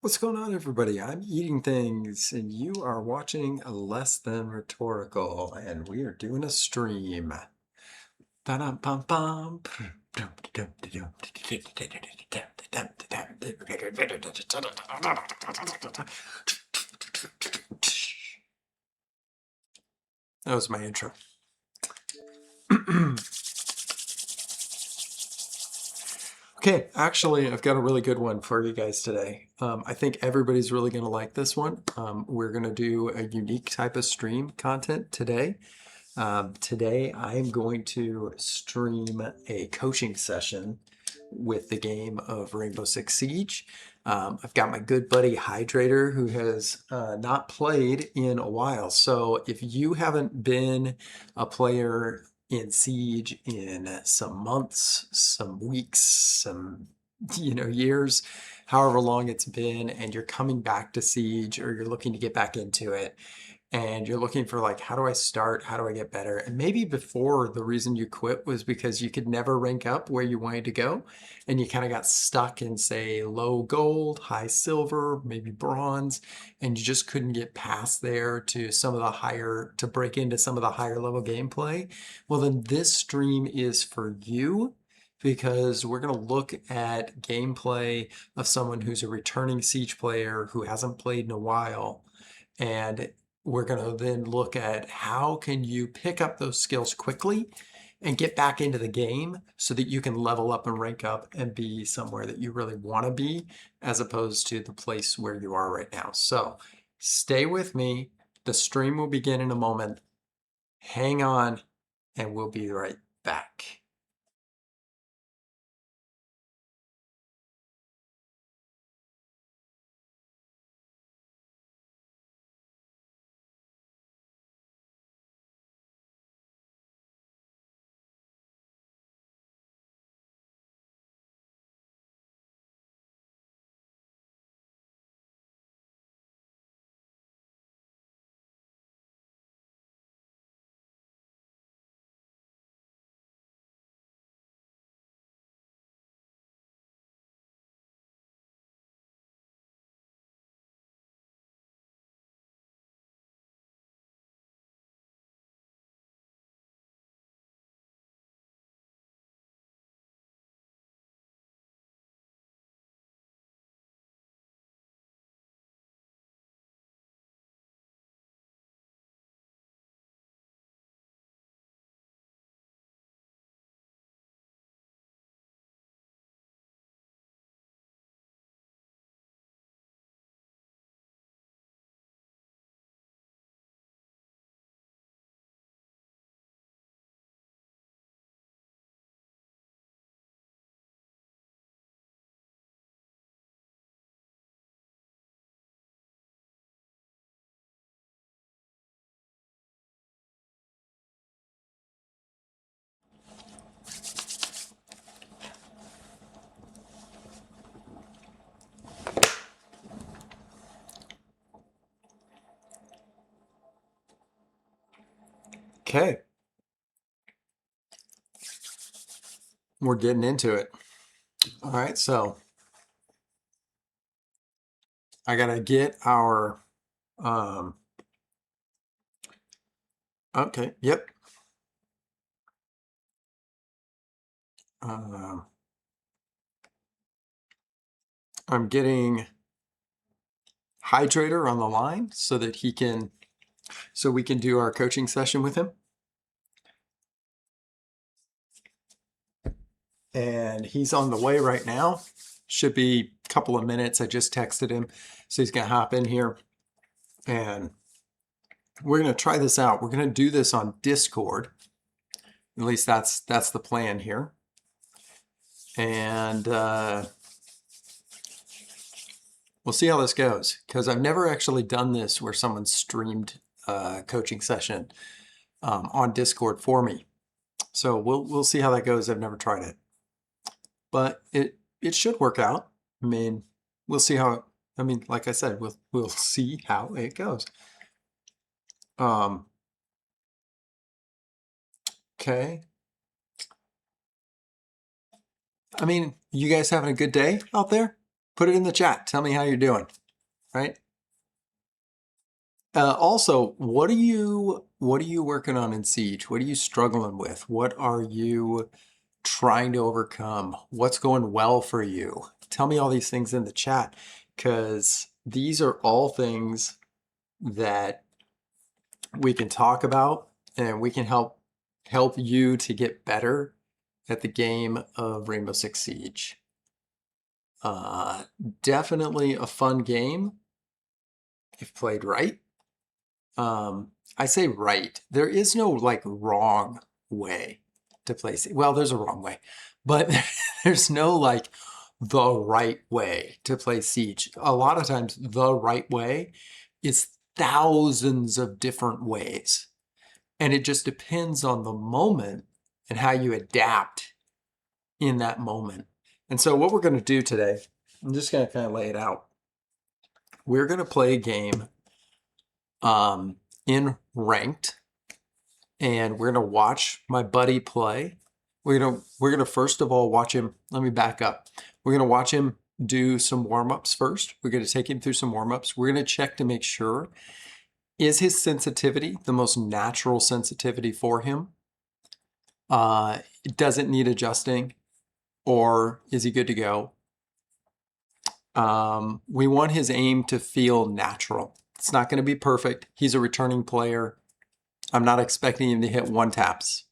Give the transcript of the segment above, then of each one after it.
What's going on, everybody? I'm eating things, and you are watching Less Than Rhetorical, and we are doing a stream. Ba-dum-bum-bum. That was my intro. Okay, actually, I've got a really good one for you guys today. I think everybody's really going to like this one. We're going to do a unique type of stream content today. Today, I'm going to stream a coaching session with the game of Rainbow Six Siege. I've got my good buddy Hydrator who has not played in a while. So if you haven't been a player in Siege in some months, some weeks, some years, however long it's been, and you're coming back to Siege or you're looking to get back into it, and you're looking for like, how do I start? How do I get better? And maybe before the reason you quit was because you could never rank up where you wanted to go. And you kind of got stuck in, say, low gold, high silver, maybe bronze, and you just couldn't get past there to some of the higher, to break into some of the higher level gameplay. Well, then this stream is for you, because we're going to look at gameplay of someone who's a returning Siege player who hasn't played in a while. And we're going to then look at how can you pick up those skills quickly and get back into the game so that you can level up and rank up and be somewhere that you really want to be, as opposed to the place where you are right now. So stay with me. The stream will begin in a moment. Hang on, and we'll be right back. Okay, we're getting into it. All right, so I gotta get our okay, yep. Um, I'm getting Hydrator on the line so that we can do our coaching session with him. And he's on the way right now. Should be a couple of minutes. I just texted him, so he's gonna hop in here, and we're gonna try this out. We're gonna do this on Discord. At least that's the plan here. And we'll see how this goes, because I've never actually done this where someone streamed a coaching session on Discord for me. So we'll see how that goes. I've never tried it, but it should work out. I mean, we'll see how. I mean, like I said, we'll see how it goes. Okay. I mean, you guys having a good day out there? Put it in the chat. Tell me how you're doing, right? Also, what are you working on in Siege? What are you struggling with? What are you trying to overcome? What's going well for you? Tell me all these things in the chat, because these are all things that we can talk about, and we can help you to get better at the game of Rainbow Six Siege. Definitely a fun game if played right. I say right. There is no like wrong way to play. Well, there's a wrong way, but there's no like the right way to play Siege. A lot of times the right way is thousands of different ways. And it just depends on the moment and how you adapt in that moment. And so what we're going to do today, I'm just going to kind of lay it out. We're going to play a game in ranked, and we're going to watch my buddy play. We're going to first of all watch him. Let me back up. We're going to watch him do some warm-ups first. We're going to take him through some warm-ups. We're going to check to make sure, is his sensitivity the most natural sensitivity for him? It doesn't need adjusting, or is he good to go? We want his aim to feel natural. It's not going to be perfect. He's a returning player. I'm not expecting him to hit one taps.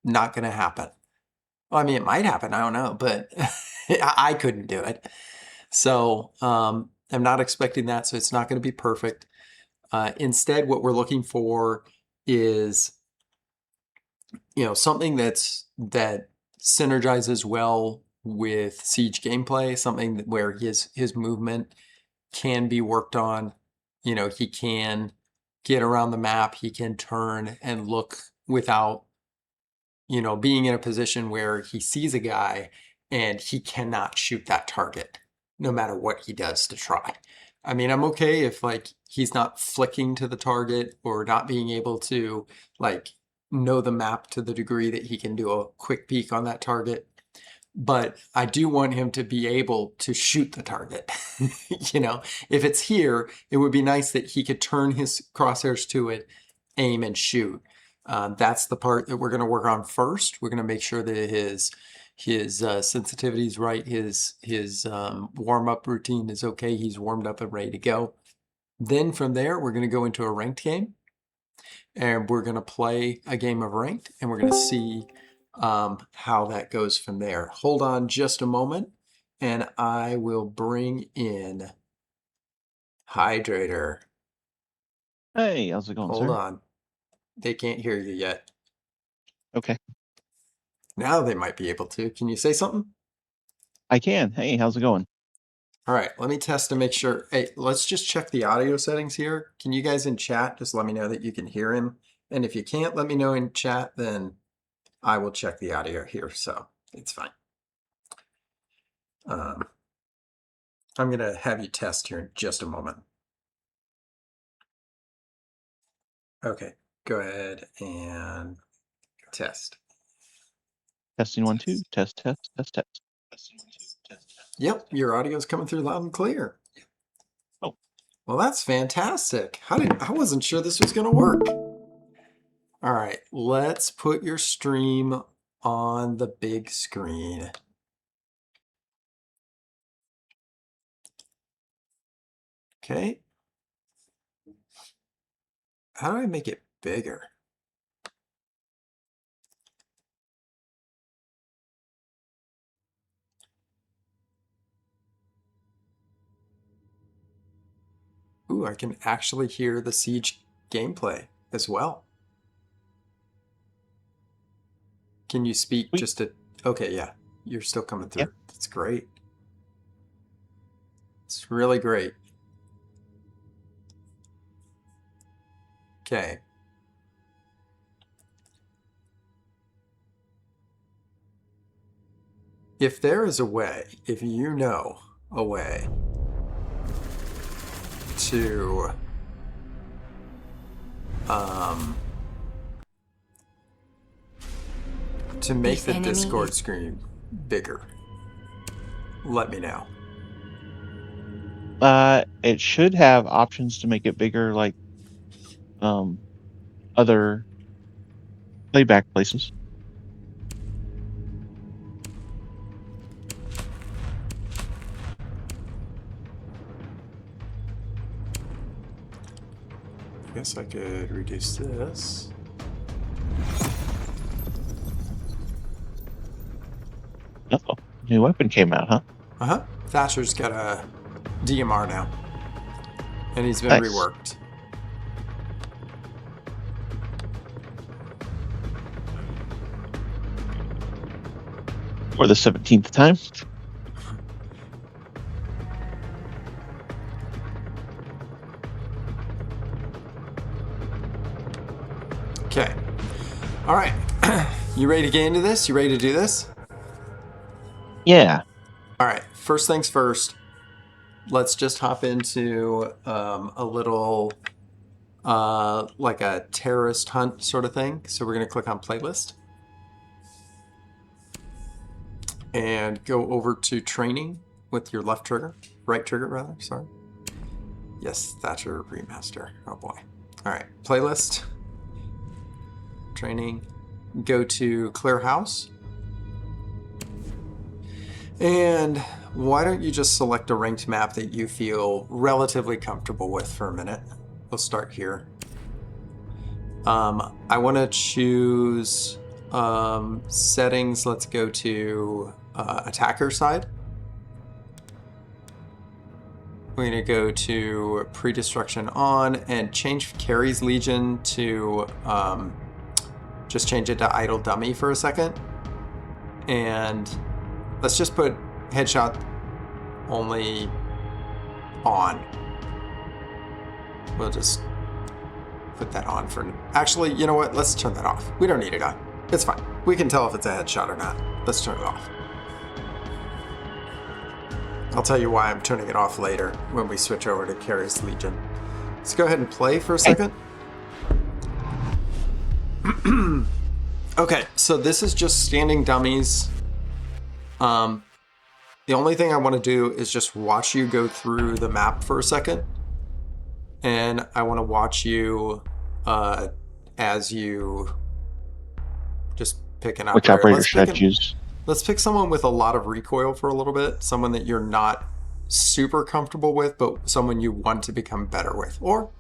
Not going to happen. Well, I mean, it might happen. I don't know, but I couldn't do it. So I'm not expecting that. So it's not going to be perfect. Instead, what we're looking for is, something that synergizes well with Siege gameplay, something where his movement can be worked on. He can get around the map, he can turn and look without, being in a position where he sees a guy and he cannot shoot that target, no matter what he does to try. I mean, I'm okay if he's not flicking to the target or not being able to know the map to the degree that he can do a quick peek on that target. But I do want him to be able to shoot the target. If it's here, it would be nice that he could turn his crosshairs to it, aim, and shoot. That's the part that we're going to work on first. We're going to make sure that his sensitivity is right. His warm-up routine is okay. He's warmed up and ready to go. Then from there, we're going to go into a ranked game, and we're going to play a game of ranked, and we're going to see how that goes from there. Hold on just a moment, and I will bring in Hydrator. Hey, how's it going, sir? Hold on. They can't hear you yet. Okay. Now they might be able to. Can you say something? I can. Hey, how's it going? All right, let me test to make sure. Hey, let's just check the audio settings here. Can you guys in chat just let me know that you can hear him? And if you can't let me know in chat, then I will check the audio here, so it's fine. I'm going to have you test here in just a moment. Okay, go ahead and test. Testing 1, 2. Test, test, test, test. Yep, your audio is coming through loud and clear. Oh. Well, that's fantastic. I wasn't sure this was going to work. All right, let's put your stream on the big screen. Okay. How do I make it bigger? Ooh, I can actually hear the Siege gameplay as well. Can you speak just to... Okay, yeah. You're still coming through. Yep. That's great. It's really great. Okay. If there is a way, if you know a way to make the Discord screen bigger, let me know. It should have options to make it bigger, like other playback places. I guess I could reduce this. Oh, new weapon came out, huh? Uh-huh. Thatcher's got a DMR now. And he's been Nice. reworked. For the 17th time. Okay. All right. You ready to get into this? You ready to do this? Yeah. All right. First things first. Let's just hop into a little like a terrorist hunt sort of thing. So we're going to click on playlist and go over to training with your left trigger, right trigger rather, sorry. Yes, Thatcher Remaster. Oh boy. All right, playlist, training, go to clear house. And why don't you just select a ranked map that you feel relatively comfortable with for a minute? We'll start here. I want to choose settings. Let's go to attacker side. We're going to go to pre-destruction on and change Carrie's Legion to just change it to idle dummy for a second. And let's just put headshot only on. We'll just put that on for... Actually, you know what? Let's turn that off. We don't need it on. It's fine. We can tell if it's a headshot or not. Let's turn it off. I'll tell you why I'm turning it off later when we switch over to Carrie's Legion. Let's go ahead and play for a second. Okay, so this is just standing dummies. The only thing I want to do is just watch you go through the map for a second. And I want to watch you as you just pick an operator. Which operator should I choose? Let's pick someone with a lot of recoil for a little bit. Someone that you're not super comfortable with, but someone you want to become better with. Or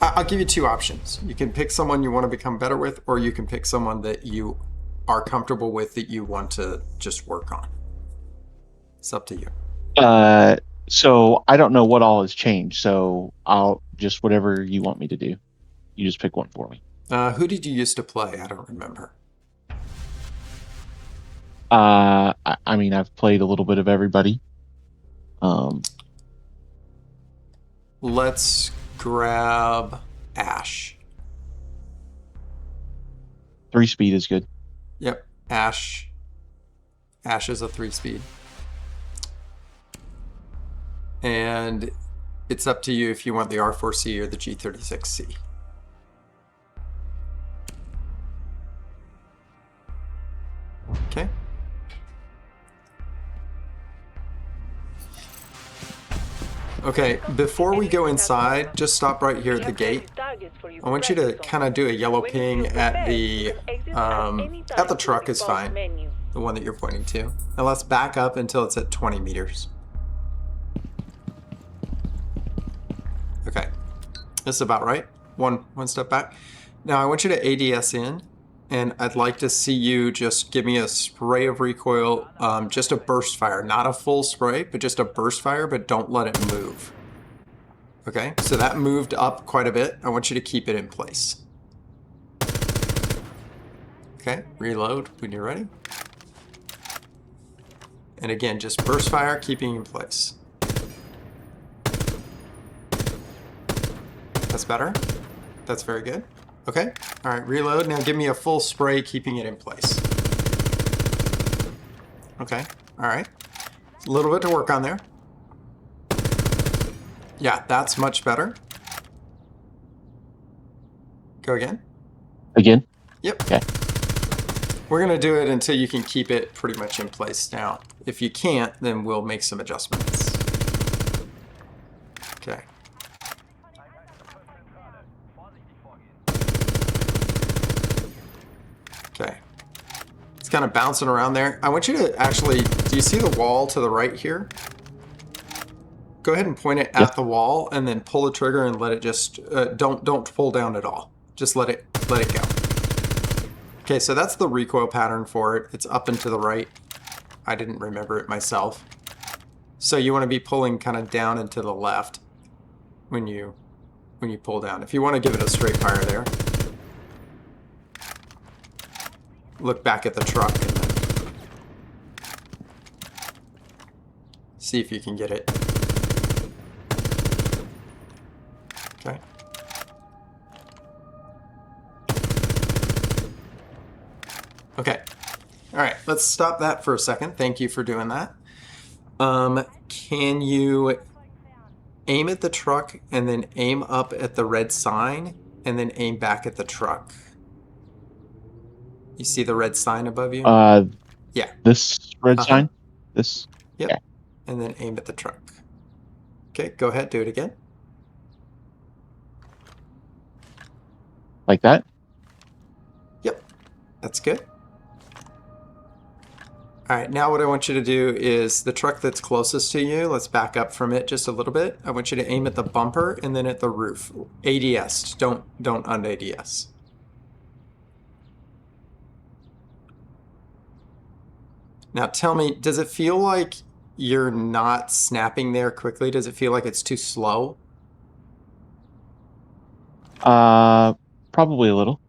I'll give you two options. You can pick someone you want to become better with, or you can pick someone that you are comfortable with that you want to just work on. It's up to you. So I don't know what all has changed, so I'll just whatever you want me to do. You just pick one for me. Who did you used to play? I don't remember. I mean, I've played a little bit of everybody. Let's grab Ash. 3-speed is good. Yep, Ash. Ash is a 3-speed. And it's up to you if you want the R4C or the G36C. Okay. Okay, before we go inside, just stop right here at the gate. I want you to kind of do a yellow ping at the truck is fine, the one that you're pointing to. And let's back up until it's at 20 meters. Okay, this is about right. One step back. Now I want you to ADS in, and I'd like to see you just give me a spray of recoil, just a burst fire, not a full spray, but just a burst fire, but don't let it move. Okay, so that moved up quite a bit. I want you to keep it in place. Okay, reload when you're ready. And again, just burst fire, keeping in place. That's better. That's very good. Okay. All right, reload. Now give me a full spray, keeping it in place. Okay. All right. A little bit to work on there. Yeah, that's much better. Go again. Again? Yep. Okay. We're going to do it until you can keep it pretty much in place now. If you can't, then we'll make some adjustments. Okay. Okay. It's kind of bouncing around there. I want you to actually, do you see the wall to the right here? Go ahead and point it Yes. at the wall and then pull the trigger and let it just, don't pull down at all. Just let it go. Okay, so that's the recoil pattern for it. It's up and to the right. I didn't remember it myself. So you want to be pulling kind of down and to the left when you pull down. If you want to give it a straight fire there. Look back at the truck and then see if you can get it. Okay. Okay. All right, let's stop that for a second. Thank you for doing that. Can you aim at the truck and then aim up at the red sign and then aim back at the truck? You see the red sign above you? Yeah. This red sign? This? Yep. Yeah. And then aim at the truck. Okay, go ahead, do it again. Like that? Yep, that's good. All right, now what I want you to do is the truck that's closest to you, let's back up from it just a little bit. I want you to aim at the bumper and then at the roof. ADS, don't un-ADS. Now tell me, does it feel like you're not snapping there quickly? Does it feel like it's too slow? Probably a little.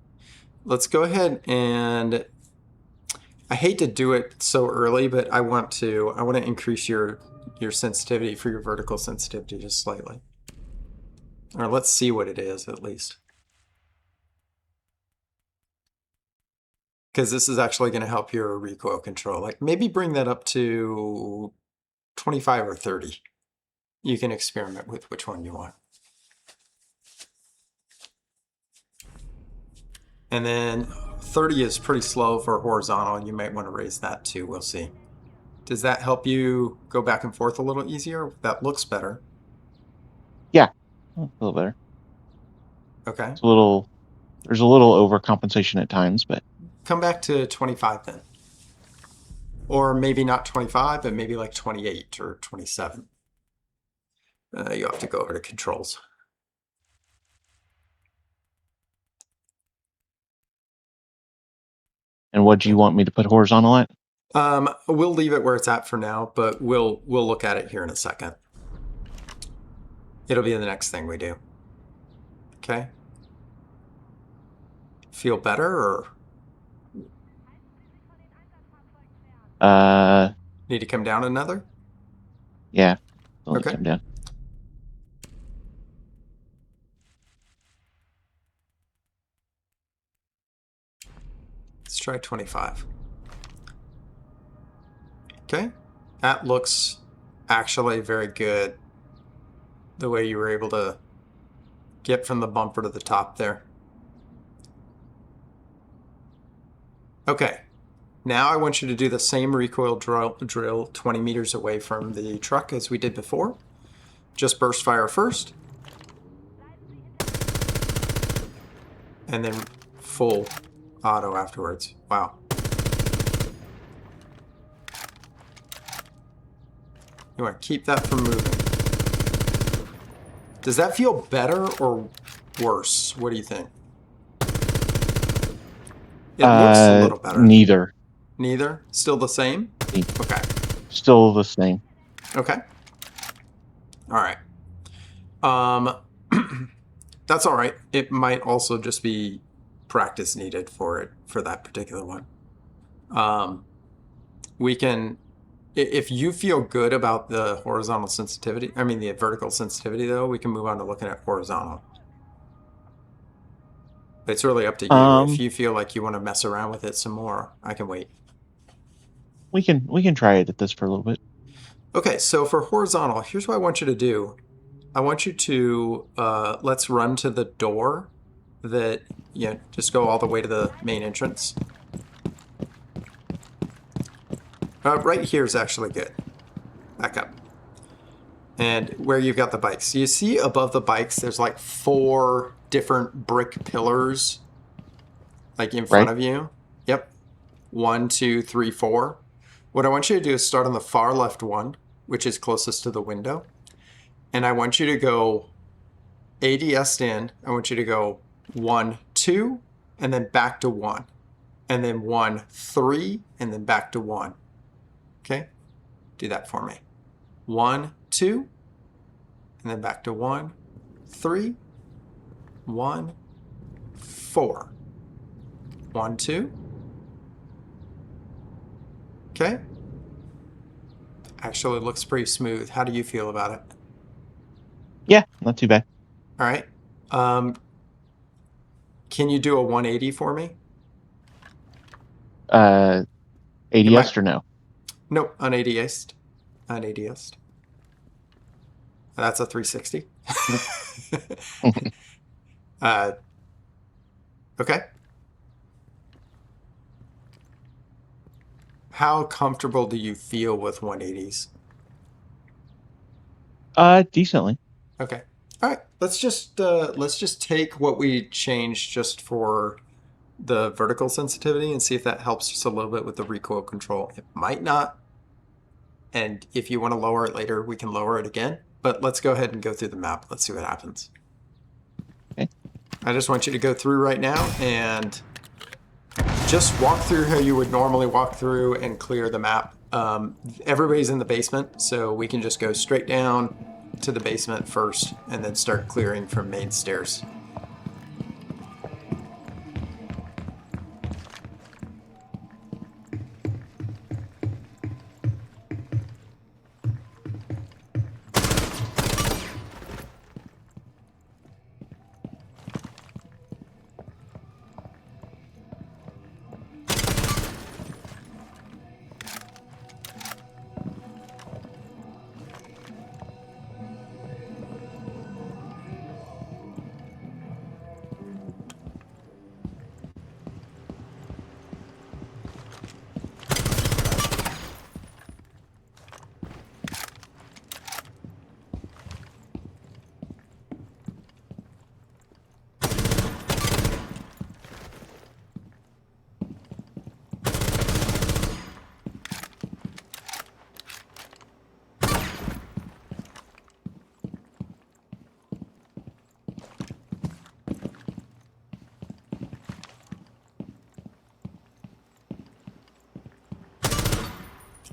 Let's go ahead and I hate to do it so early, but I want to increase your sensitivity for your vertical sensitivity just slightly. Or let's see what it is at least. Because this is actually going to help your recoil control. Like maybe bring that up to 25 or 30. You can experiment with which one you want. And then 30 is pretty slow for horizontal. You might want to raise that too. We'll see. Does that help you go back and forth a little easier? That looks better. Yeah, a little better. Okay. It's a little. There's a little overcompensation at times, but Come back to 25 then. Or maybe not 25, but maybe like 28 or 27. You have to go over to controls. And what do you want me to put horizontal at? We'll leave it where it's at for now, but we'll look at it here in a second. It'll be the next thing we do. Okay. Feel better or need to come down another? Yeah. Let Okay. me come down. Let's try 25. Okay. That looks actually very good. The way you were able to get from the bumper to the top there. Okay. Now I want you to do the same recoil drill 20 meters away from the truck as we did before. Just burst fire first. And then full auto afterwards. Wow. You want to keep that from moving. Does that feel better or worse? What do you think? It looks a little better. Neither. Neither? Still the same? Neither. Okay. Still the same. Okay. All right. That's all right. It might also just be practice needed for that particular one. We can, if you feel good about the horizontal sensitivity, I mean the vertical sensitivity though, we can move on to looking at horizontal. It's really up to you. If you feel like you want to mess around with it some more, I can wait. We can try it at this for a little bit. Okay, so for horizontal, here's what I want you to do. I want you to, let's run to the door that, just go all the way to the main entrance. Right here is actually good. Back up. and where you've got the bikes. So you see above the bikes, there's like 4 different brick pillars, like in front Right? of you. Yep. 1, 2, 3, 4. What I want you to do is start on the far left one, which is closest to the window. And I want you to go ADS in. I want you to go 1, 2, and then back to 1. And then 1, 3, and then back to 1. Okay? Do that for me. 1, 2, and then back to 1, 3, 1, 4. 1, 2. Okay? Actually looks pretty smooth. How do you feel about it? Yeah, not too bad. All right. Can you do a 180 for me? ADS might- or no? Nope, un-ADS'd. Un-ADS'd. That's a 360. Okay. How comfortable do you feel with 180s? Decently. Okay. All right. Let's just take what we changed just for the vertical sensitivity and see if that helps just a little bit with the recoil control. It might not. And if you want to lower it later, we can lower it again. But let's go ahead and go through the map. Let's see what happens. Okay. I just want you to go through right now and just walk through how you would normally walk through and clear the map. Everybody's in the basement, so we can just go straight down to the basement first and then start clearing from main stairs.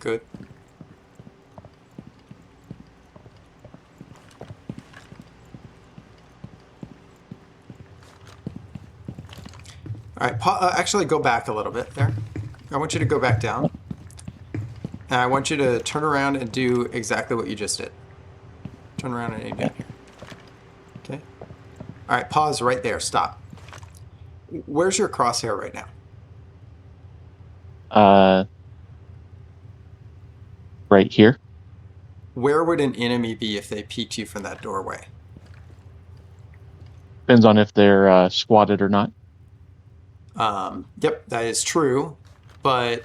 Good. All right, actually go back a little bit there. I want you to go back down. And I want you to turn around and do exactly what you just did. Turn around and aim down here. Okay. All right, pause right there. Stop. Where's your crosshair right now? Right here. Where would an enemy be if they peeked you from that doorway? Depends on if they're squatted or not. Yep, that is true. But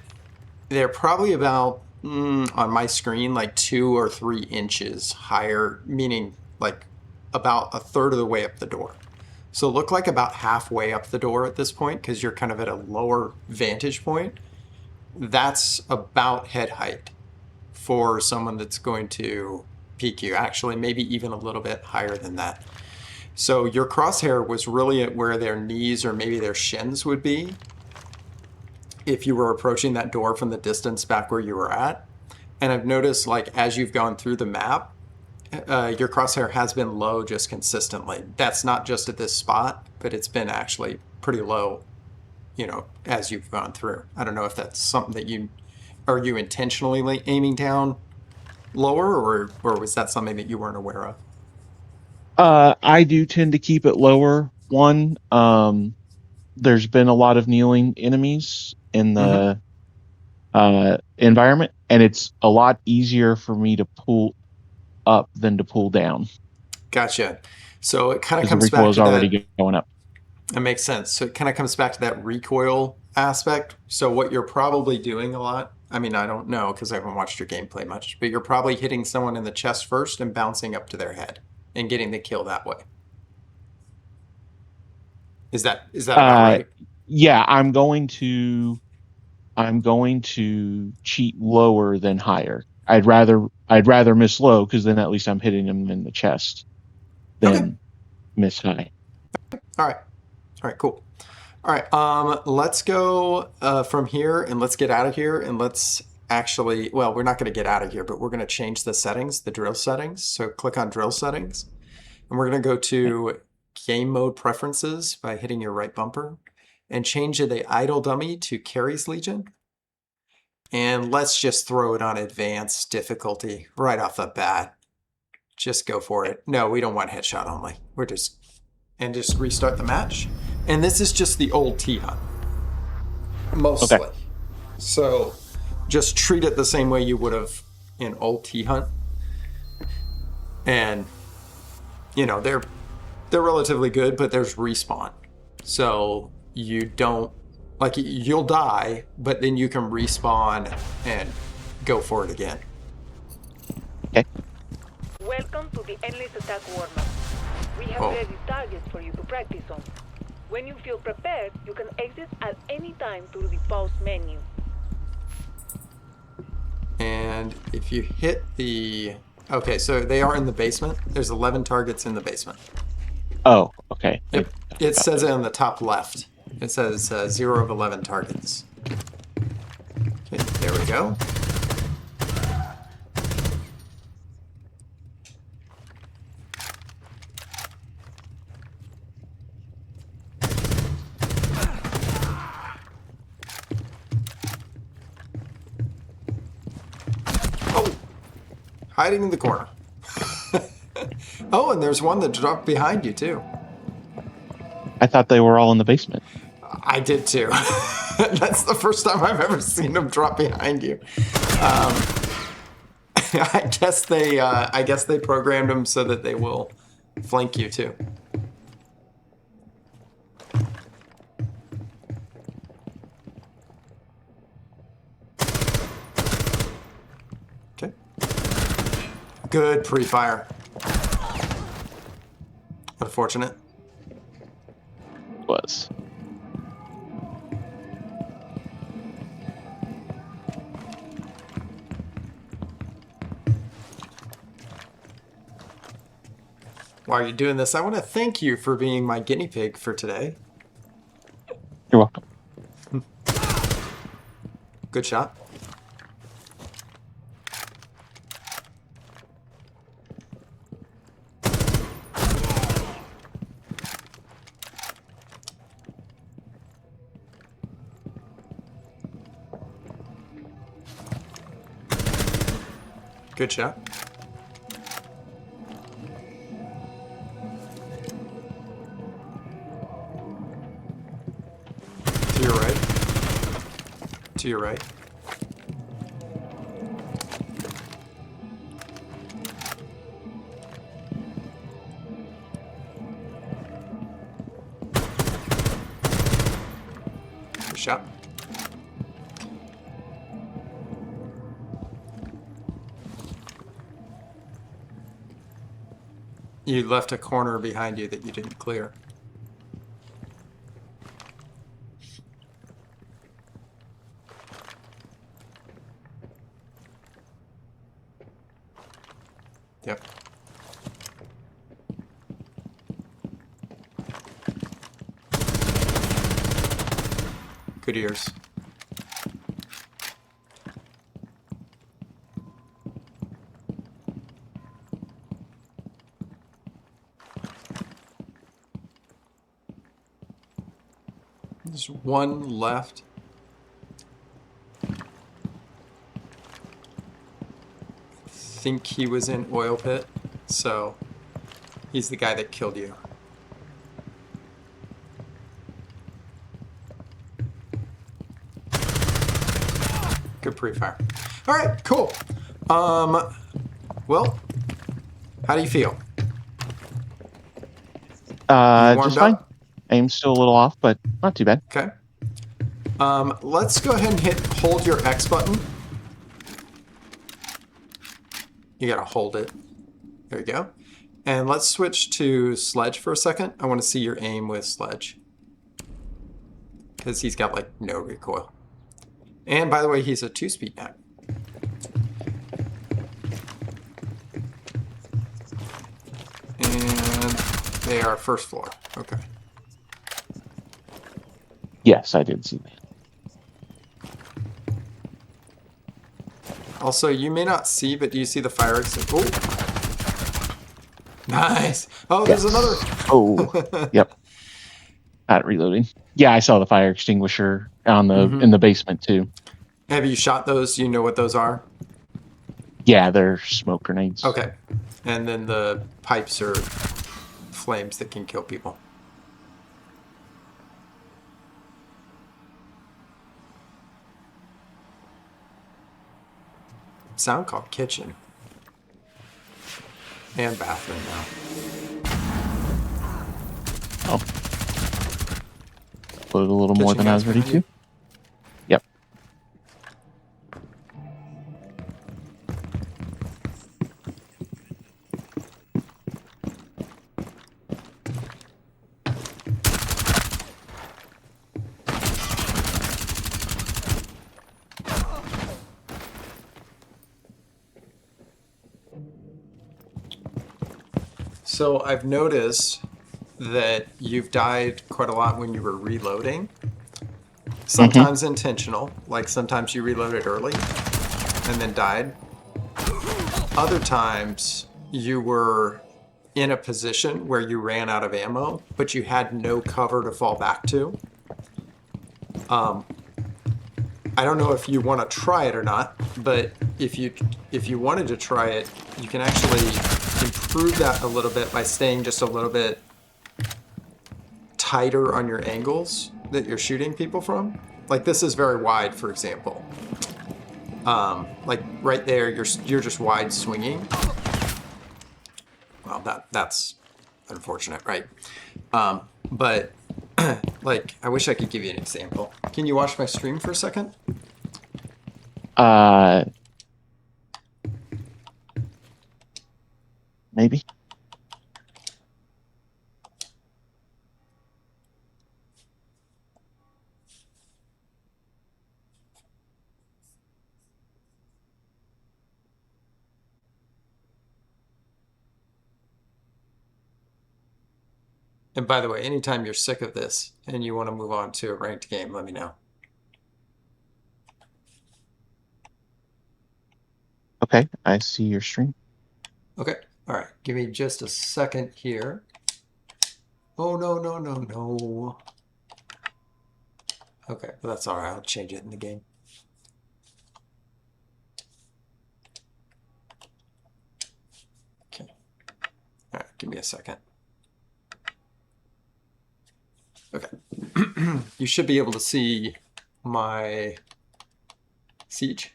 they're probably about, on my screen, like 2 or 3 inches higher, meaning like about a third of the way up the door. So look like about halfway up the door at this point because you're kind of at a lower vantage point. That's about head height for someone that's going to peek you. Actually, maybe even a little bit higher than that. So your crosshair was really at where their knees or maybe their shins would be if you were approaching that door from the distance back where you were at. And I've noticed, like, as you've gone through the map, your crosshair has been low just consistently. That's not just at this spot, but it's been actually pretty low, as you've gone through. I don't know if that's something that are you intentionally aiming down lower, or was that something that you weren't aware of? I do tend to keep it lower. One, there's been a lot of kneeling enemies in the environment, and it's a lot easier for me to pull up than to pull down. Gotcha. So it kind of Because the comes back recoil is to already that. going up. That makes sense. So it kind of comes back to that recoil aspect. So what you're probably doing a lot I mean, I don't know because I haven't watched your gameplay much, but you're probably hitting someone in the chest first and bouncing up to their head and getting the kill that way. Is that about Uh, right? yeah, I'm going to cheat lower than higher. I'd rather miss low because then at least I'm hitting them in the chest Okay. than miss high. All right. All right, cool. All right, let's go from here and let's get out of here and let's actually, well, we're not going to get out of here, but we're going to change the settings, the drill settings. So click on drill settings and we're going to go to game mode preferences by hitting your right bumper and change the idle dummy to Carries Legion. And let's just throw it on advanced difficulty right off the bat. Just go for it. No, we don't want headshot only. And just restart the match. And this is just the old T-Hunt. Mostly. Okay. So just treat it the same way you would have in old T-Hunt. And, they're relatively good, but there's respawn. So you don't, you'll die, but then you can respawn and go for it again. Okay. Welcome to the Endless Attack warm-up. We have ready targets for you to practice on. When you feel prepared, you can exit at any time through the pause menu. And if you hit the... Okay, so they are in the basement. There's 11 targets in the basement. Oh, okay. It says it on the top left. It says 0 of 11 targets. Okay, there we go. Oh! Hiding in the corner. Oh, and there's one that dropped behind you, too. I thought they were all in the basement. I did too. That's the first time I've ever seen them drop behind you. I guess they programmed them so that they will flank you too. Okay. Good pre-fire. Unfortunate. Was. While you're doing this, I want to thank you for being my guinea pig for today. You're welcome. Good shot. Good shot. To your right. To your right. Good shot. You left a corner behind you that you didn't clear. Yep. Good ears. There's one left. I think he was in oil pit, so he's the guy that killed you. Good pre-fire. All right, cool. Well, how do you feel? Warmed Just fine. up? Aim's still a little off, but not too bad. Okay. Let's go ahead and hold your X button You gotta hold it. There you go. And let's switch to Sledge for a second. I want to see your aim with Sledge. Because he's got like no recoil. And by the way, he's a 2-speed map. And they are first floor. Okay. Yes, I did see that. Also, you may not see, but do you see the fire exit? Oh! Nice! Oh, there's Yes. another! Oh, yep. Not reloading. Yeah, I saw the fire extinguisher on the in the basement too. Have you shot those? You know what those are? Yeah, they're smoke grenades. Okay. And then the pipes are flames that can kill people. Sound called kitchen. And bathroom now. Oh. Put it a little more Kitchen than I was guy's ready behind to. Yep. So I've noticed that you've died quite a lot when you were reloading. Sometimes intentional, like sometimes you reloaded early and then died. Other times you were in a position where you ran out of ammo, but you had no cover to fall back to. I don't know if you want to try it or not, but if you wanted to try it, you can actually improve that a little bit by staying just a little bit tighter on your angles that you're shooting people from. Like this is very wide, for example. Like right there, you're just wide swinging. Well, that's unfortunate, right? But like, I wish I could give you an example. Can you watch my stream for a second? Maybe. And by the way, anytime you're sick of this and you want to move on to a ranked game, let me know. Okay, I see your stream. Okay, all right. Give me just a second here. Oh, no. Okay, but that's all right. I'll change it in the game. Okay. All right, give me a second. Okay. You should be able to see my siege.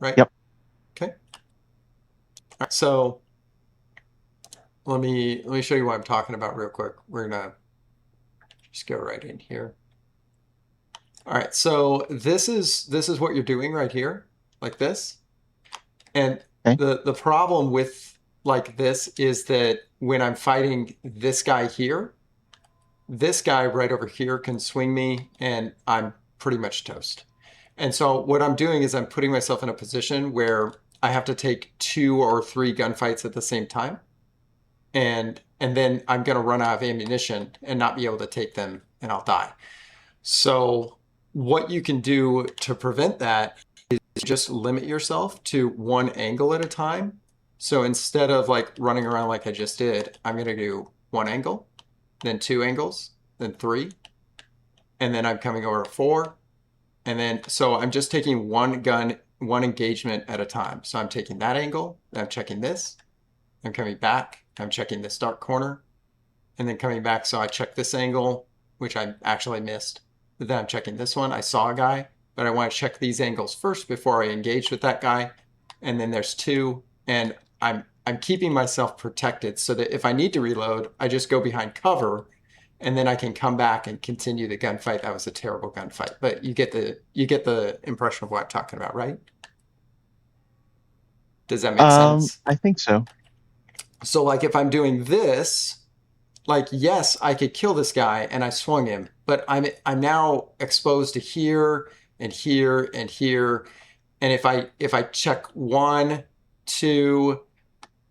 Right? Yep. Okay. All right, so let me show you what I'm talking about real quick. We're gonna just go right in here. All right, so this is what you're doing right here, like this. And Okay. the problem with like this is that when I'm fighting this guy here, this guy right over here can swing me and I'm pretty much toast. And so what I'm doing is I'm putting myself in a position where I have to take 2 or 3 gunfights at the same time. And then I'm going to run out of ammunition and not be able to take them and I'll die. So what you can do to prevent that is just limit yourself to one angle at a time. So instead of like running around like I just did, I'm going to do one angle, then 2 angles, then 3, and then I'm coming over to 4. And then, so I'm just taking one engagement at a time. So I'm taking that angle, then I'm checking this, I'm coming back, I'm checking this dark corner, and then coming back. So I check this angle, which I actually missed. But then I'm checking this one. I saw a guy, but I want to check these angles first before I engage with that guy. And then there's 2, and I'm keeping myself protected so that if I need to reload, I just go behind cover, and then I can come back and continue the gunfight. That was a terrible gunfight, but you get the impression of what I'm talking about, right? Does that make sense? I think so. So like if I'm doing this, like yes, I could kill this guy and I swung him, but I'm now exposed to here and here and here. And if I check 1, 2,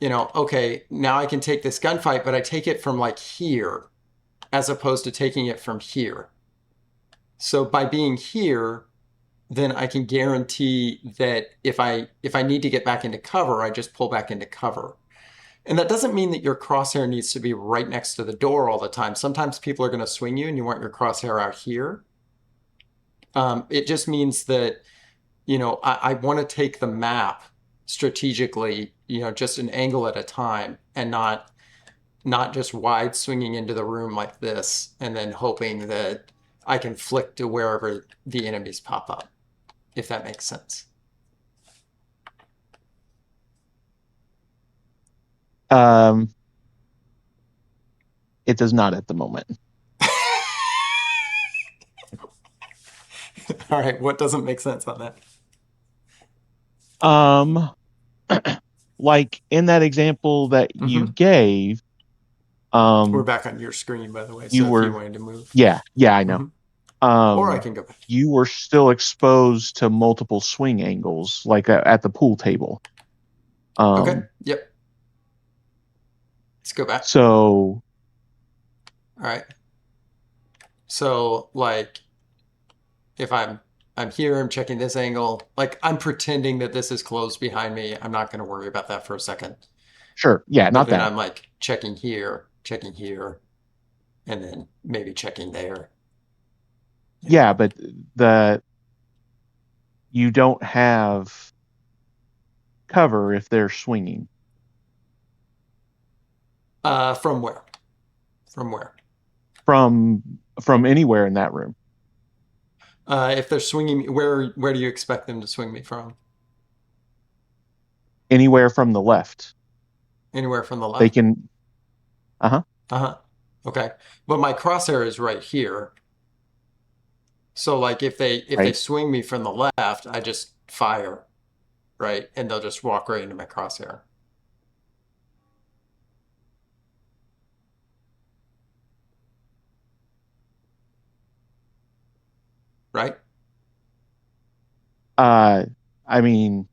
okay, now I can take this gunfight, but I take it from like here as opposed to taking it from here. So by being here, then I can guarantee that if I need to get back into cover, I just pull back into cover. And that doesn't mean that your crosshair needs to be right next to the door all the time. Sometimes people are going to swing you and you want your crosshair out here. It just means that, I want to take the map strategically, just an angle at a time and not just wide swinging into the room like this and then hoping that I can flick to wherever the enemies pop up, if that makes sense. It does not at the moment. All right, what doesn't make sense on that? Like in that example that you gave, we're back on your screen, by the way. So if you wanted to move, yeah, I know. Or I can go back. You were still exposed to multiple swing angles, like at the pool table. Okay. Yep. Let's go back. So, all right. So, like, if I'm here, I'm checking this angle. Like, I'm pretending that this is closed behind me. I'm not going to worry about that for a second. Sure. Yeah, not that. I'm like checking here, and then maybe checking there. Yeah, but you don't have cover if they're swinging. From where? From anywhere in that room. If they're swinging, where do you expect them to swing me from? Anywhere from the left. Anywhere from the left. They can. Okay, but my crosshair is right here. So like if they swing me from the left, I just fire, right? And they'll just walk right into my crosshair. Right? I mean,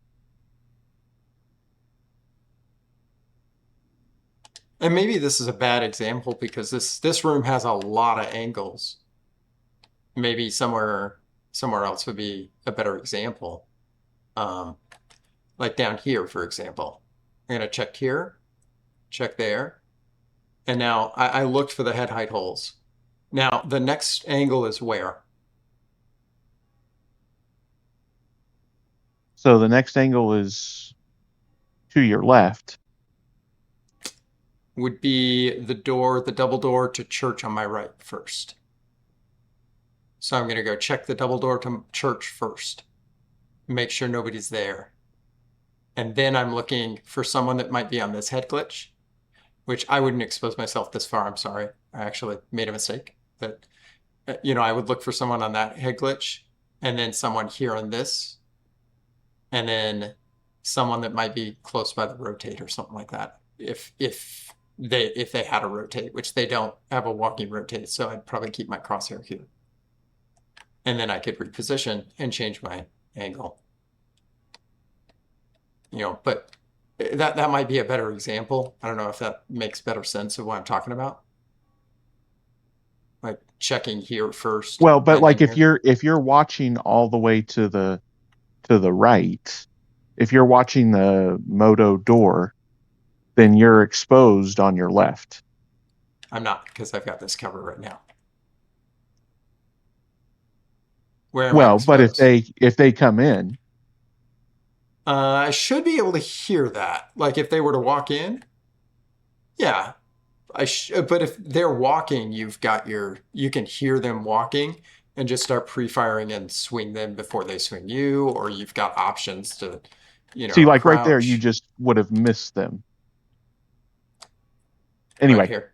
and maybe this is a bad example because this room has a lot of angles. Maybe somewhere else would be a better example. Like down here, for example. I'm gonna check here, check there. And now I looked for the head height holes. Now the next angle is where? So the next angle is to your left. Would be the double door to church on my right first. So I'm going to go check the double door to church first. Make sure nobody's there. And then I'm looking for someone that might be on this head glitch, which I wouldn't expose myself this far. I'm sorry. I actually made a mistake. But, I would look for someone on that head glitch and then someone here on this. And then someone that might be close by the rotate or something like that. If they had a rotate, which they don't have a walking rotate. So I'd probably keep my crosshair here. And then I could reposition and change my angle. But that might be a better example. I don't know if that makes better sense of what I'm talking about. Like checking here first. Well, but like if you're watching all the way to the right, if you're watching the Moto door, then you're exposed on your left. I'm not, because I've got this cover right now. Well, but if they come in, I should be able to hear that. Like if they were to walk in, yeah, but if they're walking, you can hear them walking and just start pre-firing and swing them before they swing you, or you've got options to, see, like crouch. Right there, you just would have missed them. Anyway. Right here.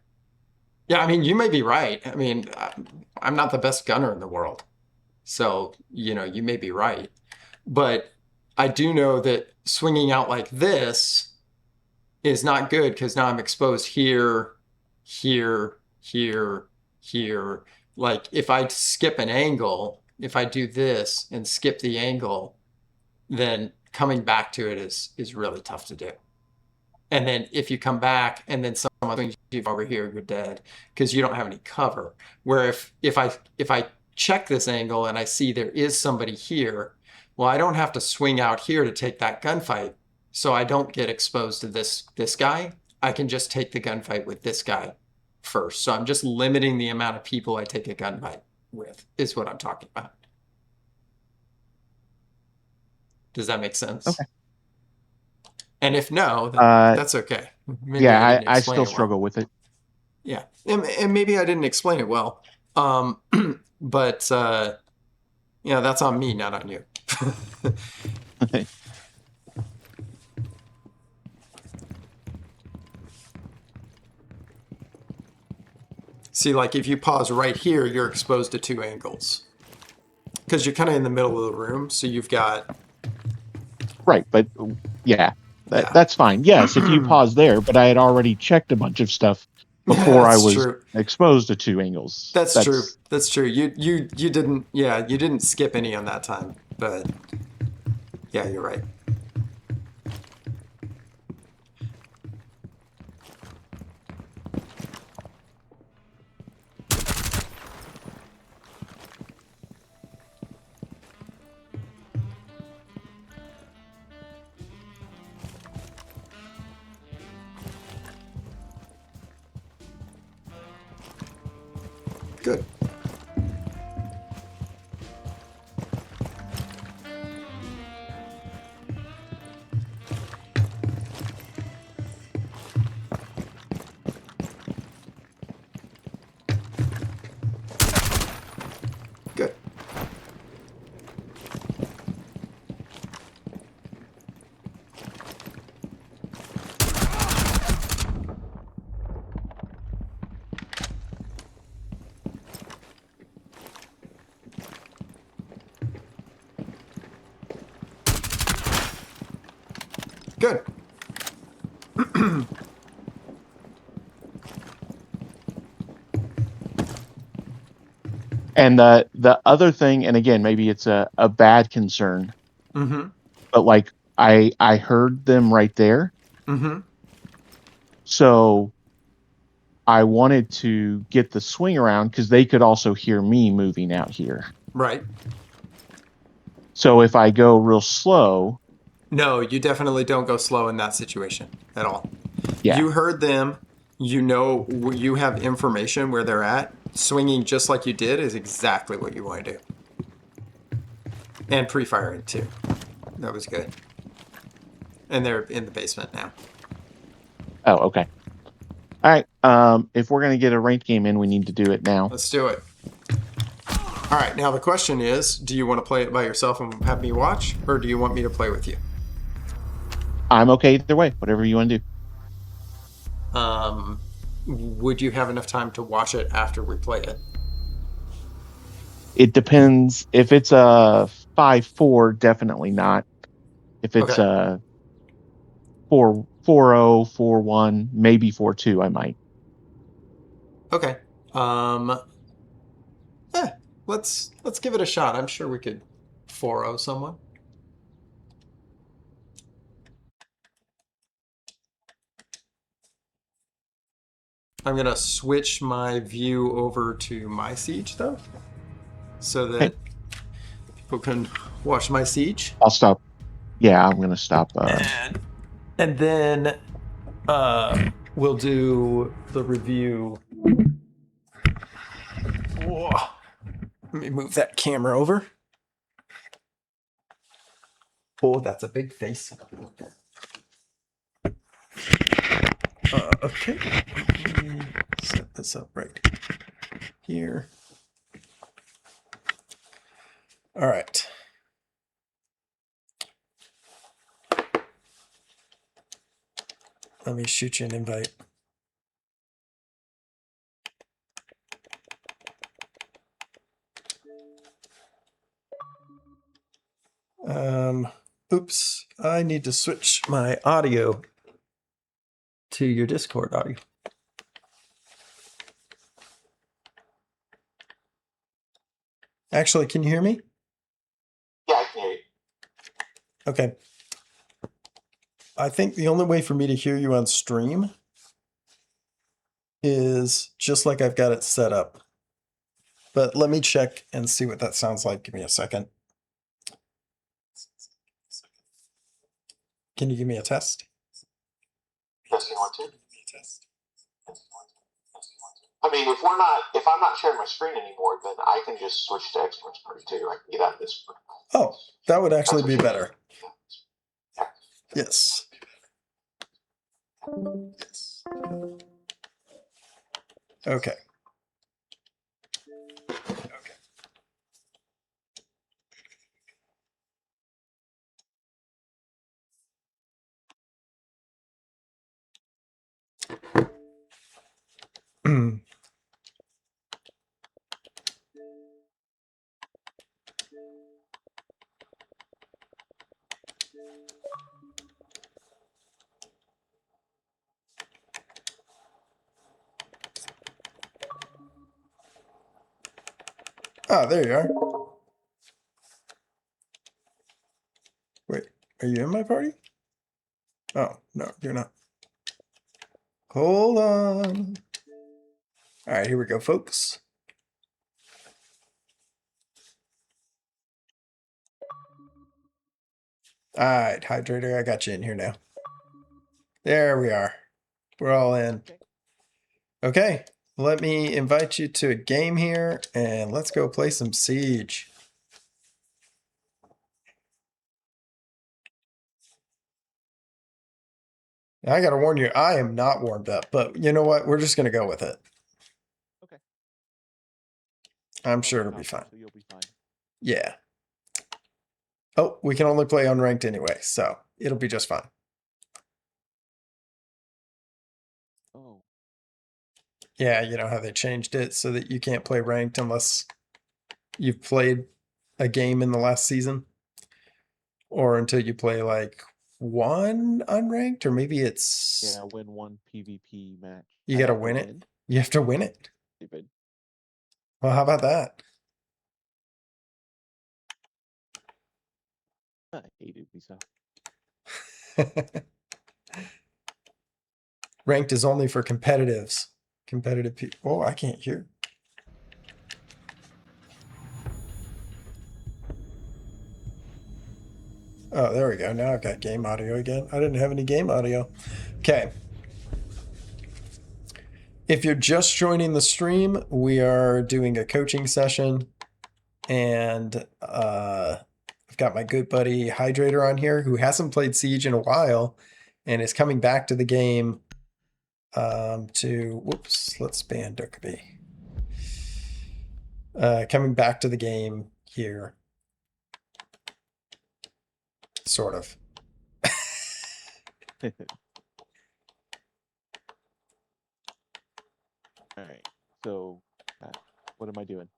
Yeah, I mean, you may be right. I mean, I'm not the best gunner in the world. So, you may be right. But I do know that swinging out like this is not good because now I'm exposed here, here, here, here. Like if I skip an angle, if I do this and skip the angle, then coming back to it is really tough to do. And then if you come back and then someone swings you over here, you're dead because you don't have any cover. Where if I check this angle and I see there is somebody here, well, I don't have to swing out here to take that gunfight. So I don't get exposed to this guy. I can just take the gunfight with this guy first. So I'm just limiting the amount of people I take a gunfight with, is what I'm talking about. Does that make sense? Okay. And if no, then that's okay. Maybe Yeah, I didn't I explain still it well. struggle with it. Yeah, and maybe I didn't explain it well. But that's on me, not on you. See, like if you pause right here, you're exposed to two angles because you're kind of in the middle of the room. So you've got Right, but yeah, Yeah. that's fine. Yes, if you pause there, but I had already checked a bunch of stuff before I That's was true. exposed to two angles. That's true. That's true. You didn't. Yeah, you didn't skip any on that time. But yeah, you're right. Good. Good. Good. And the other thing, and again, maybe it's a bad concern, Mm-hmm. but like I heard them right there, Mm-hmm. so I wanted to get the swing around because they could also hear me moving out here. Right. So if I go real slow, No, you definitely don't go slow in that situation at all. yeah, You heard them. You know, you have information where they're at. Swinging just like you did is exactly what you want to do. And pre-firing too. That was good. And they're in the basement now. oh, okay. All right. If we're gonna get a ranked game in, we need to do it now. Let's do it. All right. Now the question is, do you want to play it by yourself and have me watch, or do you want me to play with you? I'm okay either way. Whatever you want to do. Would you have enough time to watch it after we play it? It depends. If it's a 5-4, definitely not. If it's Okay. a 4-0, 4-1, maybe 4-2, I might. Okay. Let's give it a shot. I'm sure we could 4-0 someone. I'm gonna switch my view over to my siege though, so that people can watch my siege. I'll stop. Yeah, I'm gonna stop. And then we'll do the review. Whoa. Let me move that camera over. Oh, that's a big face. Okay. Let me set this up right here. All right. Let me shoot you an invite. Oops, I need to switch my audio to your Discord audio. Actually, can you hear me? Yeah, I can hear you. Okay. I think the only way for me to hear you on stream is just like I've got it set up. But let me check and see what that sounds like. Give me a second. Can you give me a test? Testing 1, 2. I mean, if I'm not sharing my screen anymore, then I can just switch to Expert Screen too. I can get out of this. Oh, that would actually be better. Yeah. Yes. Okay. Okay. Ah, there you are. Wait, are you in my party? Oh, no, you're not. Hold on. All right, here we go, folks. All right, Hydrator, I got you in here now. There we are. We're all in. Okay, let me invite you to a game here, and let's go play some Siege. I gotta warn you, I am not warmed up, but you know what? We're just gonna go with it. Okay. I'm sure it'll be fine. So you'll be fine. Yeah. Oh, we can only play unranked anyway, so it'll be just fine. Oh. Yeah, you know how they changed it so that you can't play ranked unless you've played a game in the last season, or until you play like one unranked, or maybe it's Yeah, win one PvP match. you I gotta have to win it. You have to win it. Stupid. Well, how about that? I hated myself. Ranked is only for competitives. Competitive people. Oh, I can't hear. Oh, there we go. Now I've got game audio again. I didn't have any game audio. Okay. If you're just joining the stream, we are doing a coaching session, and I've got my good buddy Hydrator on here who hasn't played Siege in a while and is coming back to the game let's ban Dokkaebi. Coming back to the game here. Sort of. All right. So, what am I doing?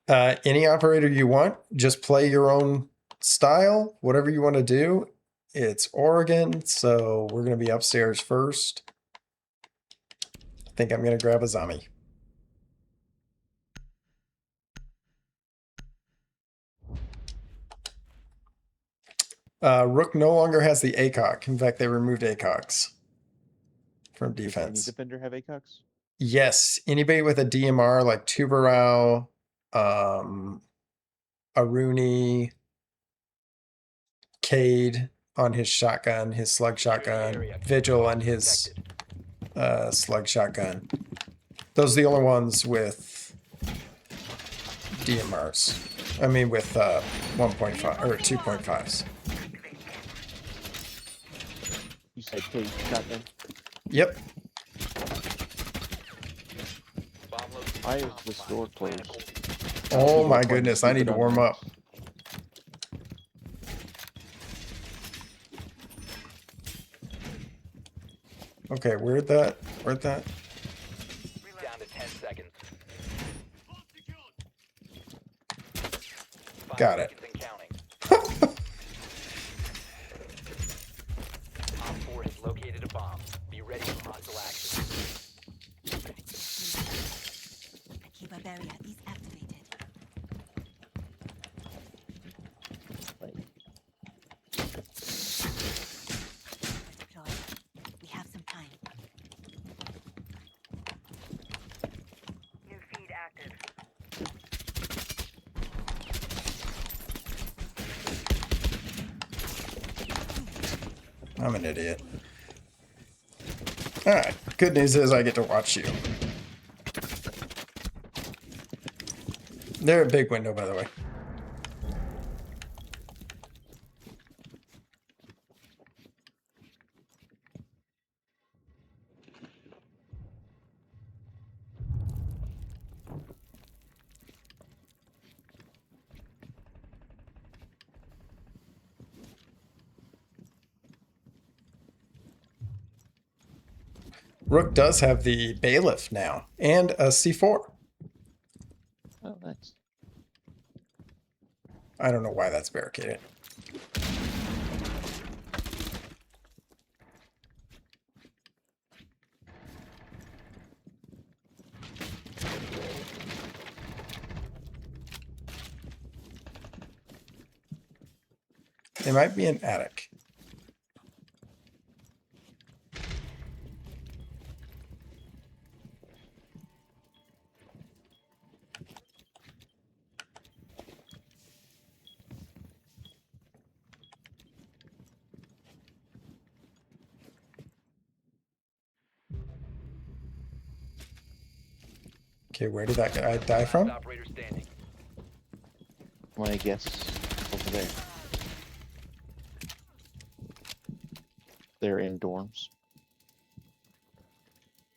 Any operator you want, just play your own style, whatever you want to do. It's Oregon, so we're going to be upstairs first. I think I'm going to grab a zombie. Rook no longer has the ACOG. In fact, they removed ACOGs from Does any defense. defender have ACOGs? Yes, anybody with a DMR like Tubarao, Aruni, Cade on his shotgun, his slug shotgun, Vigil on his slug shotgun. Those are the only ones with DMRs. I mean with 1.5 or 2.5s. You said Cade shotgun? Yep. Why is this door closed? Oh my goodness, I need to warm up. Okay, where'd that? Down to 10 seconds. Got it. And counting. area is activated. Deploy. We have some time. New feed active. I'm an idiot. Alright, good news is I get to watch you. They're a big window, by the way. Rook does have the bailiff now and a C4. Oh, nice. I don't know why that's barricaded. They might be an attic. Okay, where did that guy die from? Operator standing. My guess over there. They're in dorms.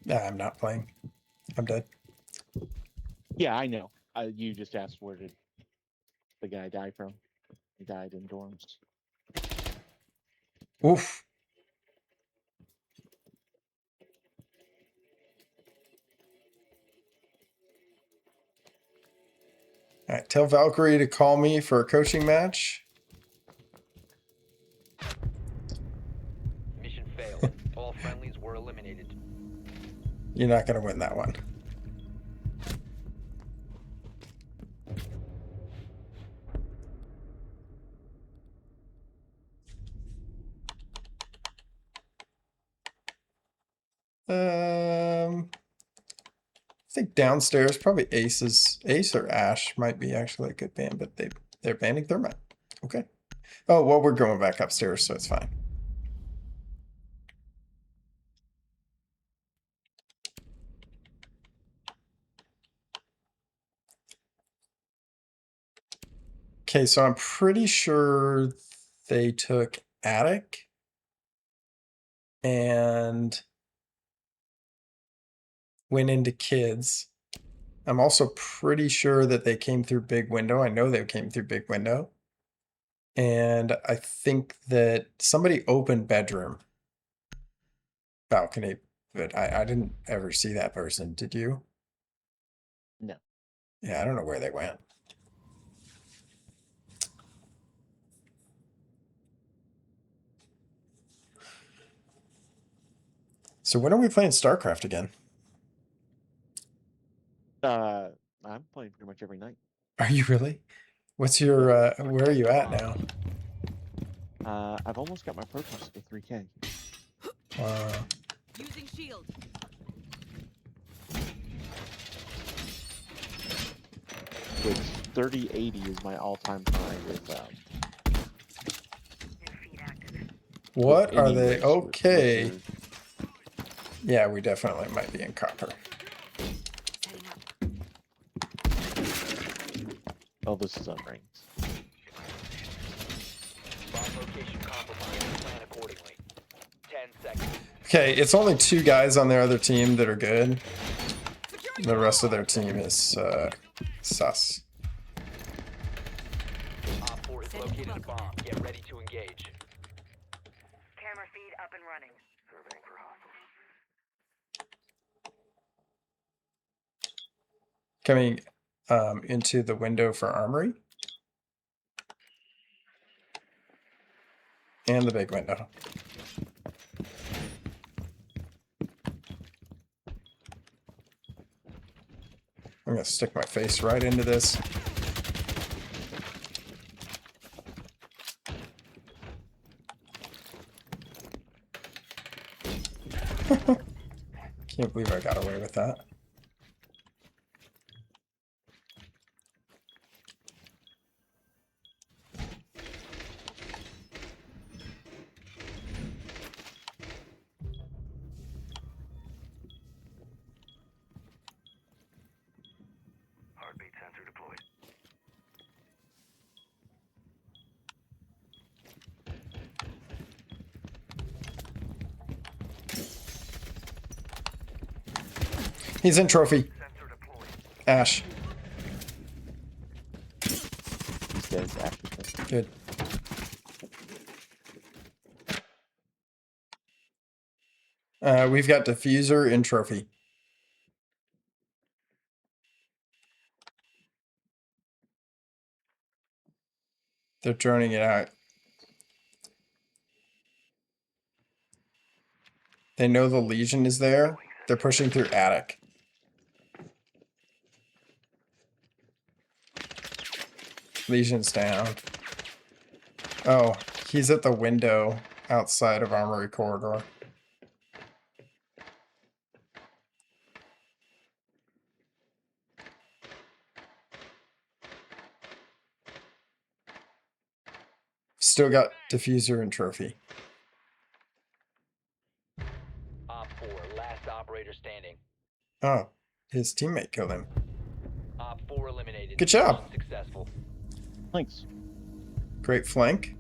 Yeah, I'm not playing. I'm dead. Yeah, I know. You just asked where did the guy die from? He died in dorms. Oof. All right, tell Valkyrie to call me for a coaching match. Mission failed. All friendlies were eliminated. You're not going to win that one. I think downstairs, probably Ace or Ash might be actually a good band, but they're banning Thermite. Okay. Oh, well, we're going back upstairs, so it's fine. Okay, so I'm pretty sure they took attic and went into kids. I'm also pretty sure that they came through big window. I know they came through big window. And I think that somebody opened bedroom balcony, but I didn't ever see that person. Did you? No. Yeah, I don't know where they went. So when are we playing StarCraft again? I'm playing pretty much every night. Are you really? What's your where are you at now? I've almost got my purchase to 3K. Using shield. Which 3080 is my all-time high with What with are any they? race, Okay. Wizard. Yeah, we definitely might be in copper. Setting up. Oh, this is unranked. Bomb location compromised. Plan accordingly. 10 seconds. Okay, it's only 2 guys on their other team that are good. The rest of their team is sus. Op 4 has located a bomb. Get ready to engage. Camera feed up and running. Surveying for hostiles. Coming into the window for armory. And the big window. I'm gonna stick my face right into this. Can't believe I got away with that. Heartbeat sensor deployed. He's in trophy. Sensor deployed. Ash. These guys after this. Good. We've got diffuser and trophy. They're droning it out. They know the Legion is there. They're pushing through attic. Legion's down. Oh, he's at the window outside of Armory Corridor. Still got diffuser and trophy. Op 4, last operator standing. Oh, his teammate killed him. Op 4 eliminated. Good job. Successful. Thanks. Great flank.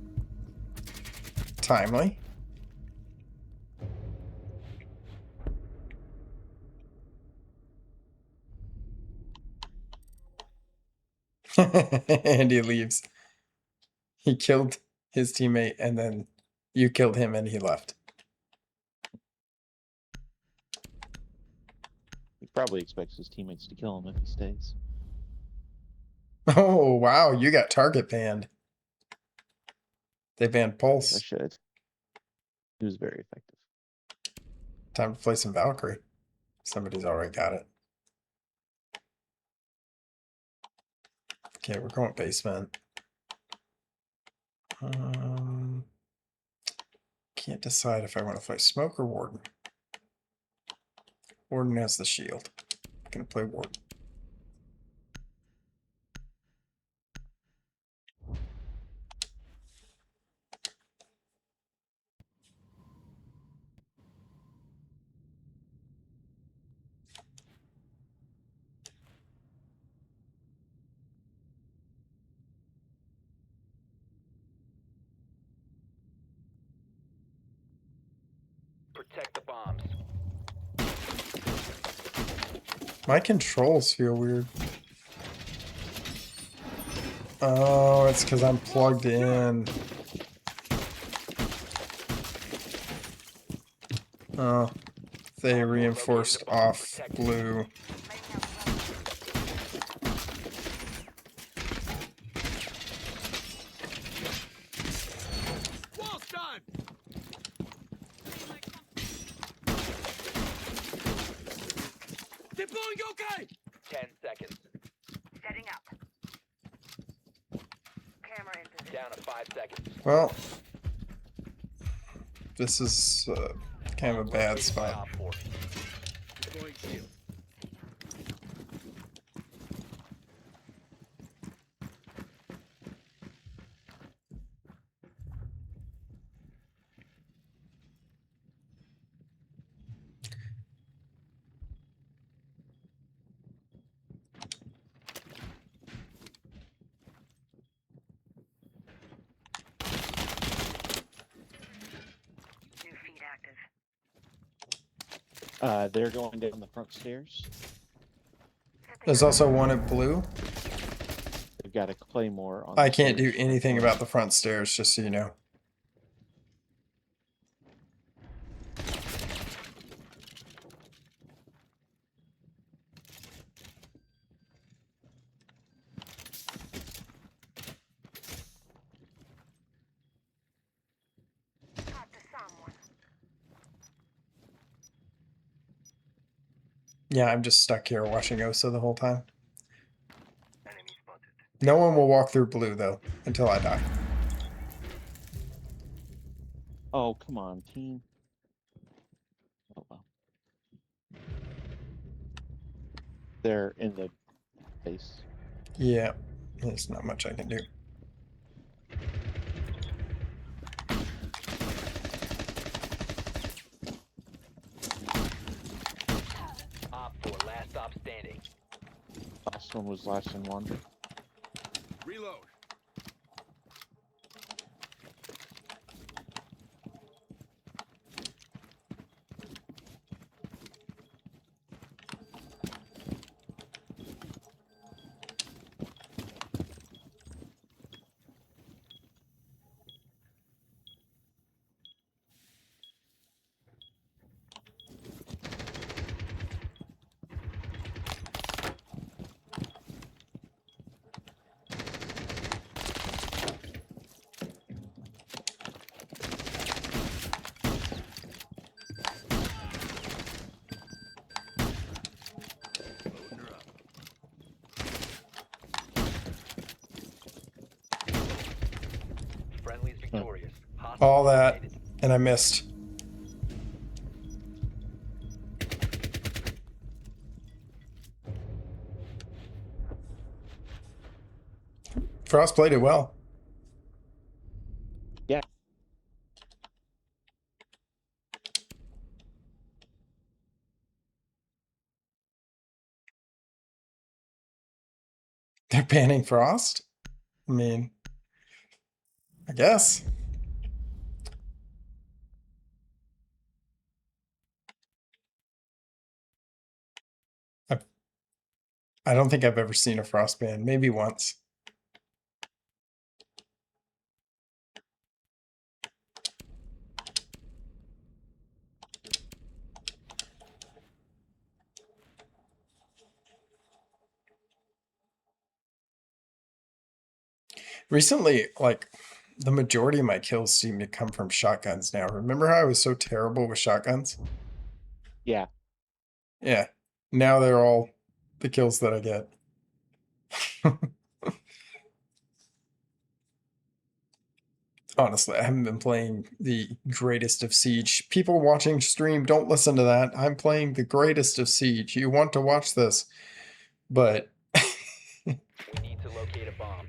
Timely. And he leaves. He killed his teammate and then you killed him and he left. He probably expects his teammates to kill him if he stays. Oh, wow. You got target banned. They banned I Pulse. should. He was very effective. Time to play some Valkyrie. Somebody's already got it. Okay, we're going basement. Can't decide if I want to play Smoke or Warden. Warden has the shield. I'm gonna play Warden. Protect the bombs. My controls feel weird. Oh, it's because I'm plugged in. Oh, they reinforced off blue. Wall done. Deploying OK. 10 seconds. Setting up. Camera in position. Down to 5 seconds. Well, this is kind of a bad Located by spot. Op 4. Deploying shield. New feed active. They're going down the front stairs. There's also one at blue. They've got a claymore on. I the can't do stairs. anything about the front stairs, just so you know. Talk to someone. Yeah, I'm just stuck here watching Osa the whole time. No one will walk through blue though until I die. Oh, come on, team. Oh, well. They're in the base. Yeah, there's not much I can do. Op 4, last stop standing. Last one was last in one. Reload. Loading her up. Friendly's victorious. Hostiles All that, eliminated. and I missed. Frost played it well. Yeah. They're banning Frost? I mean, I guess. I don't think I've ever seen a Frost ban. Maybe once. Recently, like, the majority of my kills seem to come from shotguns now. Remember how I was so terrible with shotguns? Yeah. Yeah. Now they're all the kills that I get. Honestly, I haven't been playing the greatest of Siege. People watching stream, don't listen to that. I'm playing the greatest of Siege. You want to watch this, but We need to locate a bomb.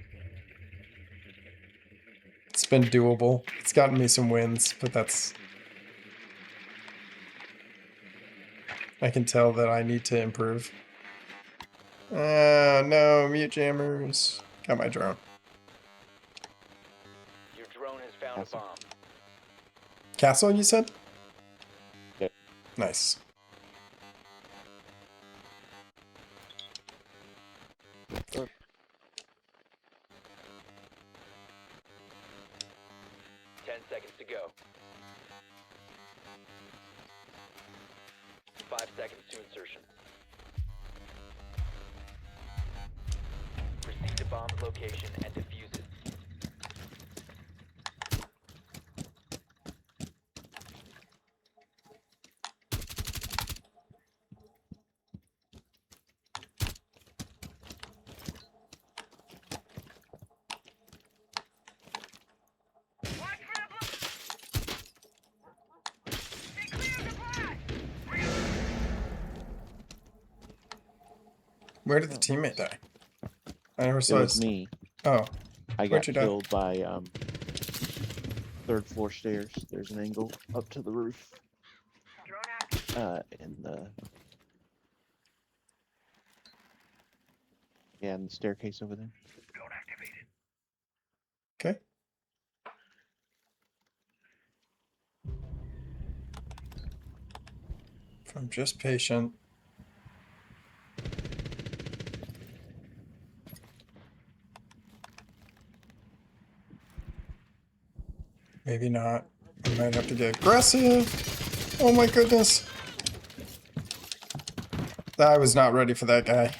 it's been doable. It's gotten me some wins, but that's... I can tell that I need to improve. No, mute jammers. Got my drone. Your drone has found a Awesome. bomb. Castle, you said? Yep. Nice. Sure. 10 seconds to go. 5 seconds to insertion. Proceed to bomb's location and defuse it. Where did the teammate die? I never It saw was his... me. Oh, I Where'd got you die? killed by third floor stairs. There's an angle up to the roof. In the in the staircase over there. okay. If I'm just patient. Maybe not. I might have to get aggressive. Oh my goodness. I was not ready for that guy.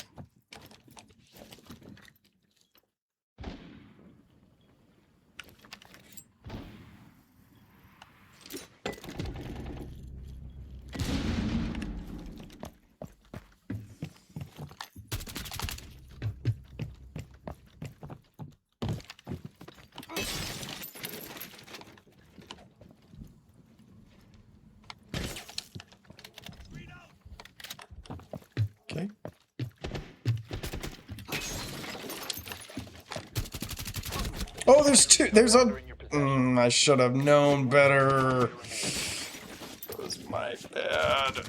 Oh, there's two. There's a. In your possession. I should have known better. That was my bad.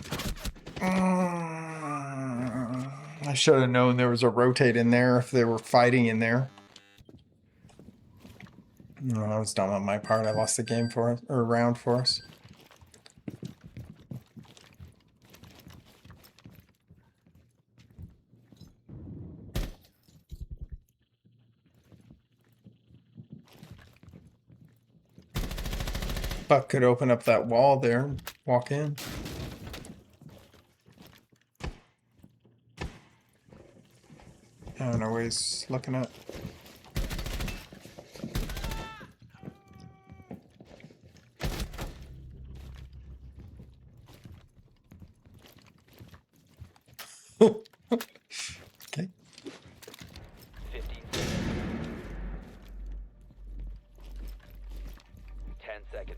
I should have known there was a rotate in there if they were fighting in there. No, that was dumb on my part. I lost the game for us, or round for us. Buck could open up that wall there and walk in. I don't know what he's looking at. Okay. 15 seconds. 10 seconds.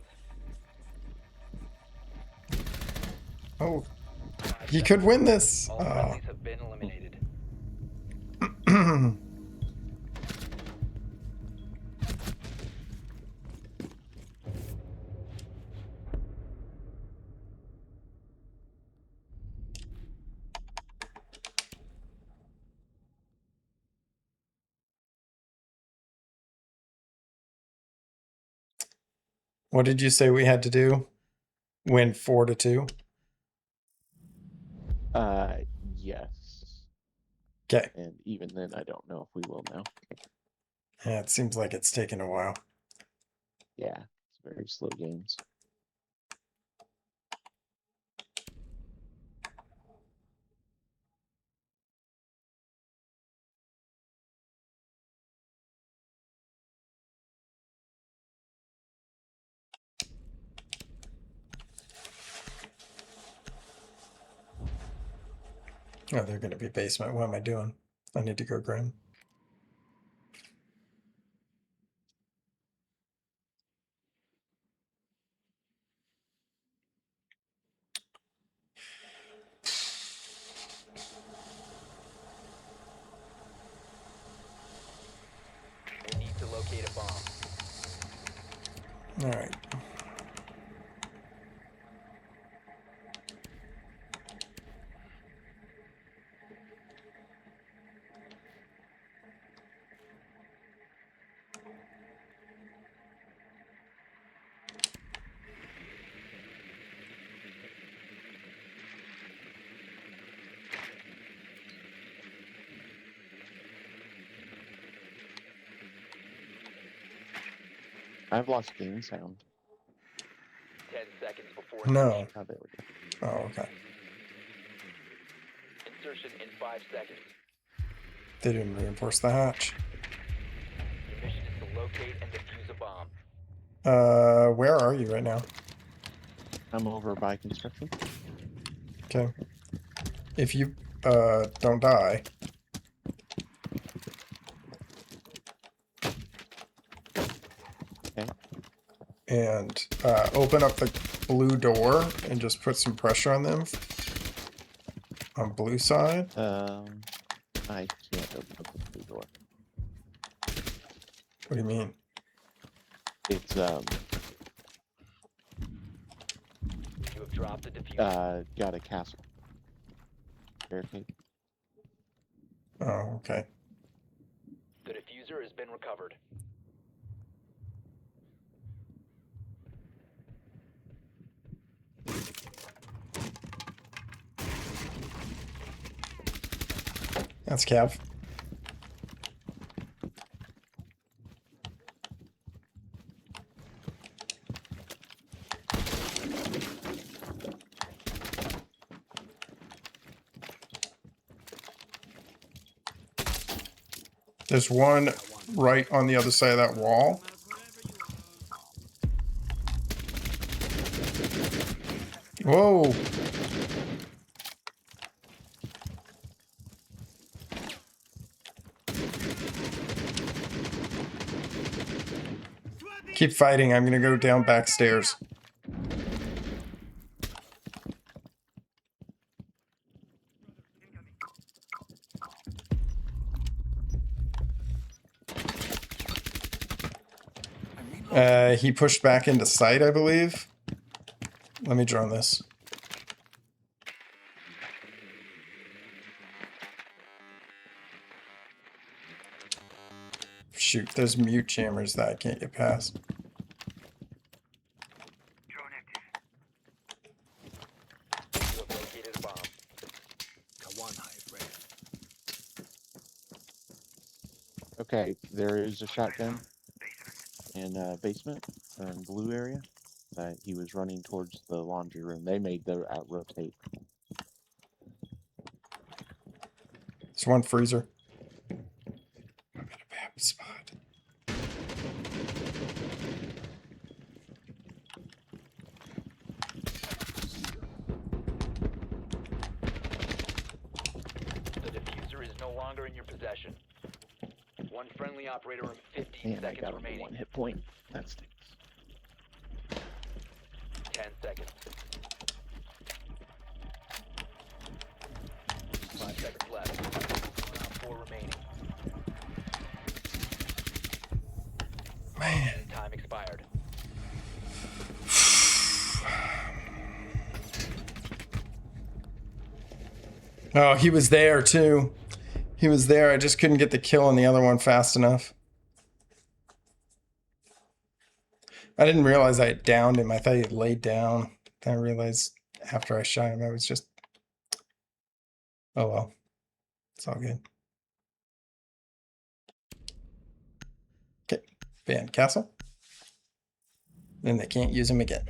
Oh, he could win this. All friendlies have been eliminated. What did you say we had to do? Win 4-2. Yes. Okay. And even then, I don't know if we will now. Yeah, it seems like it's taken a while. Yeah, it's very slow games. Oh, they're going to be basement. What am I doing? I need to go green. We need to locate a bomb. All right. I've lost game sound. 10 seconds before No. insertion. Oh, there we go. Oh, okay. Insertion in 5 seconds. They didn't reinforce the hatch. Your mission is to locate and defuse a bomb. Where are you right now? I'm over by construction. Okay. If you, don't die. Okay. And, open up the blue door and just put some pressure on them. On blue side. I can't open up the blue door. What do you mean? It's You have dropped the diffuser. got a castle barricade. Oh, okay. The diffuser has been recovered. That's Cav. There's one right on the other side of that wall. Whoa. Keep fighting. I'm gonna go down back stairs. He pushed back into sight, I believe. Let me drone this. Shoot, there's mute jammers that I can't get past. You have located a bomb. Kawan hive ready. Okay, there is a shotgun in basement or in blue area. He was running towards the laundry room. They made the rotate. There's one freezer. I'm in a bad spot. The diffuser is no longer in your possession. One friendly operator and 15 Man, I seconds got remaining. 1 hit point. That stinks. 10 seconds. 5 seconds left. 4 remaining. Man. Time expired. Oh, he was there too. He was there. I just couldn't get the kill on the other one fast enough. I didn't realize I had downed him. I thought he had laid down. Then I realized after I shot him, I was just... Oh well. It's all good. Okay. Ban castle. Then they can't use him again.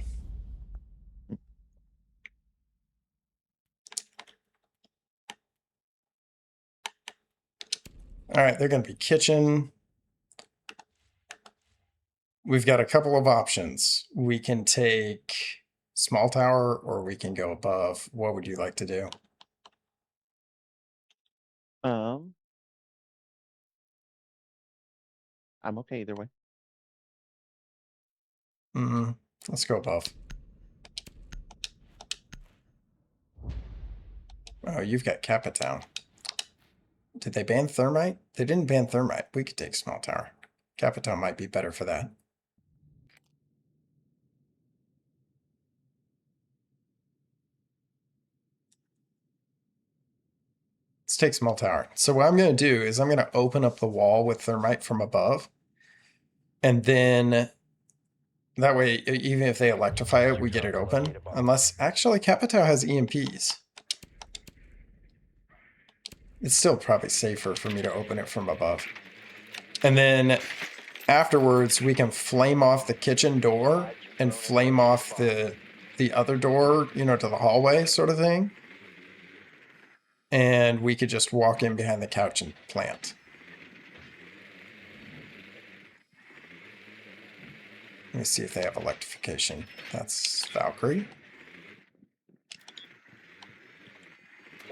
All right, they're going to be kitchen. We've got a couple of options. We can take small tower or we can go above. What would you like to do? I'm okay either way. Let's go above. Oh, you've got Capitown. Did they ban thermite? They didn't ban thermite. We could take small tower. Capitown might be better for that. Let's take small tower. So what I'm going to do is I'm going to open up the wall with thermite from above. And then that way, even if they electrify it, we get it open. Unless, actually, Capitown has EMPs. It's still probably safer for me to open it from above. And then afterwards, we can flame off the kitchen door and flame off the other door, you know, to the hallway sort of thing. And we could just walk in behind the couch and plant. Let me see if they have electrification. That's Valkyrie.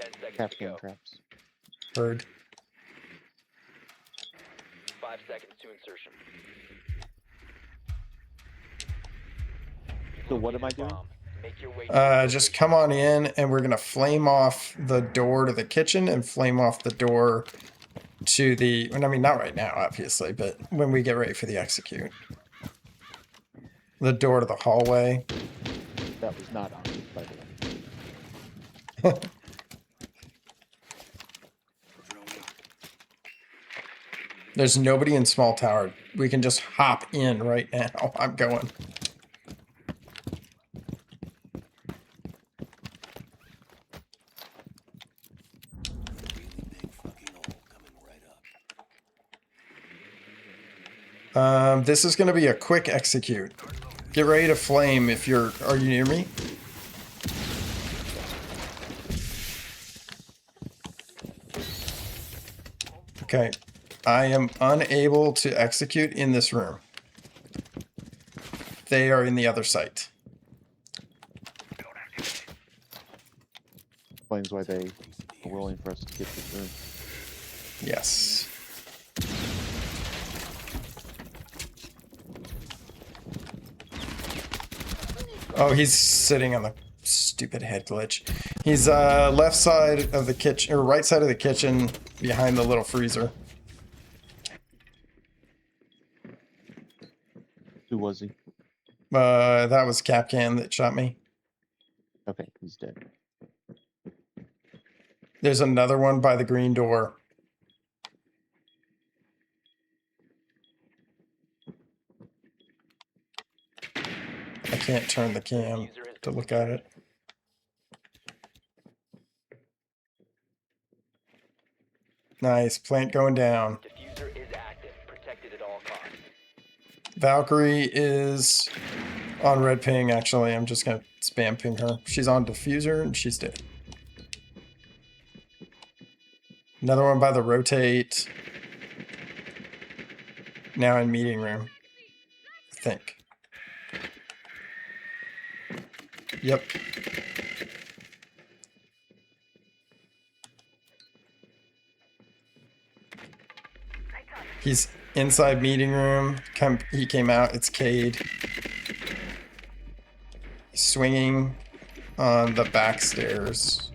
10 seconds to Captain go. traps. Heard. 5 seconds to insertion. You've So what am I located a doing? bomb. Make your way to Just come on in and we're going to flame off the door to the kitchen and flame off the door to the... I mean, not right now, obviously, but when we get ready for the execute. The door to the hallway. That was not on, by the way. There's nobody in small tower. We can just hop in right now. I'm going. Really big fucking hole coming right up. This is going to be a quick execute. Get ready to flame if you're... Are you near me? Okay. I am unable to execute in this room. They are in the other site. Explains why they are willing for us to get this room. Yes. Oh, he's sitting on the stupid head glitch. He's left side of the kitchen, or right side of the kitchen, behind the little freezer. Who was he? That was Capcan that shot me. Okay, he's dead. There's another one by the green door. I can't turn the cam Diffuser has to been look at it. Nice. Plant going down. Diffuser is active, protected at all costs. Valkyrie is on red ping, actually. I'm just going to spam ping her. She's on diffuser and she's dead. Another one by the rotate. Now in meeting room. I think. Yep. He's inside meeting room. He came out. It's Cade. He's swinging on the back stairs.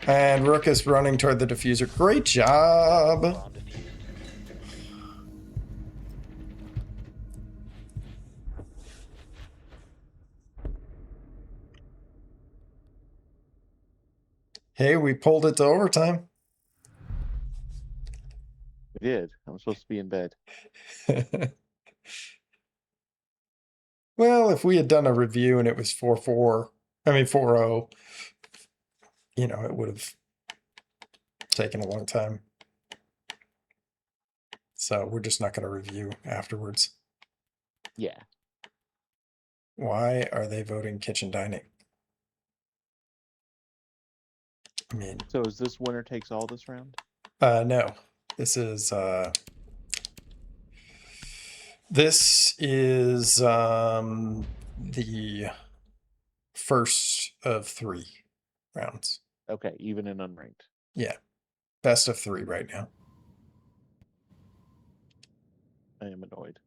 And Rook is running toward the diffuser. Great job. Bomb defused. Hey, we pulled it to overtime. We did. I'm supposed to be in bed. Well, if we had done a review and it was 4-4, I mean 4-0, you know, it would have taken a long time. So we're just not going to review afterwards. Yeah. Why are they voting kitchen dining? I mean, So is this winner takes all this round? no. This is the first of 3 rounds. Okay, even in unranked. Yeah. Best of 3 right now. I am annoyed.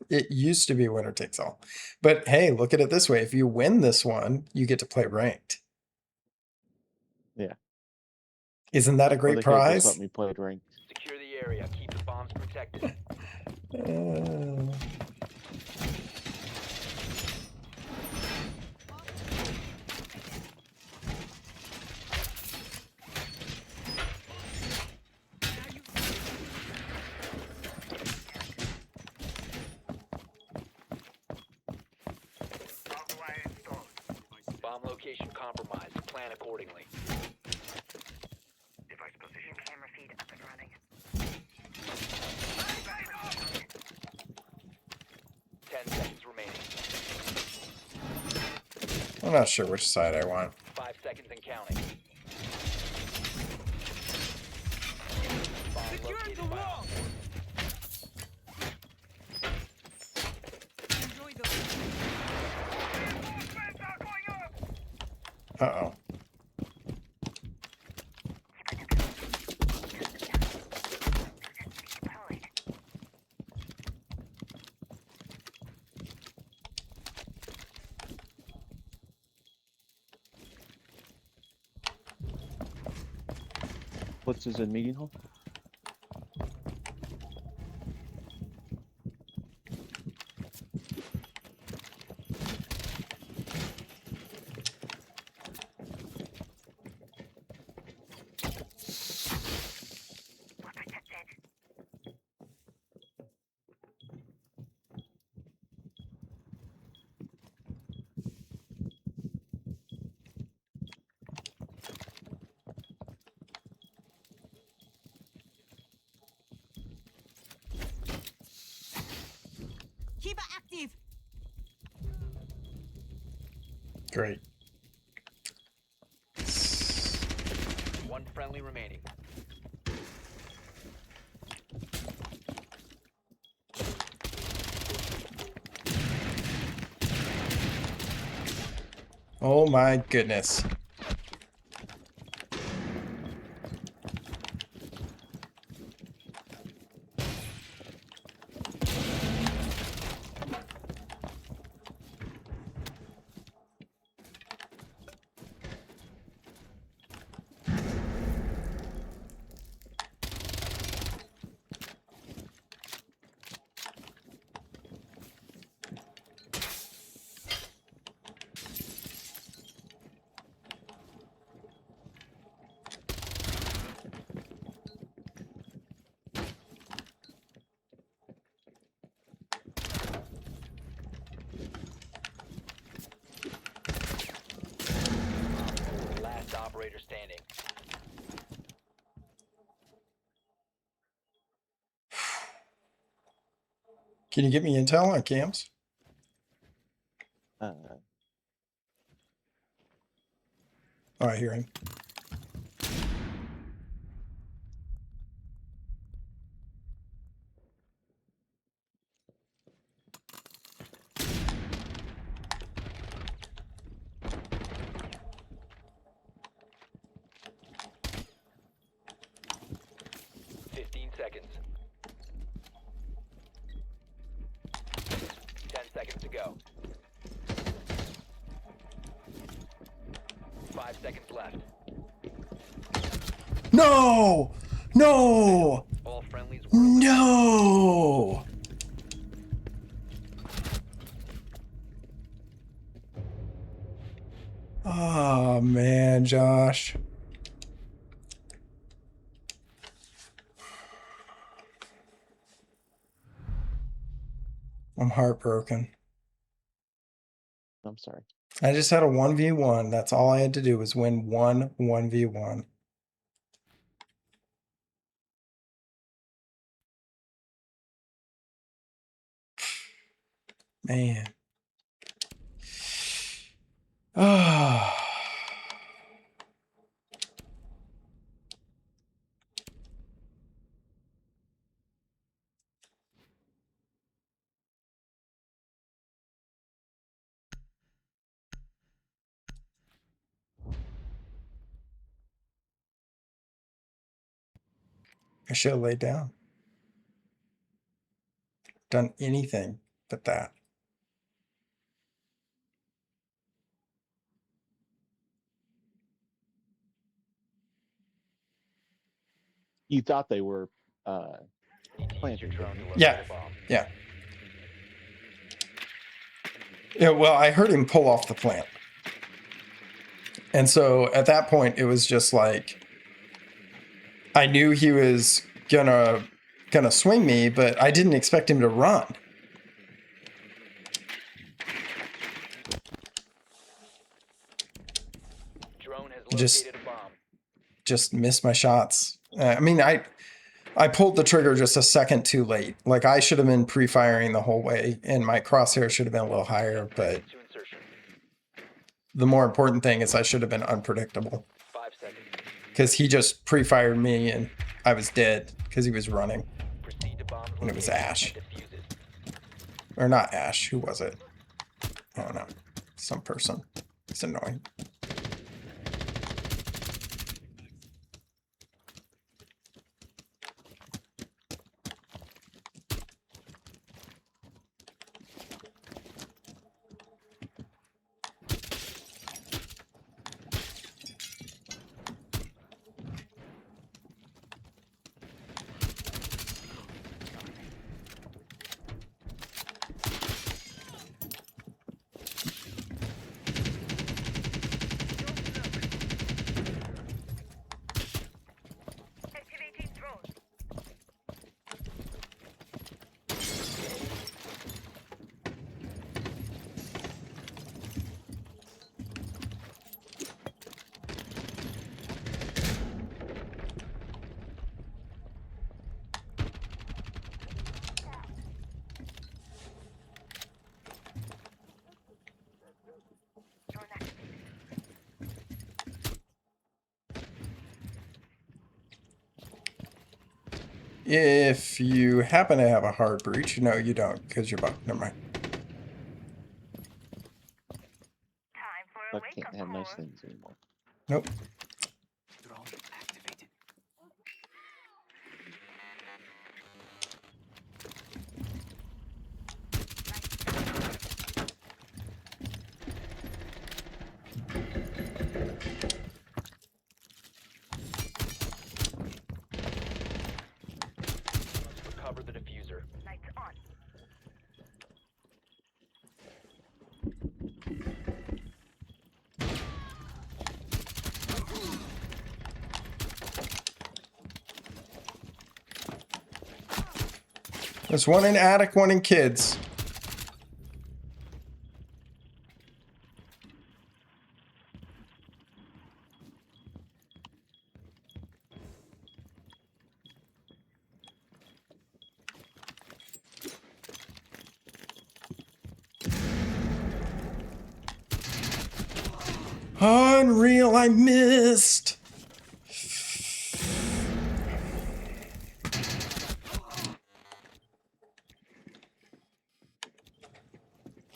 It used to be winner takes all. But hey, look at it this way. If you win this one, you get to play ranked. Yeah. Isn't that a Or great they could've just prize? let me play ranked. Secure the area. Keep the bombs protected. Bomb location compromised. Plan accordingly. Device position. Camera feed up and running. 10 seconds remaining. I'm not sure which side I want. 5 seconds and counting. Bomb located by Op 4. Uh-oh. What's his in meeting hall? Keep it active. Great. 1 friendly remaining. Oh my goodness. Can you get me intel on cams? Uh, Oh, I hear him. Seconds. 10 seconds to go. 5 seconds left. No! No! All friendlies were No! Oh, man, Josh. I'm heartbroken. I'm sorry. I just had a 1v1. That's all I had to do was win one 1v1. Man. Ah. I should have laid down. Done anything but that. You thought they were need to use planted. your drone to locate Yeah. a bomb. Yeah. Yeah, well, I heard him pull off the plant. And so at that point, it was just like, I knew he was gonna swing me, but I didn't expect him to run. Drone has located Just- a bomb. Just missed my shots. I mean, I pulled the trigger just a second too late. Like I should have been pre-firing the whole way, and my crosshair should have been a little higher. But To insertion. the more important thing is I should have been unpredictable, 5 seconds. because he just pre-fired me and I was dead because he was running. Proceed to bomb And it was location Ash. and defuse it. Or not Ash. Who was it? I don't know. Some person. It's annoying. Activating drone. Drone activated. If you happen to have a hard breach, no, you don't, because you're bugged. Never mind. Time for I a wake can't up have call. nice things anymore. Nope. Drone activated. Recover the diffuser. Lights on. There's one in attic, one in kids. Unreal, I missed.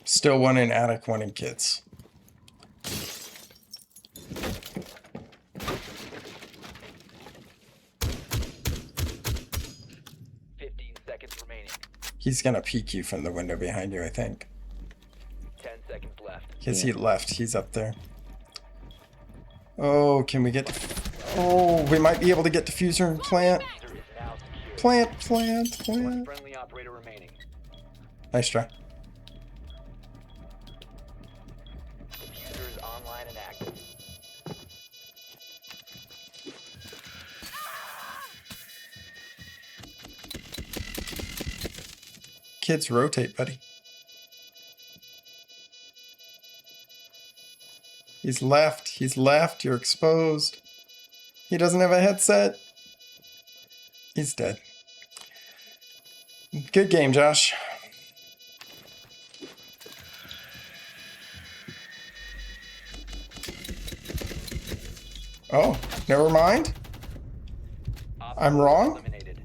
Still one in attic, one in kids. 15 seconds remaining. He's gonna peek you from the window behind you, I think. 10 seconds left. Because he left. He's up there. Oh, can we get... Oh, we might be able to get diffuser and plant. Diffuser is now secure. Plant. One friendly operator remaining. Nice try. Diffuser is online and active. Kids, rotate, buddy. He's left. You're exposed. He doesn't have a headset. He's dead. Good game, Josh. Oh, never mind. I'm wrong. Eliminated.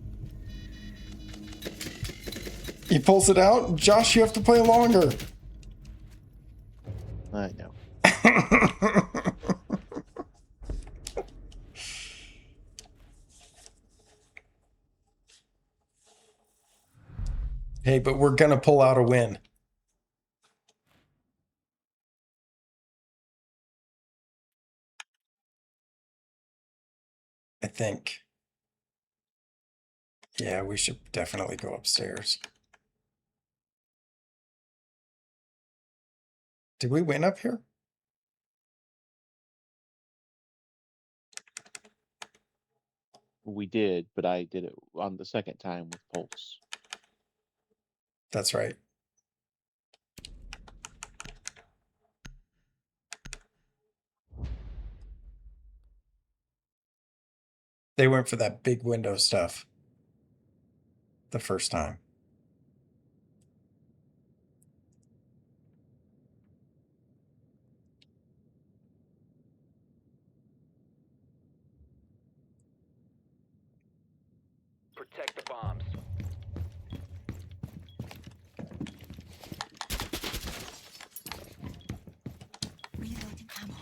He pulls it out. Josh, you have to play longer. I know. Hey, but we're gonna pull out a win. I think. Yeah, we should definitely go upstairs. Did we win up here? We did, but I did it on the second time with Pulse. That's right. They went for that big window stuff the first time. Protect the bombs. Reloading ammo.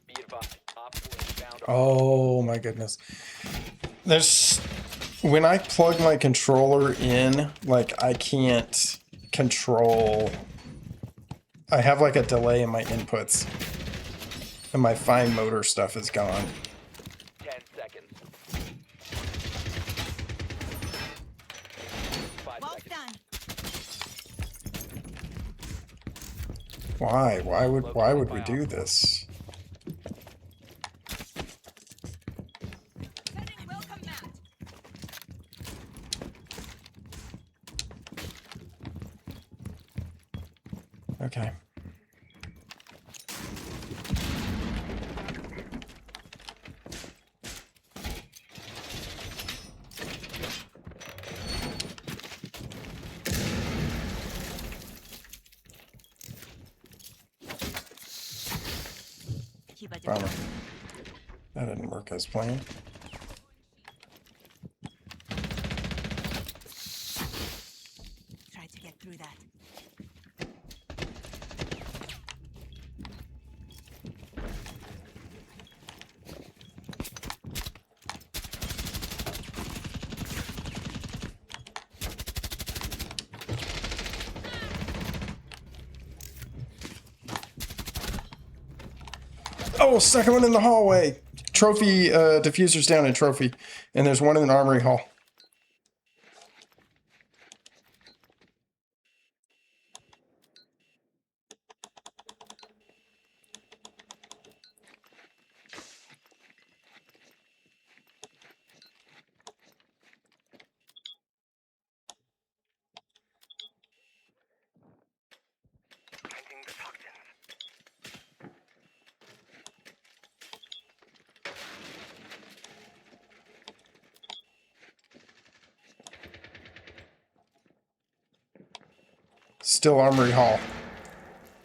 Be advised. Op 4 is found. Oh my goodness. There's when I plug my controller in, like I can't control. I have like a delay in my inputs. And my fine motor stuff is gone. 10 seconds. 5 Well seconds. done. Why? Why would we do this? Setting welcome mat. Okay. Keep it Bummer. down. That didn't work as planned. Try to get through that. Oh, second one in the hallway. Trophy diffusers down in trophy. And there's one in the armory hall. Finding the toxins. Still Armory Hall.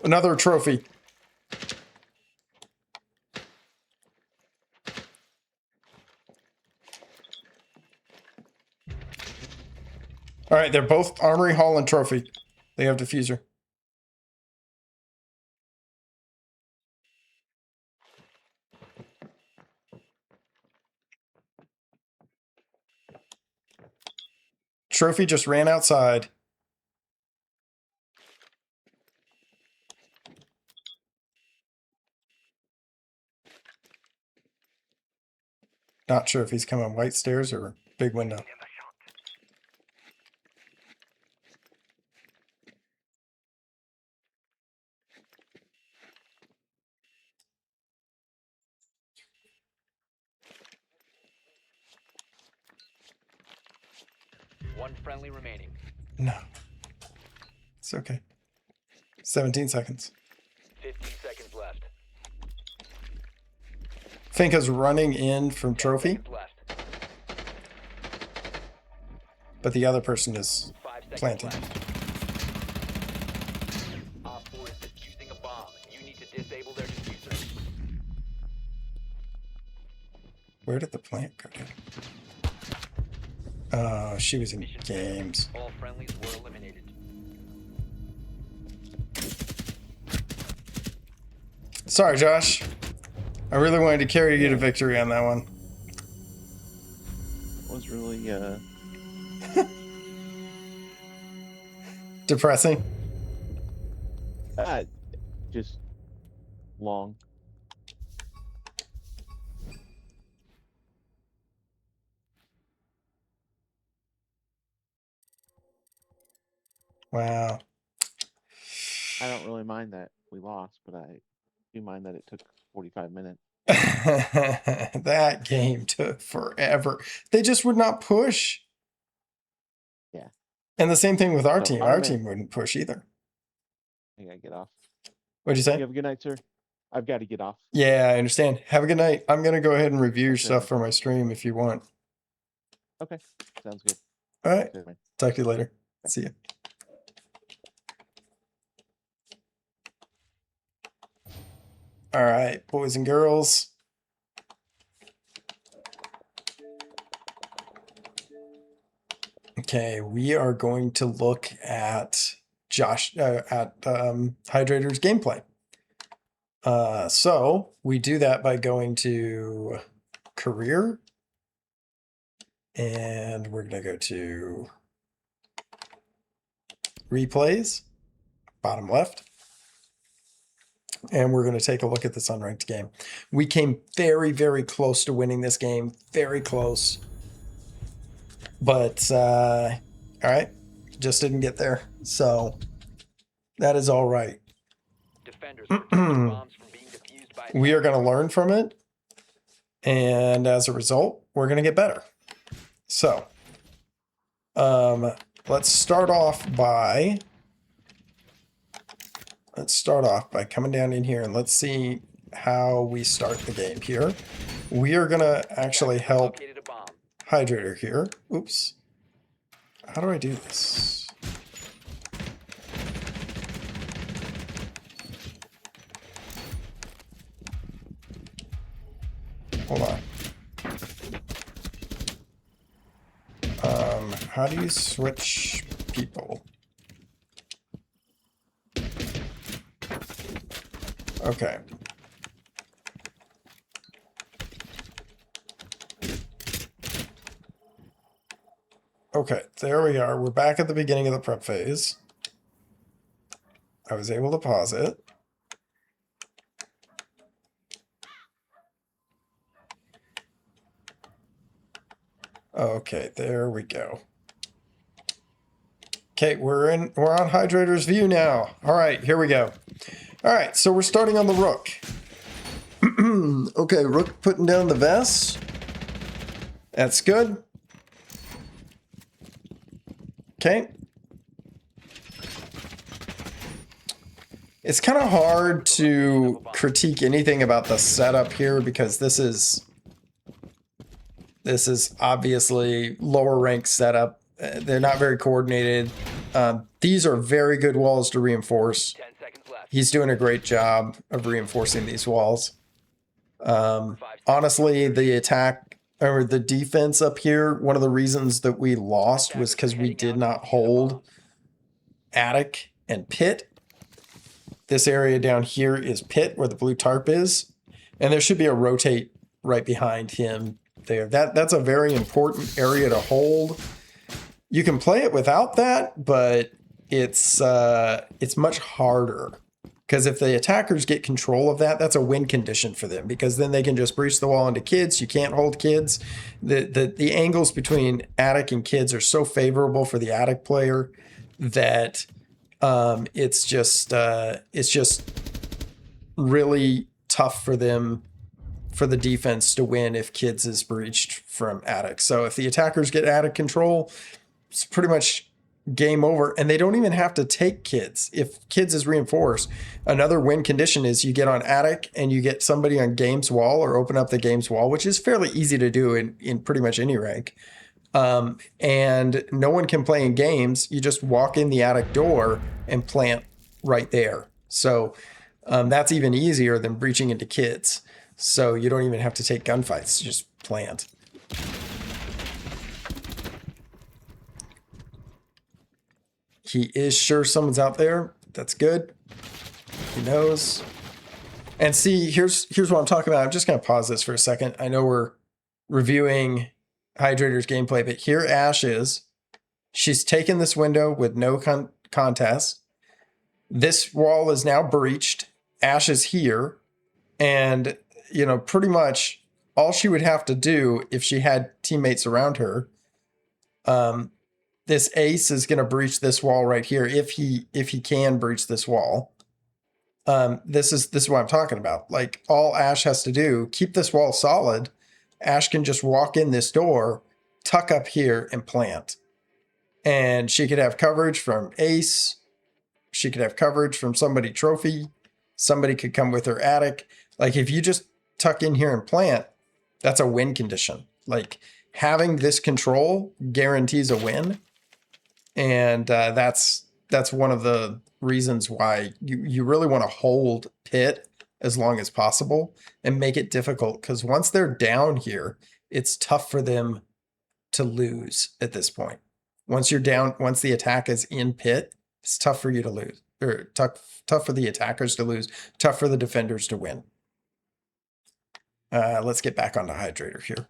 Another trophy. All right, they're both Armory Hall and trophy. They have diffuser. Trophy just ran outside. Not sure if he's coming white stairs or big window. Never shot. One friendly remaining. No. It's okay. 17 seconds. 15 seconds left. Finka's running in from 10 trophy, seconds left. but the other person is 5 seconds planting. left. Op 4 is defusing a bomb. You need to disable their diffuser. Where did the plant go to? Oh, she was in Mission failed. games. All friendlies were eliminated. Sorry, Josh. I really wanted to carry you to victory on that one. Was really Depressing. just long. Wow. I don't really mind that we lost, but I do mind that it took 45 minutes. That game took forever. They just would not push. Yeah. And the same thing with our So team. I'm Our in. team wouldn't push either. I gotta get off. What'd you say? You have a good night, sir. I've got to get off. Yeah, I understand. Have a good night. I'm going to go ahead and review your Okay. stuff for my stream if you want. Okay, sounds good. All right. Good, man. Talk to you later. See ya. All right, boys and girls. Okay, we are going to look at Hydrator's gameplay. So we do that by going to career, and we're going to go to replays, bottom left. And we're going to take a look at this unranked game. We came very, very close to winning this game. Very close. But, all right, just didn't get there. So that is all right. Defenders protect your bombs from being defused by We are going to learn from it. And as a result, we're going to get better. So let's start off by coming down in here and let's see how we start the game here. We are going to actually help located a bomb. Hydrator here. Oops. How do I do this? Hold on. How do you switch people? Okay. Okay, there we are. We're back at the beginning of the prep phase. I was able to pause it. Okay, there we go. Okay, we're on Hydrator's view now. All right, here we go. All right, so we're starting on the Rook. Okay, Rook putting down the vest. That's good. Okay. It's kind of hard to critique anything about the setup here because this is obviously lower rank setup. They're not very coordinated. These are very good walls to reinforce. 10 seconds left. He's doing a great job of reinforcing these walls. Honestly, the attack or the defense up here, one of the reasons that we lost was because we did not hold attic and pit. This area down here is pit where the blue tarp is. And there should be a rotate right behind him there. That's a very important area to hold. You can play it without that, but it's much harder. Because if the attackers get control of that, that's a win condition for them. Because then they can just breach the wall into kids. You can't hold kids. The angles between attic and kids are so favorable for the attic player that it's just really tough for them, for the defense to win if kids is breached from attic. So if the attackers get attic control, it's pretty much game over, and they don't even have to take kids. If kids is reinforced, another win condition is you get on attic and you get somebody on games wall or open up the games wall, which is fairly easy to do in pretty much any rank. And no one can play in games. You just walk in the attic door and plant right there. So that's even easier than breaching into kids. So you don't even have to take gunfights, just plant. He is sure someone's out there. That's good. He knows. And see, here's what I'm talking about. I'm just going to pause this for a second. I know we're reviewing Hydrator's gameplay, but here Ash is. She's taken this window with no contest. This wall is now breached. Ash is here. And, you know, pretty much all she would have to do if she had teammates around her, this ace is going to breach this wall right here if he can breach this wall. This is what I'm talking about. Like, all Ash has to do, keep this wall solid. Ash can just walk in this door, tuck up here, and plant. And she could have coverage from ace. She could have coverage from somebody trophy. Somebody could come with her attic. Like, if you just tuck in here and plant, that's a win condition. Like, having this control guarantees a win. And that's one of the reasons why you really want to hold pit as long as possible and make it difficult. Because once they're down here, it's tough for them to lose at this point. Once you're down, once the attack is in pit, it's tough for you to lose. Or tough for the attackers to lose, tough for the defenders to win. Let's get back onto Hydrator here.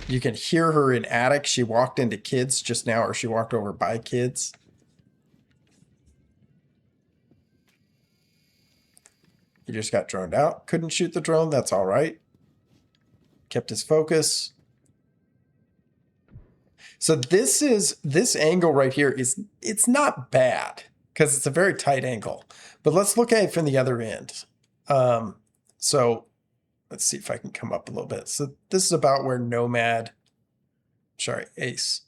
You can hear her in attic. She walked into kids just now, or she walked over by kids. He just got droned out. Couldn't shoot the drone. That's all right. Kept his focus. So this angle right here it's not bad because it's a very tight angle. But let's look at it from the other end. So let's see if I can come up a little bit. So this is about where Ace.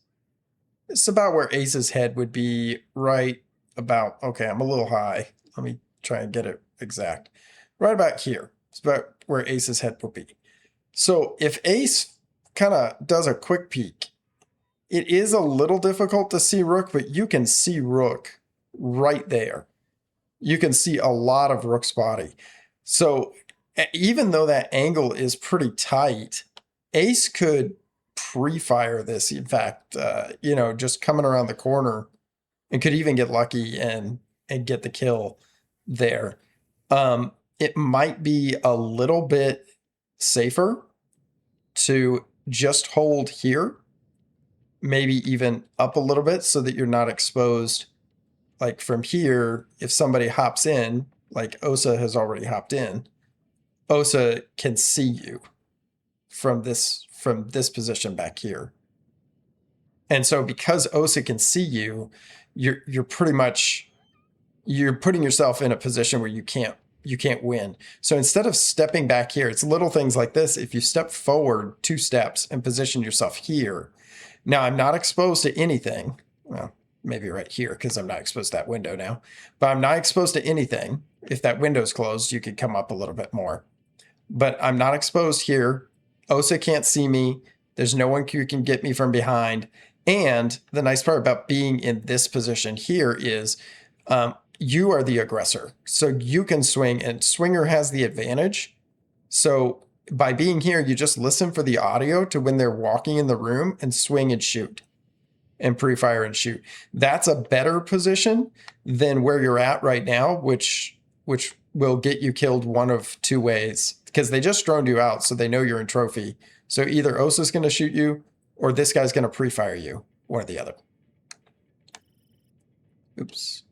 This is about where Ace's head would be, right about, okay, I'm a little high. Let me try and get it exact. Right about here. It's about where Ace's head would be. So if Ace kind of does a quick peek, it is a little difficult to see Rook, but you can see Rook right there. You can see a lot of Rook's body. So even though that angle is pretty tight, Ace could pre-fire this. In fact, just coming around the corner, and could even get lucky and get the kill there. It might be a little bit safer to just hold here, maybe even up a little bit so that you're not exposed. Like from here, if somebody hops in, like Osa has already hopped in, Osa can see you from this position back here. And so because Osa can see you, you're pretty much, you're putting yourself in a position where you can't win. So instead of stepping back here, it's little things like this. If you step forward 2 steps and position yourself here, now I'm not exposed to anything. Well, maybe right here because I'm not exposed to that window now, but I'm not exposed to anything. If that window's closed, you could come up a little bit more. but I'm not exposed here. Osa can't see me. There's no one who can get me from behind. And the nice part about being in this position here is you are the aggressor. So you can swing, and Swinger has the advantage. So by being here, you just listen for the audio to when they're walking in the room and swing and shoot and pre-fire and shoot. That's a better position than where you're at right now, which will get you killed one of two ways, because they just droned you out, so they know you're in trophy. So either Osa's going to shoot you or this guy's going to pre-fire you, one or the other. Oops.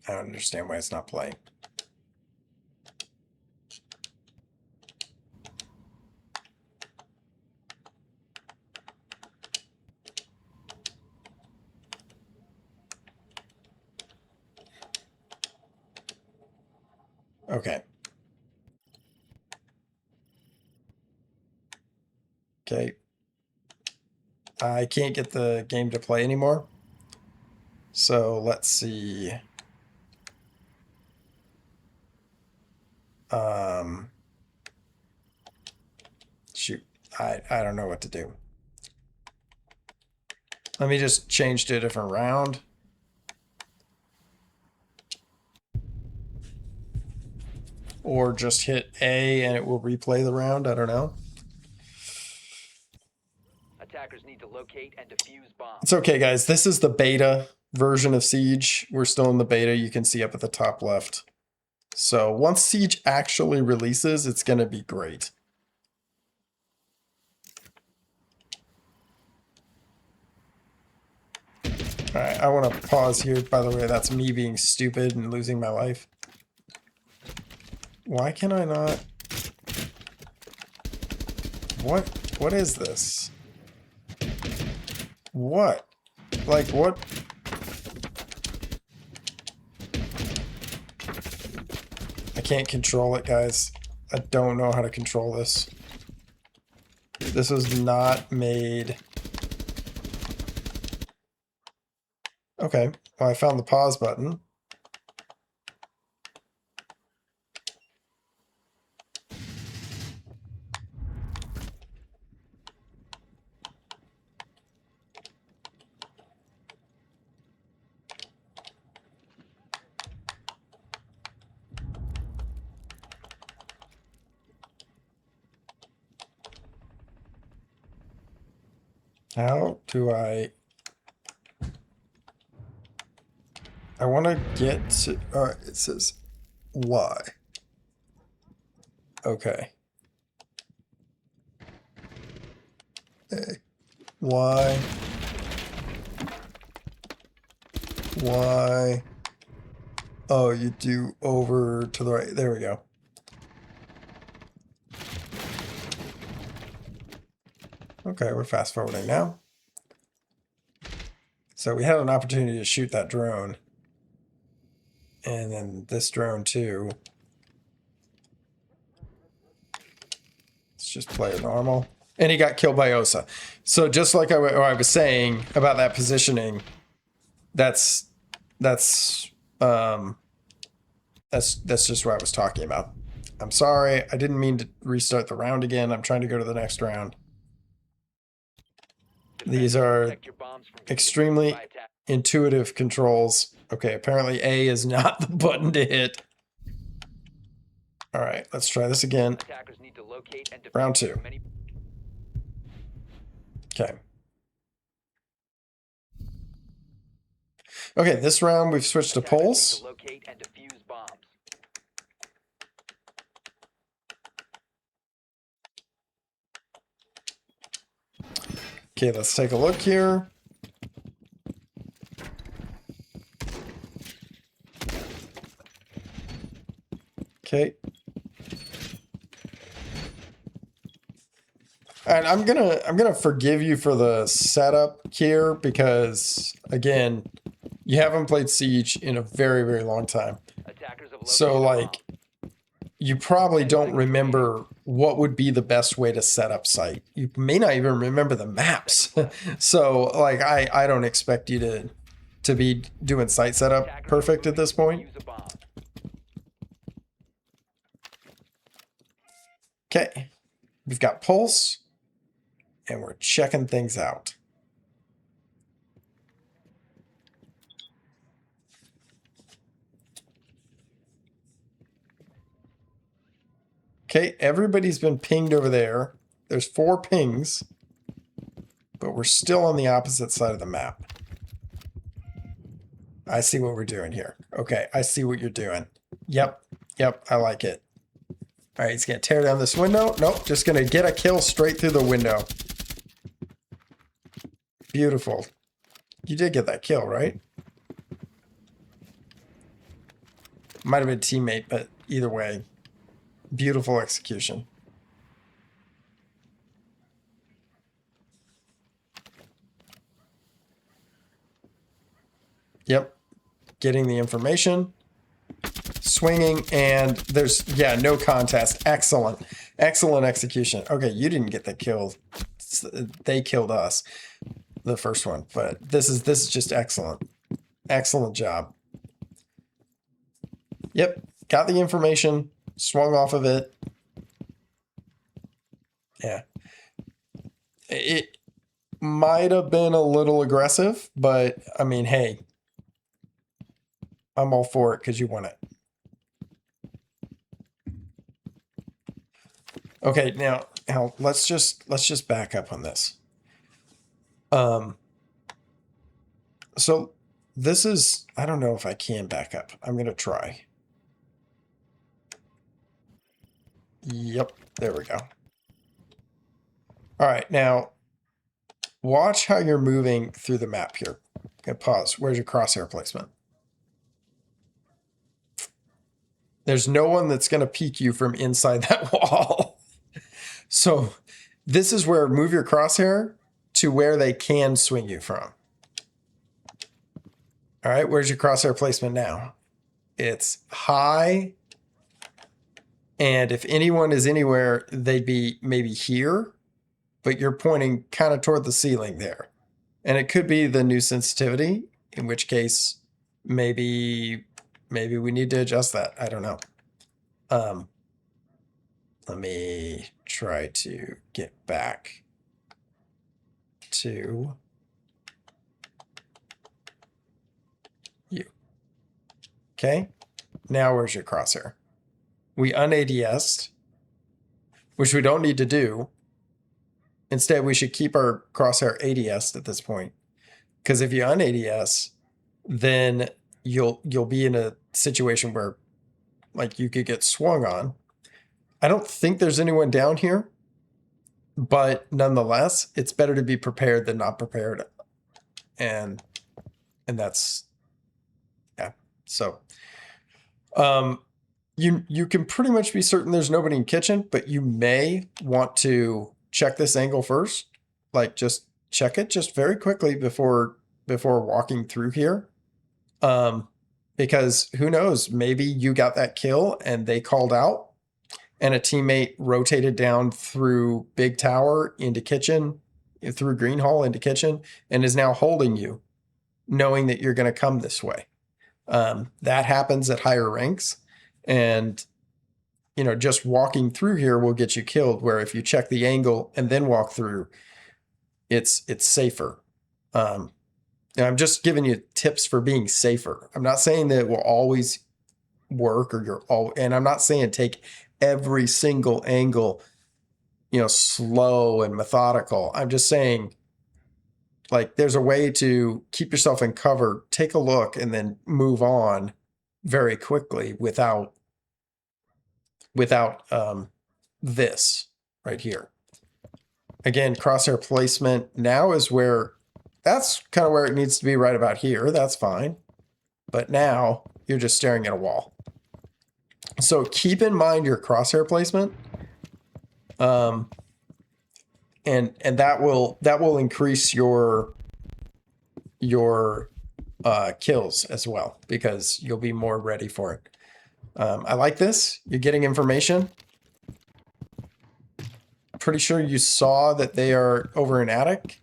I don't understand why it's not playing. Okay. Okay. I can't get the game to play anymore. So let's see. Shoot. I don't know what to do. Let me just change to a different round. Or just hit A and it will replay the round. I don't know. Attackers need to locate and defuse bombs. It's okay, guys. This is the beta version of Siege. We're still in the beta. You can see up at the top left. So once Siege actually releases, it's going to be great. All right, I want to pause here. By the way, that's me being stupid and losing my life. Why can I not? What is this? What? Like what? I can't control it, guys. I don't know how to control this. This was not made. Okay, well, I found the pause button. How do I want to get to, all right, it says Y. Okay. A. Y. Y. Oh, you do over to the right. There we go. Okay, we're fast forwarding now. So we had an opportunity to shoot that drone. And then this drone too. Let's just play it normal. And he got killed by Osa. So just like I was saying about that positioning, that's just what I was talking about. I'm sorry, I didn't mean to restart the round again. I'm trying to go to the next round. These are extremely intuitive controls. Okay, apparently A is not the button to hit. All right, let's try this again. Attackers need to locate and defuse Round 2. many- Okay. Okay, this round we've switched to Attackers need pulse. to locate and defuse bombs. Okay, let's take a look here. Okay. And I'm gonna forgive you for the setup here because again, you haven't played Siege in a very, very long time. Attackers have So located a like you probably don't remember what would be the best way to set up site. You may not even remember the maps. So like I don't expect you to be doing site setup Attackers perfect are at this moving point. to defuse a bomb. Okay, we've got pulse, and we're checking things out. Okay, everybody's been pinged over there. There's 4 pings, but we're still on the opposite side of the map. I see what we're doing here. Okay, I see what you're doing. Yep, I like it. All right, he's gonna tear down this window. Nope, just gonna get a kill straight through the window. Beautiful. You did get that kill, right? Might have been a teammate, but either way, beautiful execution. Yep, getting the information, swinging, and there's, yeah, no contest. Excellent execution. Okay, you didn't get the kill. They killed us, the first one, but this is just excellent job. Yep, got the information, swung off of it. Yeah, it might have been a little aggressive, but I mean, hey, I'm all for it because you won it. Okay, now let's just back up on this. So this is, I don't know if I can back up. I'm gonna try. Yep, there we go. All right, now watch how you're moving through the map here. Okay, pause. Where's your crosshair placement? There's no one that's going to peek you from inside that wall. So this is where move your crosshair to where they can swing you from. All right, where's your crosshair placement now? It's high. And if anyone is anywhere, they'd be maybe here, but you're pointing kind of toward the ceiling there. And it could be the new sensitivity, in which case maybe we need to adjust that. I don't know. Let me try to get back to you. Okay. Now where's your crosshair? We un-ADS'd, which we don't need to do. Instead, we should keep our crosshair ADS'd at this point. Because if you un-ADS, then you'll be in a situation where like you could get swung on. I don't think there's anyone down here, but nonetheless, it's better to be prepared than not prepared. And that's, yeah. So, you can pretty much be certain there's nobody in kitchen, but you may want to check this angle first. Like just check it just very quickly before walking through here. Because who knows, maybe you got that kill and they called out and a teammate rotated down through big tower into kitchen, through green hall into kitchen, and is now holding you, knowing that you're going to come this way. That happens at higher ranks. And, you know, just walking through here will get you killed, where if you check the angle and then walk through, it's safer. And I'm just giving you tips for being safer. I'm not saying that it will always work and I'm not saying take every single angle, you know, slow and methodical. I'm just saying, like, there's a way to keep yourself in cover, take a look, and then move on very quickly without this right here. Again, crosshair placement now is where, that's kind of where it needs to be, right about here. That's fine. But now you're just staring at a wall. So keep in mind your crosshair placement. And that will increase your kills as well, because you'll be more ready for it. I like this. You're getting information. Pretty sure you saw that they are over in attic.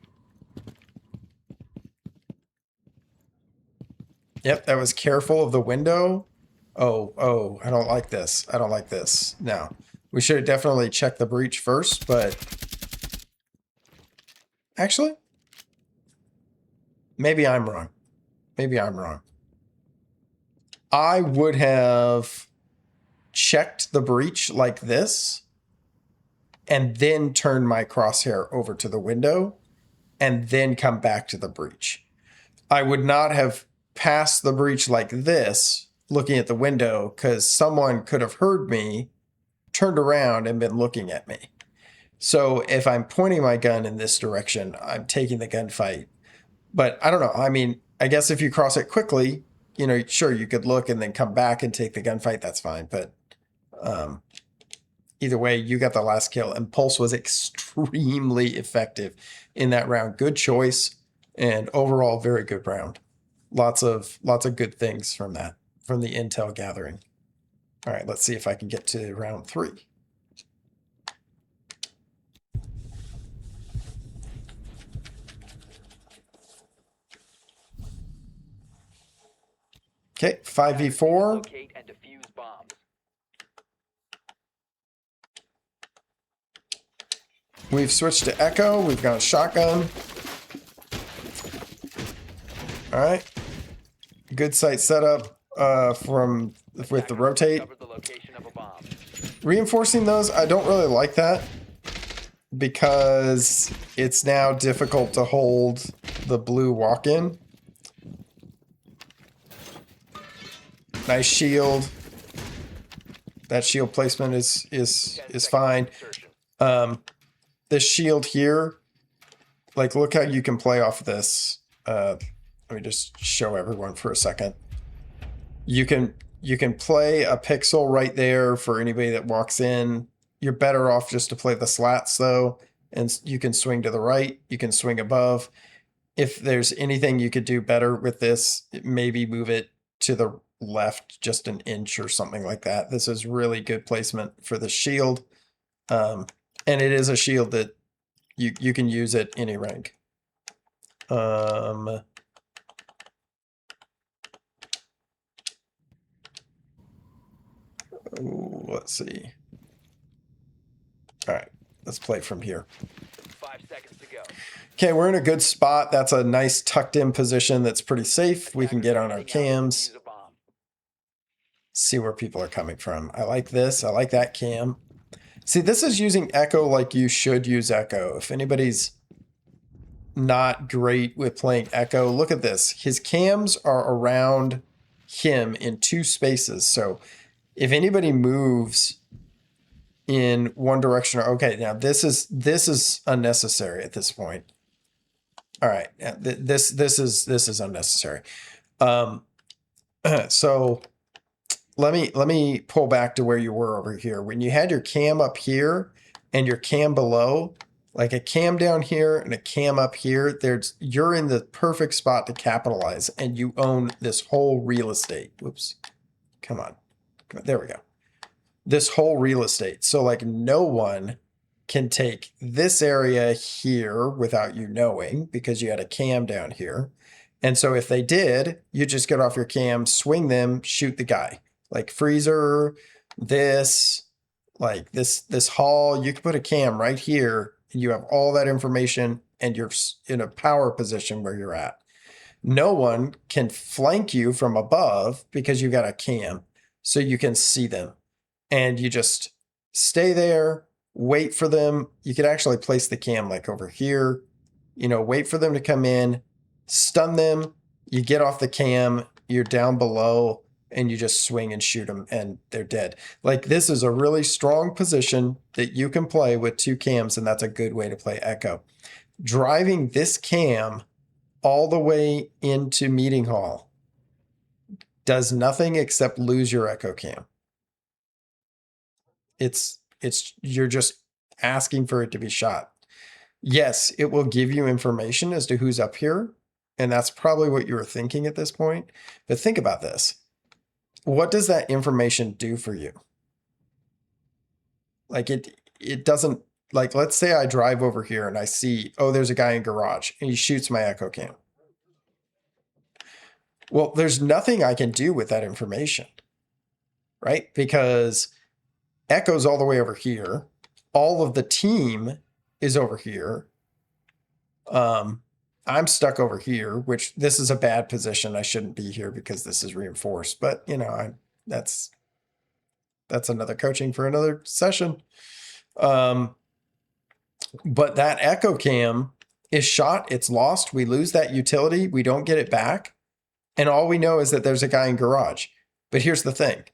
Yep, that was careful of the window. Oh, I don't like this. I don't like this. No. We should have definitely checked the breach first, but... Actually? Maybe I'm wrong. Maybe I'm wrong. I would have checked the breach like this and then turned my crosshair over to the window and then come back to the breach. I would not have passed the breach like this, looking at the window, because someone could have heard me, turned around, and been looking at me. So if I'm pointing my gun in this direction, I'm taking the gunfight. But I don't know. I mean, I guess if you cross it quickly, you know, sure, you could look and then come back and take the gunfight. That's fine. But either way, you got the last kill. And Pulse was extremely effective in that round. Good choice. And overall, very good round. Lots of good things from that, from the intel gathering. All right, let's see if I can get to round 3. Okay, 5v4. Locate and defuse bombs. We've switched to Echo. We've got a shotgun. All right. Good sight setup with the rotate. Cover the location of a bomb. Reinforcing those, I don't really like that because it's now difficult to hold the blue walk-in. Nice shield. That shield placement is fine. This shield here, like, look how you can play off this. Let me just show everyone for a second. You can play a pixel right there for anybody that walks in. You're better off just to play the slats though, and you can swing to the right. You can swing above. If there's anything you could do better with this, maybe move it to the left just an inch or something like that. This is really good placement for the shield. And it is a shield that you can use at any rank. Let's see. All right, let's play from here. 5 seconds to go. Okay, we're in a good spot. That's a nice tucked in position that's pretty safe. We can get on our cams, Defuse a bomb. see where people are coming from. I like this. I like that cam. See, this is using Echo like you should use Echo. If anybody's not great with playing Echo, look at this. His cams are around him in 2 spaces. So if anybody moves in one direction, okay, now this is unnecessary at this point. All right, this is unnecessary. So let me pull back to where you were over here. When you had your cam up here and your cam below, like a cam down here and a cam up here, you're in the perfect spot to capitalize, and you own this whole real estate. Whoops, come on, there we go. This whole real estate. So like no one can take this area here without you knowing, because you had a cam down here. And so if they did, you just get off your cam, swing them, shoot the guy. Like freezer, like this hall, you can put a cam right here and you have all that information and you're in a power position where you're at. No one can flank you from above because you got a cam, so you can see them. And you just stay there, wait for them. You could actually place the cam like over here, you know, wait for them to come in, stun them, you get off the cam, you're down below, and you just swing and shoot them and they're dead. Like, this is a really strong position that you can play with 2 cams, and that's a good way to play Echo. Driving this cam all the way into meeting hall does nothing except lose your Echo cam. You're just asking for it to be shot. Yes, it will give you information as to who's up here, and that's probably what you were thinking at this point. But think about this. What does that information do for you? Like it doesn't, like, let's say I drive over here and I see, oh, there's a guy in garage and he shoots my Echo cam. Well, there's nothing I can do with that information, right? Because Echo's all the way over here. All of the team is over here. I'm stuck over here, which this is a bad position. I shouldn't be here because this is reinforced. But you know, that's another coaching for another session. But that Echo cam is shot. It's lost. We lose that utility. We don't get it back. And all we know is that there's a guy in garage. But here's the thing.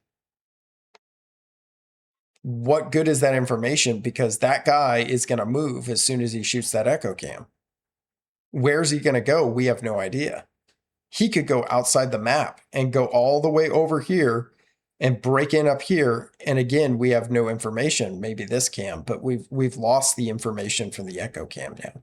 What good is that information? Because that guy is going to move as soon as he shoots that Echo cam. Where's he going to go? We have no idea. He could go outside the map and go all the way over here and break in up here. And again, we have no information. Maybe this cam, but we've lost the information from the Echo cam now.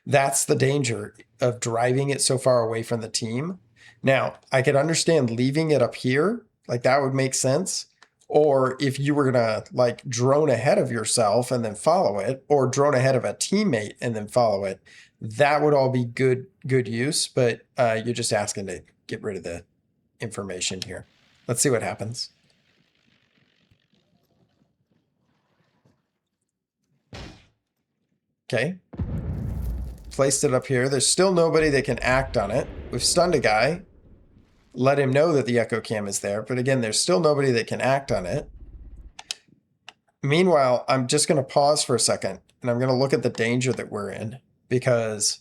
That's the danger of driving it so far away from the team. Now, I could understand leaving it up here. Like that would make sense. Or if you were going to like drone ahead of yourself and then follow it, or drone ahead of a teammate and then follow it, that would all be good use. But you're just asking to get rid of the information here. Let's see what happens. Okay. Placed it up here. There's still nobody that can act on it. We've stunned a guy. Let him know that the Echo cam is there. But again, there's still nobody that can act on it. Meanwhile, I'm just going to pause for a second. And I'm going to look at the danger that we're in. Because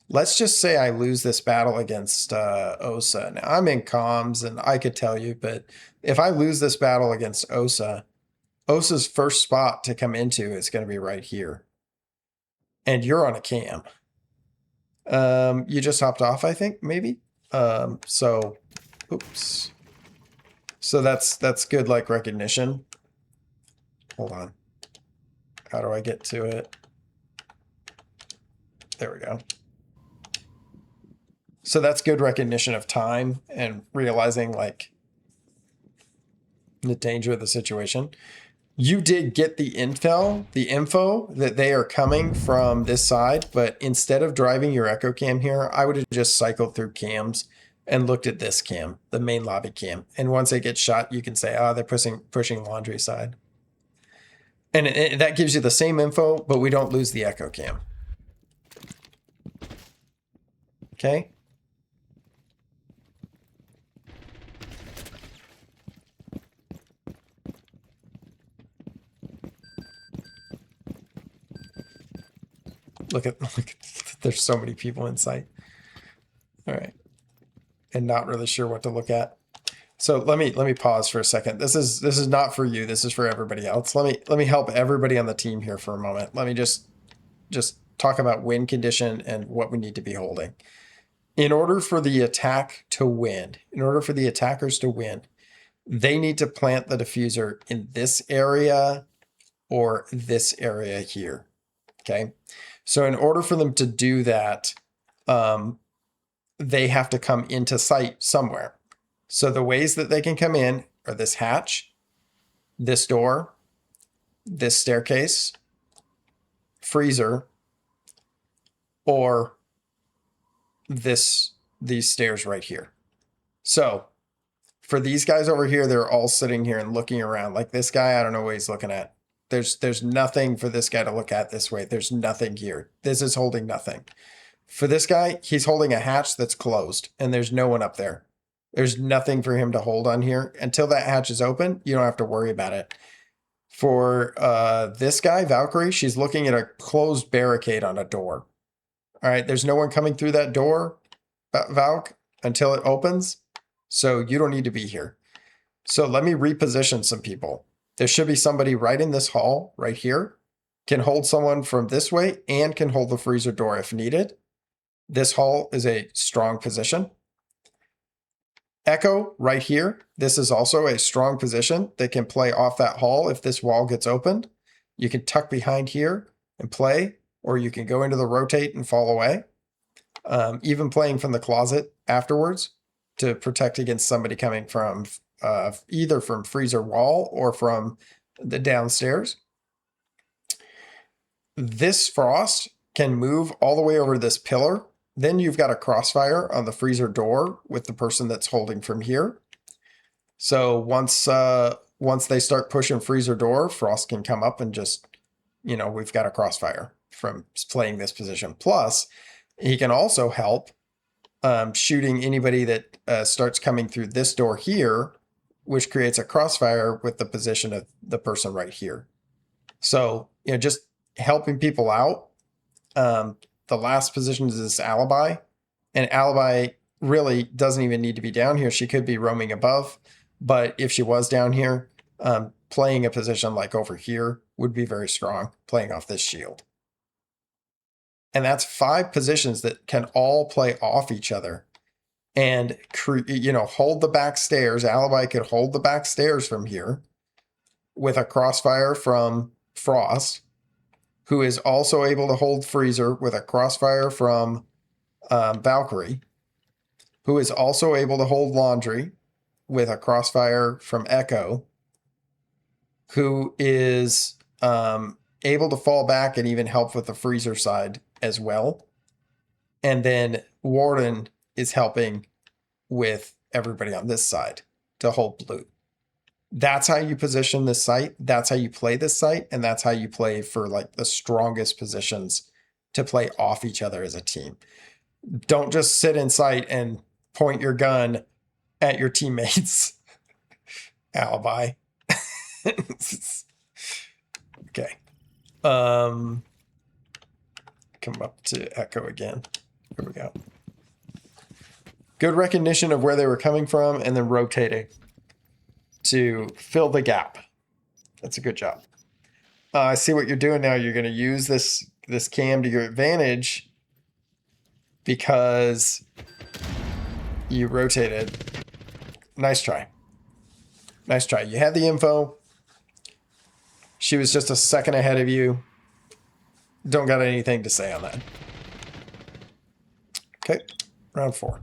let's just say I lose this battle against Osa. Now, I'm in comms and I could tell you. But if I lose this battle against Osa, Osa's first spot to come into is going to be right here. And you're on a cam. You just hopped off, I think, maybe. So, oops. So that's good, like recognition. Hold on. How do I get to it? There we go. So that's good recognition of time and realizing like the danger of the situation. You did get the info that they are coming from this side, but instead of driving your Echo cam here, I would have just cycled through cams and looked at this cam, the main lobby cam. And once it gets shot, you can say, oh, they're pushing laundry side. And that gives you the same info, but we don't lose the Echo cam. Okay. Look at there's so many people in sight. All right. And not really sure what to look at. So let me pause for a second. This is not for you. This is for everybody else. Let me help everybody on the team here for a moment. Let me just talk about win condition and what we need to be holding. In order for the attack to win, in order for the attackers to win, they need to plant the diffuser in this area or this area here. Okay. So in order for them to do that, they have to come into sight somewhere. So the ways that they can come in are this hatch, this door, this staircase, freezer, or these stairs right here. So for these guys over here, they're all sitting here and looking around. Like this guy, I don't know what he's looking at. There's nothing for this guy to look at this way. There's nothing here. This is holding nothing. For this guy, he's holding a hatch that's closed and there's no one up there. There's nothing for him to hold on here. Until that hatch is open, you don't have to worry about it. For this guy, Valkyrie, she's looking at a closed barricade on a door. All right, there's no one coming through that door, Valk, until it opens. So you don't need to be here. So let me reposition some people. There should be somebody right in this hall, right here, can hold someone from this way and can hold the freezer door if needed. This hall is a strong position. Echo right here. This is also a strong position that can play off that hall if this wall gets opened. You can tuck behind here and play, or you can go into the rotate and fall away. Even playing from the closet afterwards to protect against somebody coming from either from freezer wall or from the downstairs. This Frost can move all the way over this pillar Then you've got a crossfire on the freezer door with the person that's holding from here. So once they start pushing freezer door, Frost can come up and just, we've got a crossfire from playing this position. Plus, he can also help shooting anybody that starts coming through this door here, which creates a crossfire with the position of the person right here. So, just helping people out. The last position is this Alibi, and Alibi really doesn't even need to be down here. She could be roaming above, but if she was down here, playing a position like over here would be very strong, playing off this shield. And that's 5 positions that can all play off each other and, hold the back stairs. Alibi could hold the back stairs from here with a crossfire from Frost, who is also able to hold freezer with a crossfire from Valkyrie, who is also able to hold laundry with a crossfire from Echo, who is able to fall back and even help with the freezer side as well. And then Warden is helping with everybody on this side to hold blue. That's how you position this site. That's how you play this site. And that's how you play for like the strongest positions to play off each other as a team. Don't just sit in sight and point your gun at your teammates. Alibi. Okay. Come up to Echo again. Here we go. Good recognition of where they were coming from and then rotating to fill the gap. That's a good job. I see what you're doing now. You're going to use this cam to your advantage because you rotated. Nice try. Nice try. You had the info. She was just a second ahead of you. Don't got anything to say on that. Okay, round 4.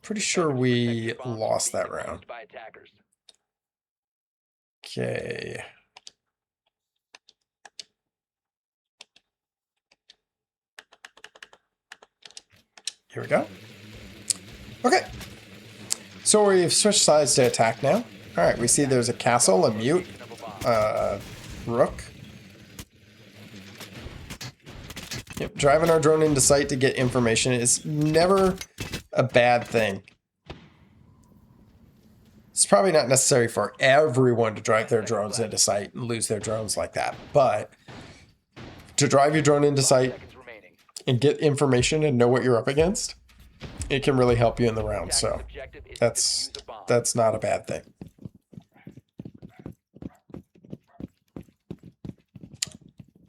Pretty sure we lost that round. By attackers. Okay. Here we go. Okay. So we've switched sides to attack now. All right, we see there's a castle, a mute, rook. Yep, driving our drone into sight to get information is never a bad thing. It's probably not necessary for everyone to drive their drones into sight and lose their drones like that, but to drive your drone into sight and get information and know what you're up against, it can really help you in the round. So that's not a bad thing.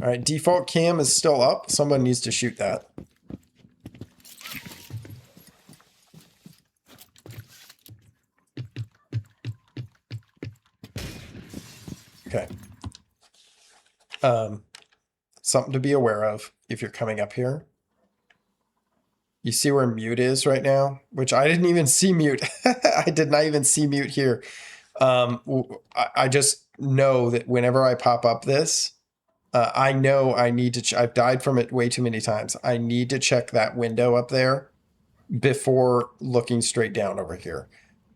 All right, default cam is still up. Someone needs to shoot that. Okay. Something to be aware of if you're coming up here. You see where mute is right now, which I didn't even see mute. I did not even see mute here. I just know that whenever I pop up this, I know I need to, I've died from it way too many times. I need to check that window up there before looking straight down over here.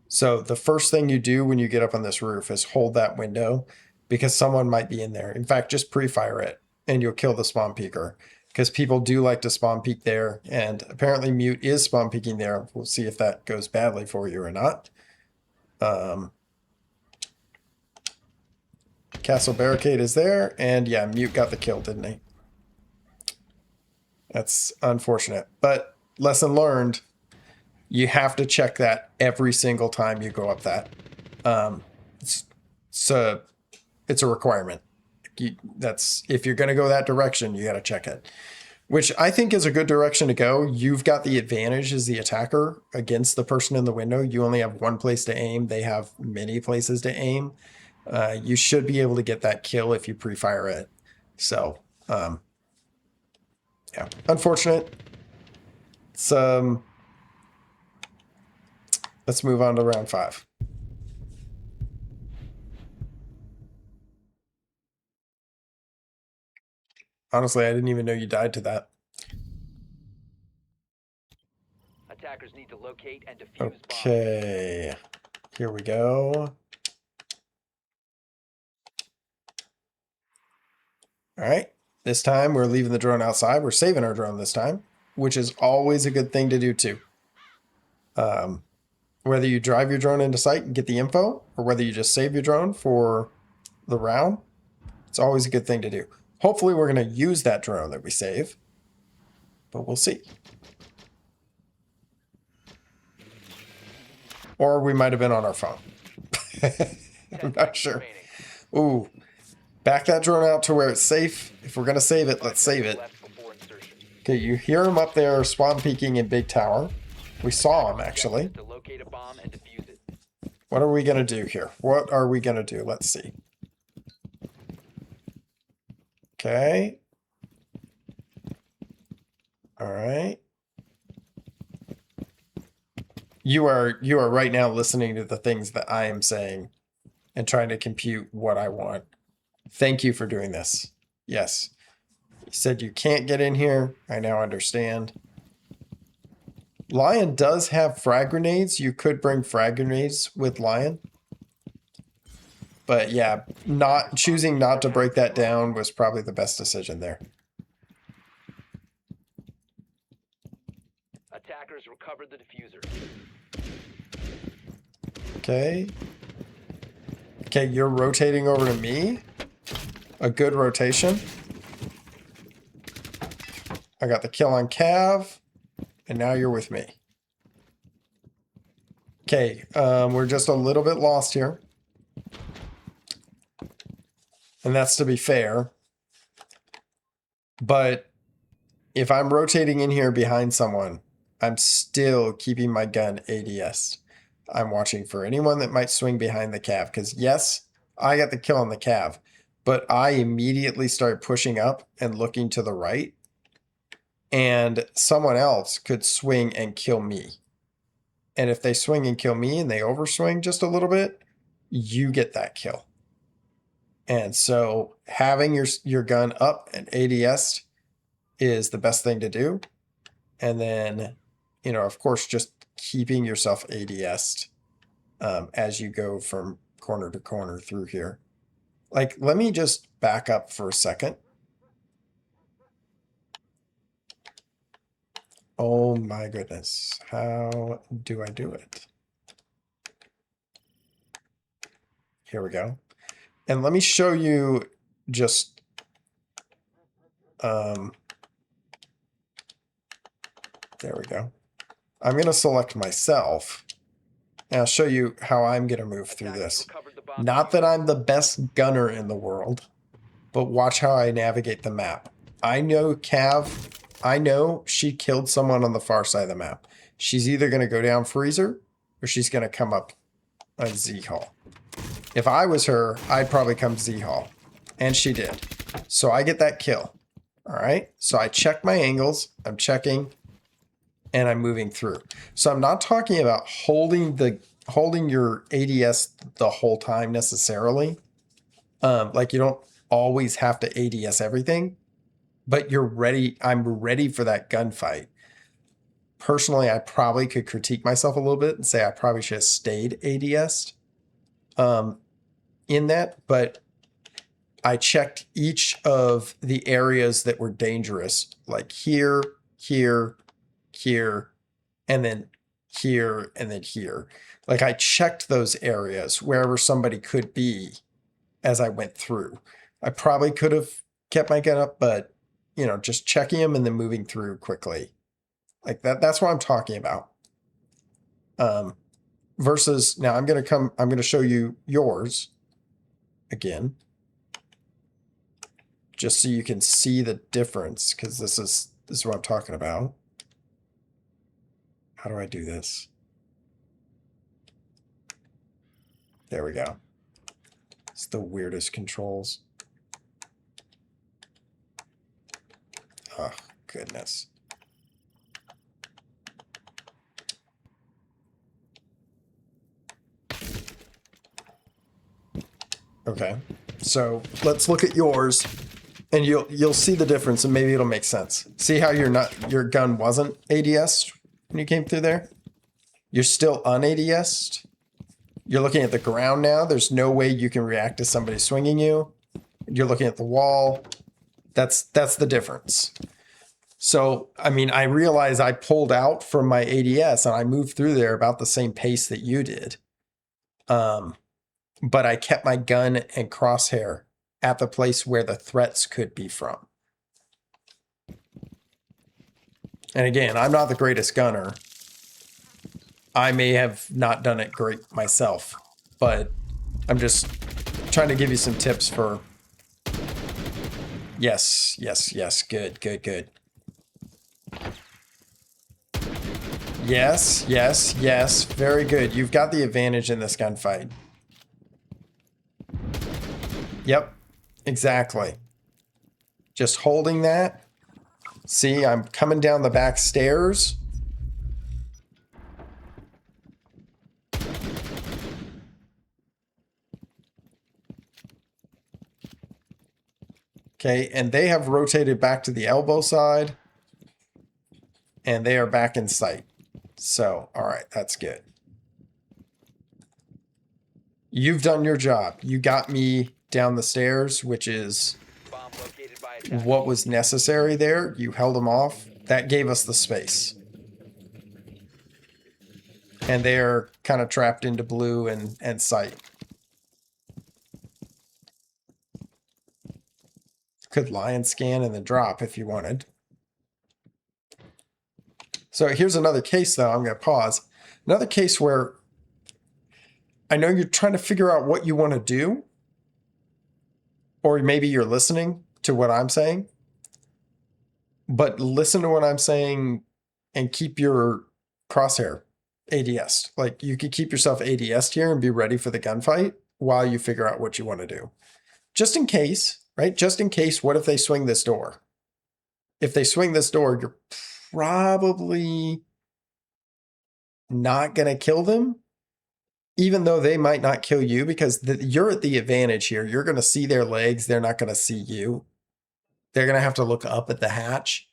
So the first thing you do when you get up on this roof is hold that window because someone might be in there. In fact, just pre-fire it and you'll kill the spawn peeker because people do like to spawn peek there. And apparently mute is spawn peeking there. We'll see if that goes badly for you or not. Castle barricade is there, and yeah, mute got the kill, didn't he? That's unfortunate, but lesson learned. You have to check that every single time you go up that. It's a requirement. That's if you're going to go that direction, you got to check it, which I think is a good direction to go. You've got the advantage as the attacker against the person in the window. You only have one place to aim. They have many places to aim. You should be able to get that kill if you pre-fire it. So, yeah, unfortunate. It's Let's move on to round 5. Honestly, I didn't even know you died to that. Attackers need to locate and defuse bombs. Okay. Here we go. All right. This time we're leaving the drone outside. We're saving our drone this time, which is always a good thing to do too. Whether you drive your drone into sight and get the info, or whether you just save your drone for the round, it's always a good thing to do. Hopefully we're going to use that drone that we save, but we'll see. Or we might have been on our phone. I'm not sure. Ooh, back that drone out to where it's safe. If we're going to save it, let's save it. Okay, you hear him up there spawn peeking in Big Tower. We saw him, actually. To locate a bomb and defuse it. What are we going to do here? What are we going to do? Let's see. Okay. All right. You are right now listening to the things that I am saying and trying to compute what I want. Thank you for doing this. Yes. You said you can't get in here. I now understand. Lion does have frag grenades. You could bring frag grenades with Lion. But yeah, choosing not to break that down was probably the best decision there. Attackers recovered the diffuser. Okay. Okay, you're rotating over to me. A good rotation. I got the kill on Cav. And now you're with me. Okay, we're just a little bit lost here. And that's to be fair. But if I'm rotating in here behind someone, I'm still keeping my gun ADS. I'm watching for anyone that might swing behind the Cav. Because yes, I got the kill on the Cav. But I immediately start pushing up and looking to the right. And someone else could swing and kill me. And if they swing and kill me and they overswing just a little bit, you get that kill. And so having your gun up and ADS is the best thing to do. And then, you know, of course, just keeping yourself ADS'd as you go from corner to corner through here. Like, let me just back up for a second. Oh my goodness. How do I do it? Here we go. And let me show you just there we go. I'm going to select myself and I'll show you how I'm going to move through this. Not that I'm the best gunner in the world, but watch how I navigate the map. I know Cav, I know she killed someone on the far side of the map. She's either going to go down Freezer or she's going to come up on Z-Hall. If I was her, I'd probably come Z-Hall. And she did. So I get that kill. All right. So I check my angles. I'm checking and I'm moving through. So I'm not talking about holding your ADS the whole time necessarily. Like you don't always have to ADS everything, but you're ready. I'm ready for that gunfight. Personally, I probably could critique myself a little bit and say I probably should have stayed ADS'd in that, but I checked each of the areas that were dangerous, like here, here, here, and then here, and then here. Like I checked those areas wherever somebody could be as I went through. I probably could have kept my gun up, but you know, just checking them and then moving through quickly. Like that's what I'm talking about. Versus now I'm going to show you yours again, just so you can see the difference. Cause this is what I'm talking about. How do I do this? There we go. It's the weirdest controls. Oh, goodness. Okay. So let's look at yours, and you'll see the difference, and maybe it'll make sense. See how your gun wasn't ADS when you came through there? You're still un-ADS'd. You're looking at the ground now. There's no way you can react to somebody swinging you. You're looking at the wall. That's the difference. So, I mean, I realize I pulled out from my ADS and I moved through there about the same pace that you did. But I kept my gun and crosshair at the place where the threats could be from. And again, I'm not the greatest gunner. I may have not done it great myself, but I'm just trying to give you some tips for... Yes, yes, yes. Good, good, good. Yes, yes, yes. Very good. You've got the advantage in this gunfight. Yep, exactly. Just holding that. See, I'm coming down the back stairs. Okay, and they have rotated back to the elbow side. And they are back in sight. So, all right, that's good. You've done your job. You got me down the stairs, which is Bomb located by attack. what was necessary there. You held them off. That gave us the space. And they're kind of trapped into blue and sight. Could lion scan and then drop if you wanted. So here's another case, though. I'm going to pause. Another case where I know you're trying to figure out what you want to do, or maybe you're listening to what I'm saying, but listen to what I'm saying and keep your crosshair ADS'd. Like, you could keep yourself ADS'd here and be ready for the gunfight while you figure out what you want to do. Just in case, right? Just in case, what if they swing this door? If they swing this door, you're probably not going to kill them, even though they might not kill you, because you're at the advantage here. You're going to see their legs. They're not going to see you. They're going to have to look up at the hatch.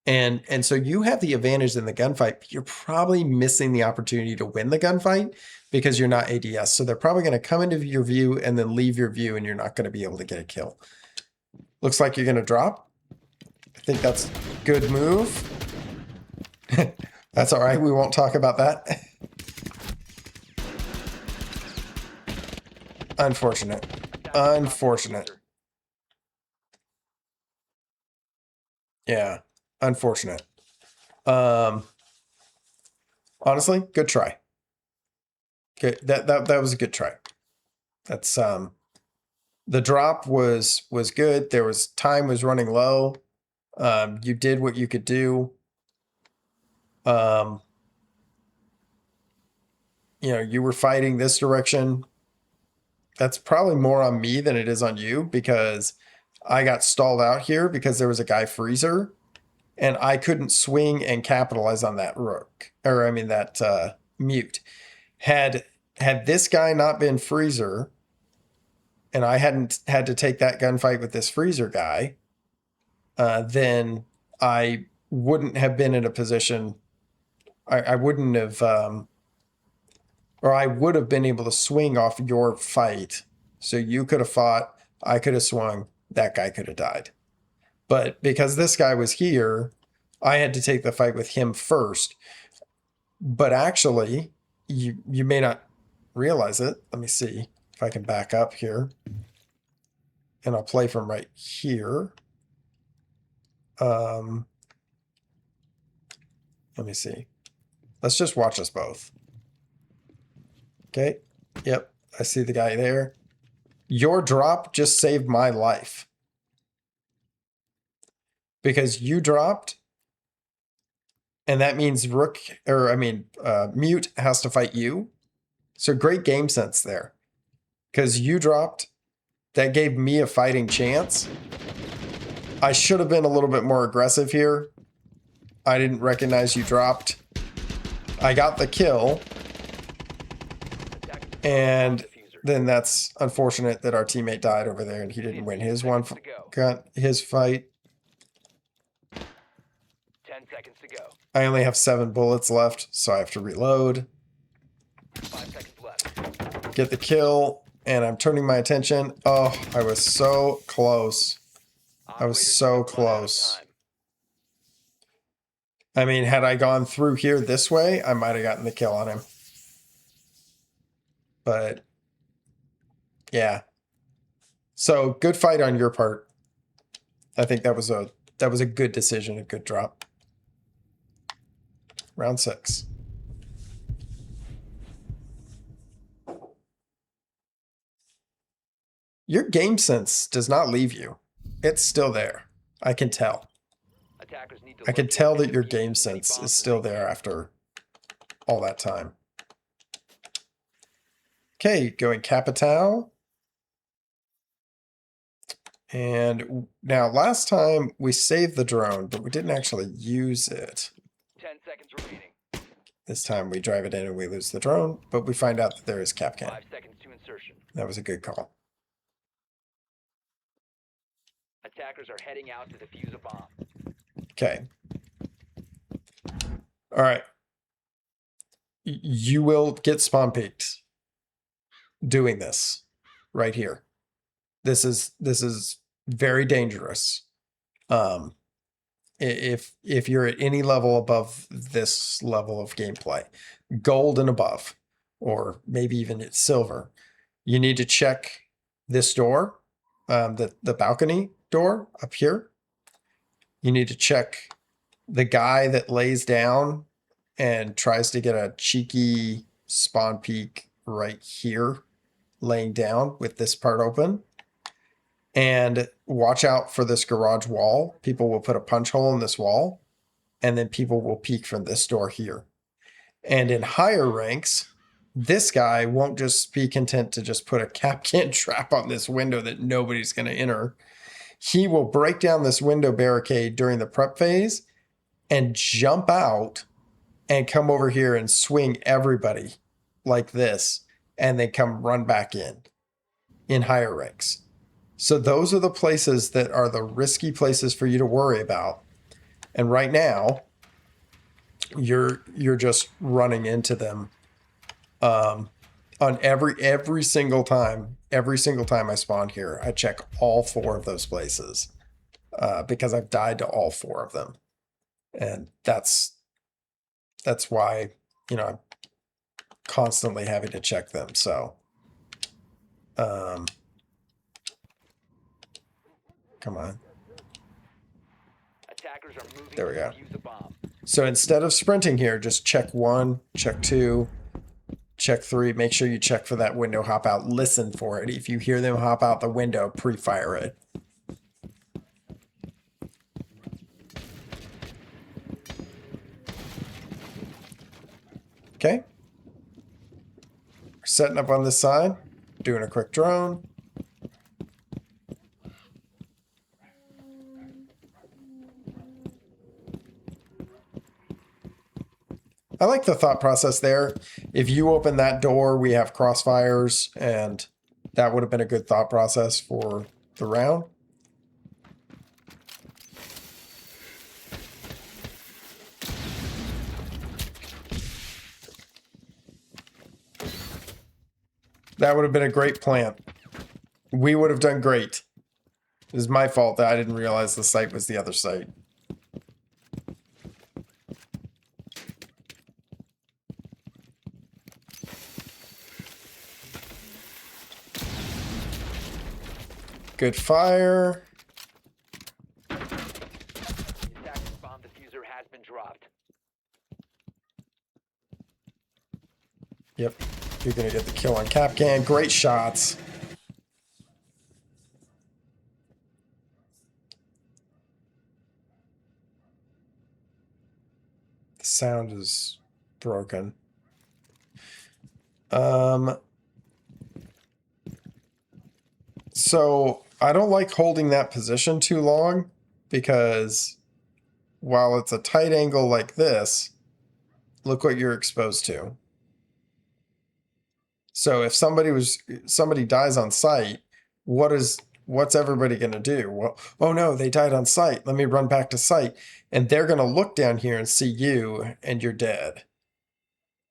And so you have the advantage in the gunfight, but you're probably missing the opportunity to win the gunfight because you're not ADS. So they're probably going to come into your view and then leave your view, and you're not going to be able to get a kill. Looks like you're going to drop. I think that's a good move. That's all right. We won't talk about that. Unfortunate. Unfortunate. Yeah. Unfortunate. Honestly, good try. Good. That was a good try. That's the drop was good. There was time was running low. You did what you could do. You know, you were fighting this direction. That's probably more on me than it is on you, because I got stalled out here because there was a guy freezer and I couldn't swing and capitalize on that rook, or I mean that mute. Had this guy not been freezer and I hadn't had to take that gunfight with this freezer guy, then I wouldn't have been in a position. I wouldn't have, or I would have been able to swing off your fight. So you could have fought, I could have swung, that guy could have died. But because this guy was here, I had to take the fight with him first. But actually, you may not realize it. Let me see if I can back up here. And I'll play from right here. Let me see. Let's just watch us both. Okay. Yep. I see the guy there. Your drop just saved my life. Because you dropped. And that means mute has to fight you. So great game sense there. Because you dropped. That gave me a fighting chance. I should have been a little bit more aggressive here. I didn't recognize you dropped. I got the kill. And then that's unfortunate that our teammate died over there and he didn't win his one. Got his fight. 10 seconds to go. I only have 7 bullets left, so I have to reload, 5 seconds left. get the kill, and I'm turning my attention. Oh, I was so close. I was Operators so have run out of close. time. I mean, had I gone through here this way, I might have gotten the kill on him. But yeah. So good fight on your part. I think that was a good decision, a good drop. Round 6. Your game sense does not leave you. It's still there. I can tell. Attackers need to I can locate tell and that your defuse game as many sense bombs is as still they there can. after all that time. Okay, going Capital. And now last time we saved the drone, but we didn't actually use it. 10 seconds remaining. This time we drive it in and we lose the drone, but we find out that there is Capcan. 5 seconds to insertion. That was a good call. Attackers are heading out to defuse a bomb. Okay. All right. You will get spawn peaked doing this right here. This is very dangerous. If you're at any level above this level of gameplay, gold and above, or maybe even at silver, you need to check this door, the balcony door up here. You need to check the guy that lays down and tries to get a cheeky spawn peek right here, laying down with this part open. And watch out for this garage wall. People will put a punch hole in this wall, and then people will peek from this door here. And in higher ranks, this guy won't just be content to just put a Capcan trap on this window that nobody's going to enter. He will break down this window barricade during the prep phase and jump out and come over here and swing everybody like this, and then come run back in higher ranks. So those are the places that are the risky places for you to worry about. And right now, you're just running into them on every single time. Every single time I spawn here, I check all 4 of those places because I've died to all 4 of them. And that's why, I'm constantly having to check them. So, come on. Attackers are moving There we to go. defuse a bomb. So instead of sprinting here, just check 1, check 2, check 3. Make sure you check for that window hop out. Listen for it. If you hear them hop out the window, pre-fire it. Okay. We're setting up on this side, doing a quick drone. I like the thought process there. If you open that door, we have crossfires, and that would have been a good thought process for the round. That would have been a great plan. We would have done great. It was my fault that I didn't realize the site was the other site. Good fire. The attacker's bomb diffuser has been dropped. Yep. You're going to get the kill on Capcan. Great shots. The sound is broken. So I don't like holding that position too long because while it's a tight angle like this, look what you're exposed to. So if somebody dies on site, what's everybody going to do? Well, oh no, they died on site. Let me run back to site, and they're going to look down here and see you, and you're dead.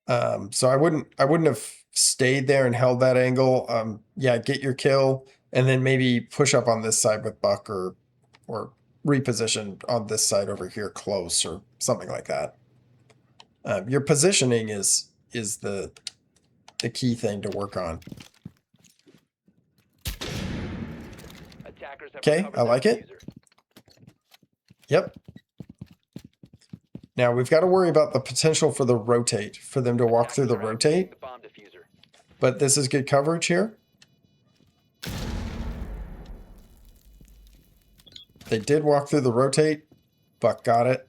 So I wouldn't have stayed there and held that angle. Yeah, get your kill, and then maybe push up on this side with Buck, or reposition on this side over here close, or something like that. Your positioning is the key thing to work on. Attackers have Okay, recovered I the like it. diffuser. Yep. Now we've got to worry about the potential for the rotate, for them to walk through the Attackers are rotate, activating the bomb diffuser. but this is good coverage here. They did walk through the rotate. Buck got it.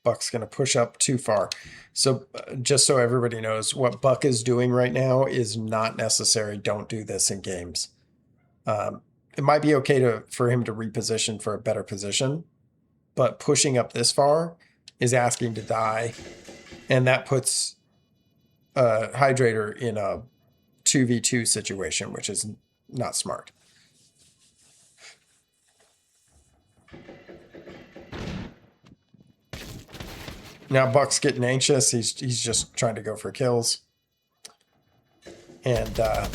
Buck's going to push up too far. So just so everybody knows, what Buck is doing right now is not necessary. Don't do this in games. It might be okay for him to reposition for a better position, but pushing up this far is asking to die. And that puts Hydrator in a 2v2 situation, which is not smart. Now Buck's getting anxious. He's just trying to go for kills. And that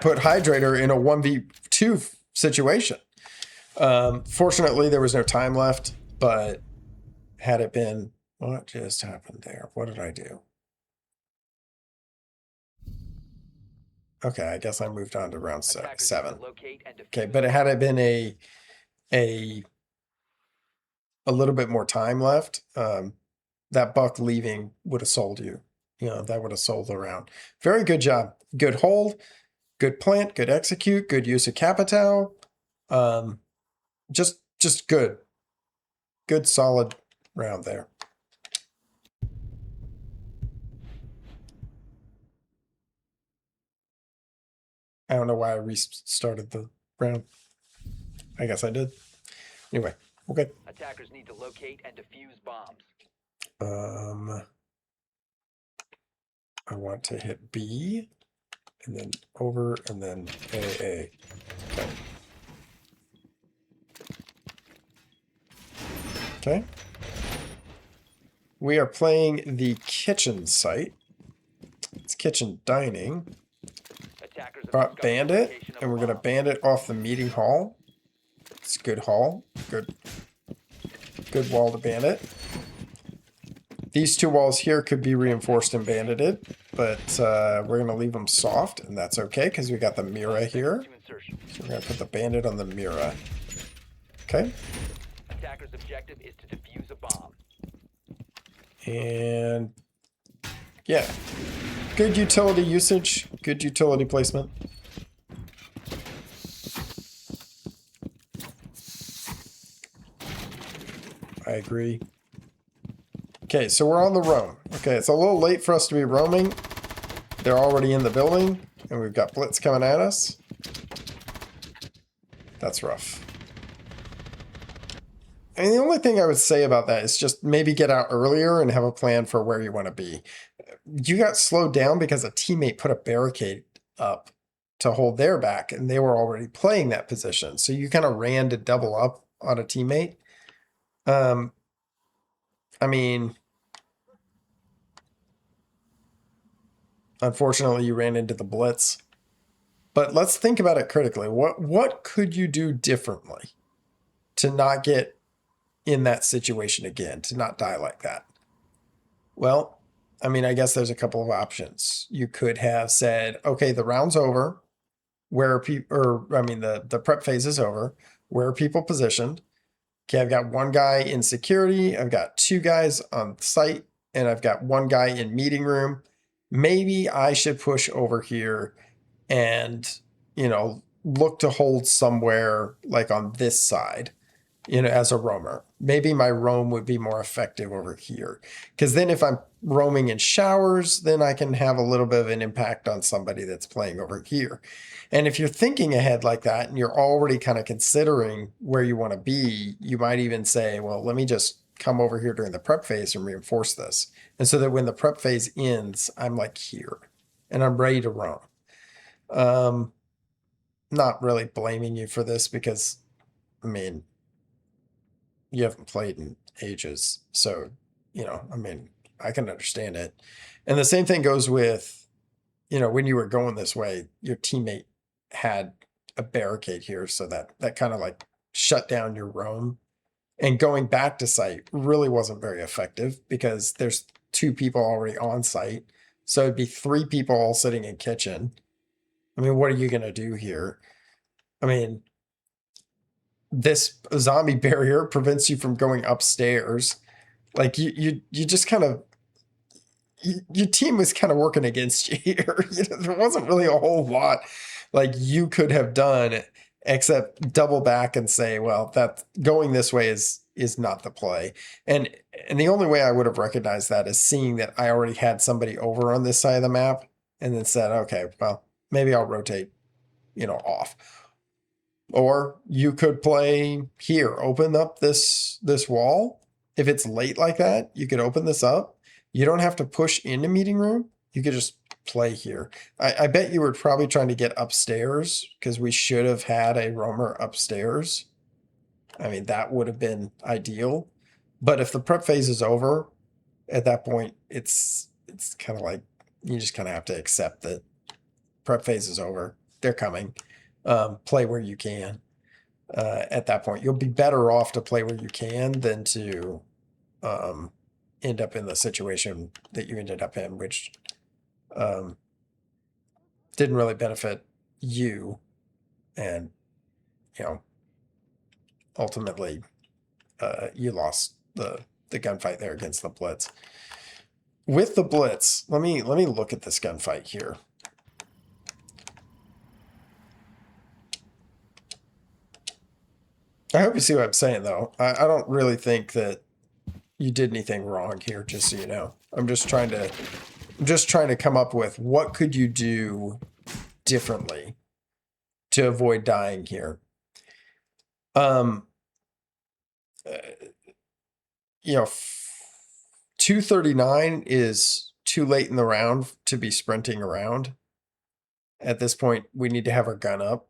put Hydrator in a 1v2 situation. Fortunately, there was no time left, but had it been... What just happened there? What did I do? Okay, I guess I moved on to round Attackers 7. need to locate and Okay, defuse but the had it been a little bit more time left, that Buck leaving would have sold you. You know, that would have sold the round. Very good job. Good hold, good plant, good execute, good use of Capital. Just good. Good solid round there. I don't know why I restarted the round. I guess I did. Anyway, okay. Attackers need to locate and defuse bombs. I want to hit B, and then over, and then AA. Okay. Okay. We are playing the kitchen site. It's kitchen dining. Attackers have Brought discovered the bandit, location of and a we're gonna bomb. bandit off the meeting hall. It's a good hall. Good wall to bandit. These two walls here could be reinforced and bandited, but we're gonna leave them soft, and that's okay because we got the Mira here. To insertion. So we're gonna put the bandit on the Mira. Okay. Attacker's objective is to defuse a bomb. And yeah, good utility usage, good utility placement. I agree. Okay, so we're on the roam. Okay, it's a little late for us to be roaming. They're already in the building, and we've got Blitz coming at us. That's rough. And the only thing I would say about that is just maybe get out earlier and have a plan for where you want to be. You got slowed down because a teammate put a barricade up to hold their back, and they were already playing that position. So you kind of ran to double up on a teammate. I mean, unfortunately, you ran into the Blitz. But let's think about it critically. What could you do differently to not get in that situation again, to not die like that? Well, I mean, I guess there's a couple of options. You could have said, okay, the round's over. Where are people, or I mean, the prep phase is over. Where are people positioned? Okay, I've got one guy in security. I've got two guys on site, and I've got one guy in meeting room. Maybe I should push over here and, you know, look to hold somewhere like on this side. you know, as a roamer. Maybe my roam would be more effective over here. Because then if I'm roaming in showers, then I can have a little bit of an impact on somebody that's playing over here. And if you're thinking ahead like that and you're already kind of considering where you want to be, you might even say, well, let me just come over here during the prep phase and reinforce this. And so that when the prep phase ends, I'm like here and I'm ready to roam. Not really blaming you for this because, I mean, you haven't played in ages. So, you know, I mean, I can understand it. And the same thing goes with, you know, when you were going this way, your teammate had a barricade here. So that kind of like shut down your roam. And going back to site really wasn't very effective because there's 2 people already on site. So it'd be 3 people all sitting in kitchen. I mean, what are you going to do here? I mean, this zombie barrier prevents you from going upstairs. Like you just kind of, your team was kind of working against you here. You know, there wasn't really a whole lot like you could have done except double back and say, well, that going this way is not the play. And the only way I would have recognized that is seeing that I already had somebody over on this side of the map and then said, okay, well, maybe I'll rotate, you know, off. Or you could play here, open up this wall. If it's late like that, you could open this up. You don't have to push into meeting room. You could just play here. I bet you were probably trying to get upstairs because we should have had a roamer upstairs. I mean, that would have been ideal. But if the prep phase is over, at that point, it's kind of like you just kind of have to accept that prep phase is over. They're coming. Play where you can. At that point, you'll be better off to play where you can than to end up in the situation that you ended up in, which didn't really benefit you. And, you know, ultimately, you lost the gunfight there against the Blitz. With the Blitz, let me look at this gunfight here. I hope you see what I'm saying, though. I don't really think that you did anything wrong here, just so you know. I'm just trying to come up with what could you do differently to avoid dying here. You know, 239 is too late in the round to be sprinting around. At this point, we need to have our gun up.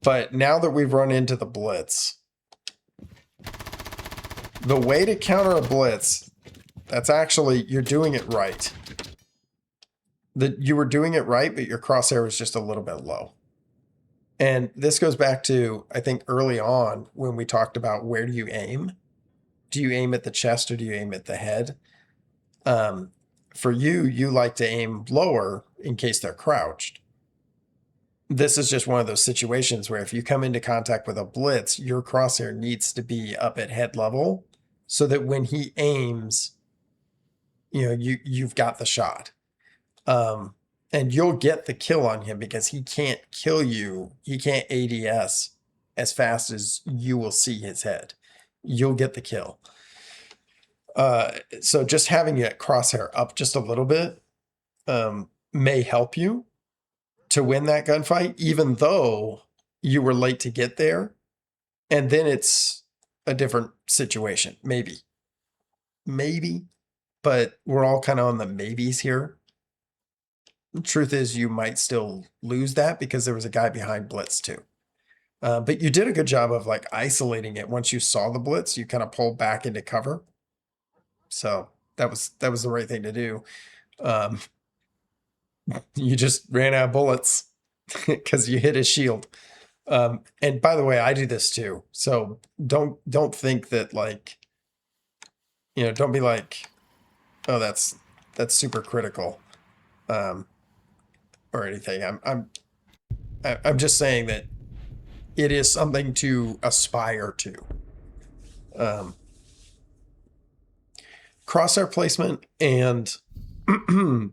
But now that we've run into the Blitz, the way to counter a Blitz, that's actually, you're doing it right. You were doing it right, but your crosshair was just a little bit low. And this goes back to, I think, early on when we talked about where do you aim? Do you aim at the chest or do you aim at the head? For you like to aim lower in case they're crouched. This is just one of those situations where if you come into contact with a Blitz, your crosshair needs to be up at head level so that when he aims, you know, you've got the shot. And you'll get the kill on him because he can't kill you. He can't ADS as fast as you will see his head. You'll get the kill. So just having your crosshair up just a little bit may help you to win that gunfight, even though you were late to get there. And then it's a different situation. Maybe, but we're all kind of on the maybes here. The truth is you might still lose that because there was a guy behind Blitz too. But you did a good job of like isolating it. Once you saw the Blitz, you kind of pulled back into cover. So that was the right thing to do. You just ran out of bullets because you hit his shield. And by the way, I do this too. So don't think that like, you know, don't be like, oh, that's super critical, or anything. I'm just saying that it is something to aspire to. Crosshair placement and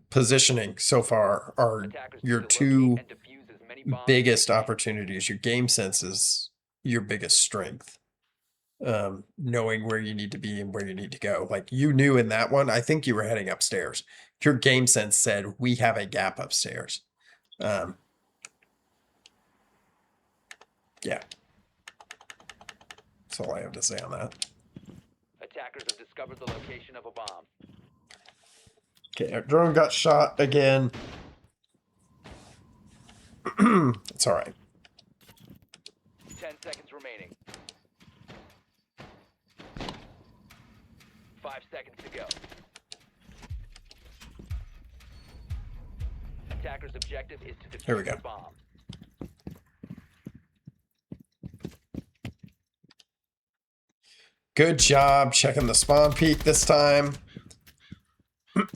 positioning so far are your two biggest opportunities. Your game sense is your biggest strength. Knowing where you need to be and where you need to go. Like you knew in that one, I think you were heading upstairs. Your game sense said we have a gap upstairs. Yeah. That's all I have to say on that. Attackers have discovered the location of a bomb. Okay, our drone got shot again. It's all right. 10 seconds remaining. 5 seconds to go. Attacker's objective is to Here we defuse go. the bomb. Good job checking the spawn peak this time.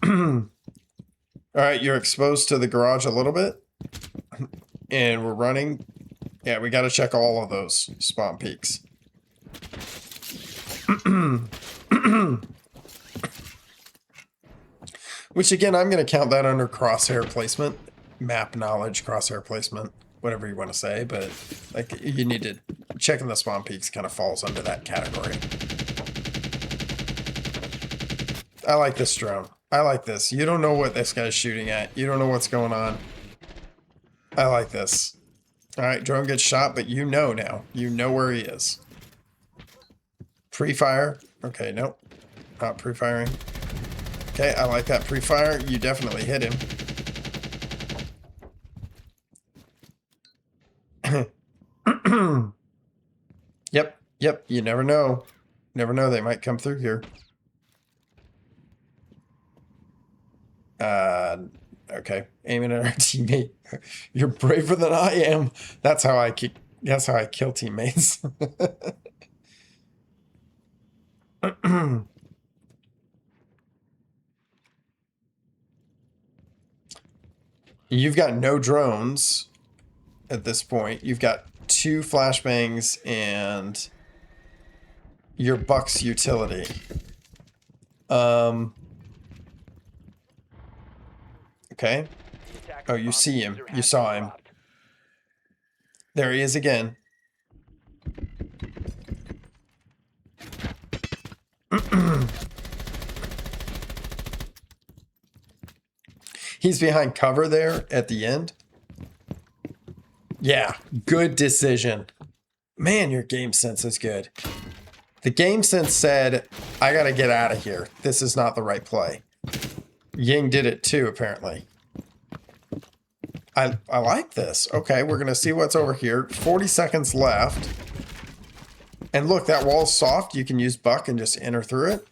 All right, you're exposed to the garage a little bit. And we're running. Yeah, we got to check all of those spawn peaks. Which again, I'm going to count that under crosshair placement, map knowledge, crosshair placement, whatever you want to say. But like, you need to checking the spawn peaks kind of falls under that category. I like this drone. I like this. You don't know what this guy's shooting at. You don't know what's going on. I like this. All right, drone gets shot, but you know now. You know where he is. Pre-fire. Okay, nope. Not pre-firing. Okay, I like that pre-fire. You definitely hit him. Yep. You never know. Never know. They might come through here. Okay. Aiming at our teammate. You're braver than I am. That's how I kill teammates. You've got no drones at this point. You've got 2 flashbangs and your Buck's utility. Okay. Oh, you see him. You saw him. There he is again. He's behind cover there at the end. Yeah, good decision. Man, your game sense is good. The game sense said, I gotta get out of here. This is not the right play. Ying did it too, apparently. I like this. Okay, we're gonna see what's over here. 40 seconds left. And look, that wall's soft. You can use Buck and just enter through it.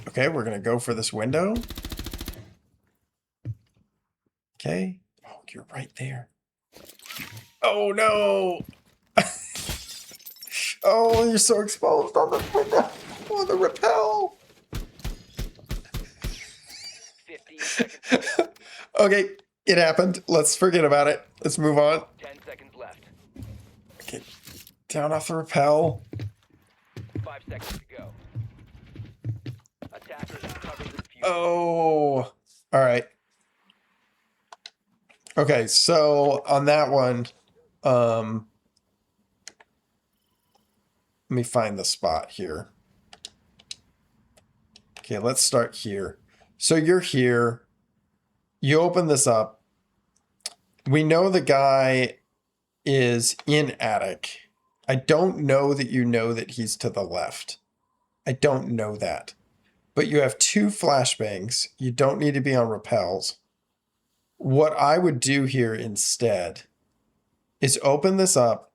Okay, we're gonna go for this window. Okay. Oh, you're right there. Oh no! Oh, you're so exposed on the window. On the rappel. 15 seconds to go. Okay, it happened. Let's forget about it. Let's move on. 10 seconds left. Okay, down off the rappel. 5 seconds to go. Attackers have covered the defuse. Oh, all right. Okay, so on that one, let me find the spot here. Okay, let's start here. So you're here. You open this up. We know the guy is in attic. I don't know that you know that he's to the left. I don't know that. But you have 2 flashbangs. You don't need to be on rappels. What I would do here instead is open this up,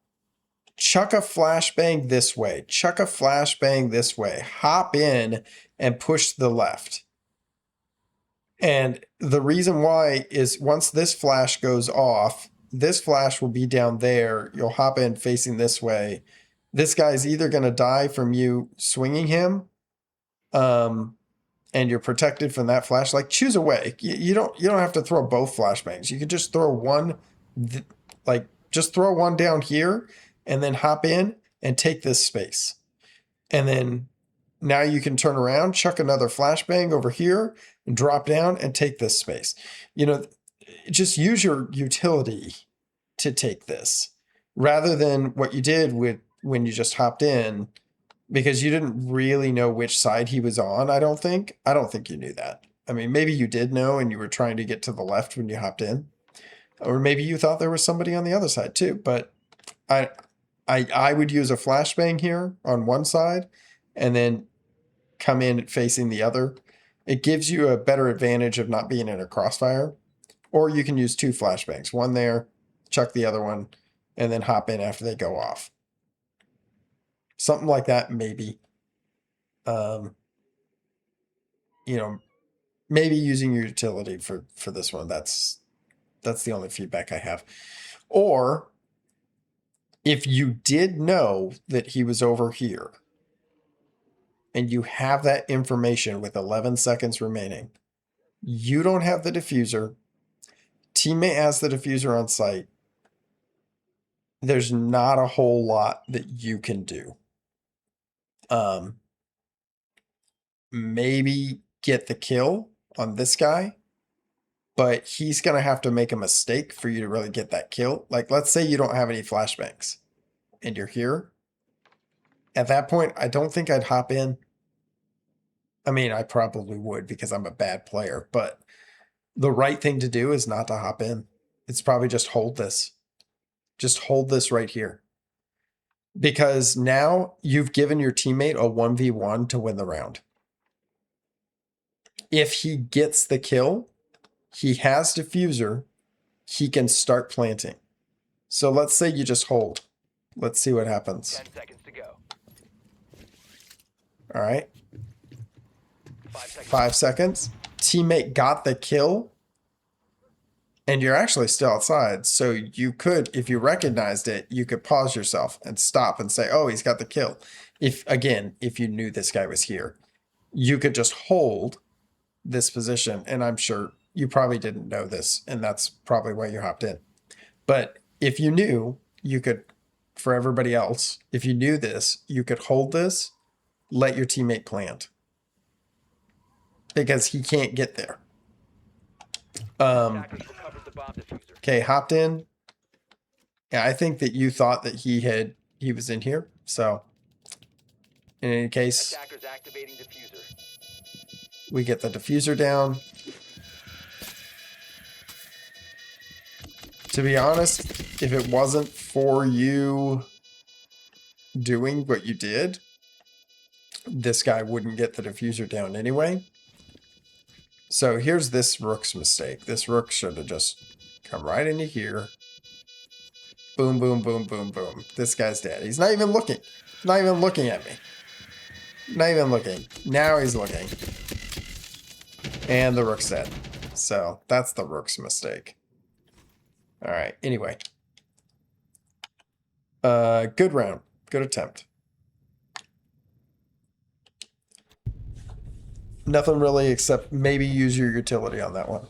chuck a flashbang this way, chuck a flashbang this way, hop in and push the left. And the reason why is once this flash goes off, this flash will be down there. You'll hop in facing this way. This guy's either going to die from you swinging him, and you're protected from that flash. Like, choose a way. You don't have to throw both flashbangs. You could just throw one, just throw one down here and then hop in and take this space. And then now you can turn around, chuck another flashbang over here and drop down and take this space. You know, just use your utility to take this rather than what you did with when you just hopped in, because you didn't really know which side he was on. I don't think you knew that. I mean, maybe you did know and you were trying to get to the left when you hopped in, or maybe you thought there was somebody on the other side too. But I would use a flashbang here on one side and then come in facing the other. It gives you a better advantage of not being in a crossfire. Or you can use 2 flashbangs, one there, chuck the other one, and then hop in after they go off. Something like that, maybe. You know, maybe using your utility for this one. That's the only feedback I have. Or if you did know that he was over here and you have that information with 11 seconds remaining, you don't have the diffuser, teammate has the diffuser on site, there's not a whole lot that you can do. Maybe get the kill on this guy, but he's going to have to make a mistake for you to really get that kill. Like, let's say you don't have any flashbangs and you're here. At that point, I don't think I'd hop in. I mean, I probably would because I'm a bad player, but the right thing to do is not to hop in. It's probably just hold this. Just hold this right here. Because now you've given your teammate a 1v1 to win the round. If he gets the kill, he has diffuser, he can start planting. So let's say you just hold. Let's see what happens. 10 seconds to go. All right. 5 seconds. 5 seconds. Teammate got the kill. And you're actually still outside. So you could, if you recognized it, you could pause yourself and stop and say, oh, he's got the kill. If you knew this guy was here, you could just hold this position. And I'm sure you probably didn't know this. And that's probably why you hopped in. But if you knew, you could, for everybody else, if you knew this, you could hold this, let your teammate plant. Because he can't get there. Attackers recovered the bomb diffuser. Okay, hopped in. Yeah, I think that you thought that he was in here. So in any case, Attackers activating diffuser. we get the diffuser down. To be honest, if it wasn't for you doing what you did, this guy wouldn't get the diffuser down anyway. So here's this rook's mistake. This rook should have just come right into here. Boom, boom, boom, boom, boom. This guy's dead. He's not even looking. Not even looking at me. Not even looking. Now he's looking. And the rook's dead. So that's the rook's mistake. All right. Anyway. Good round. Good attempt. Nothing really except maybe use your utility on that one.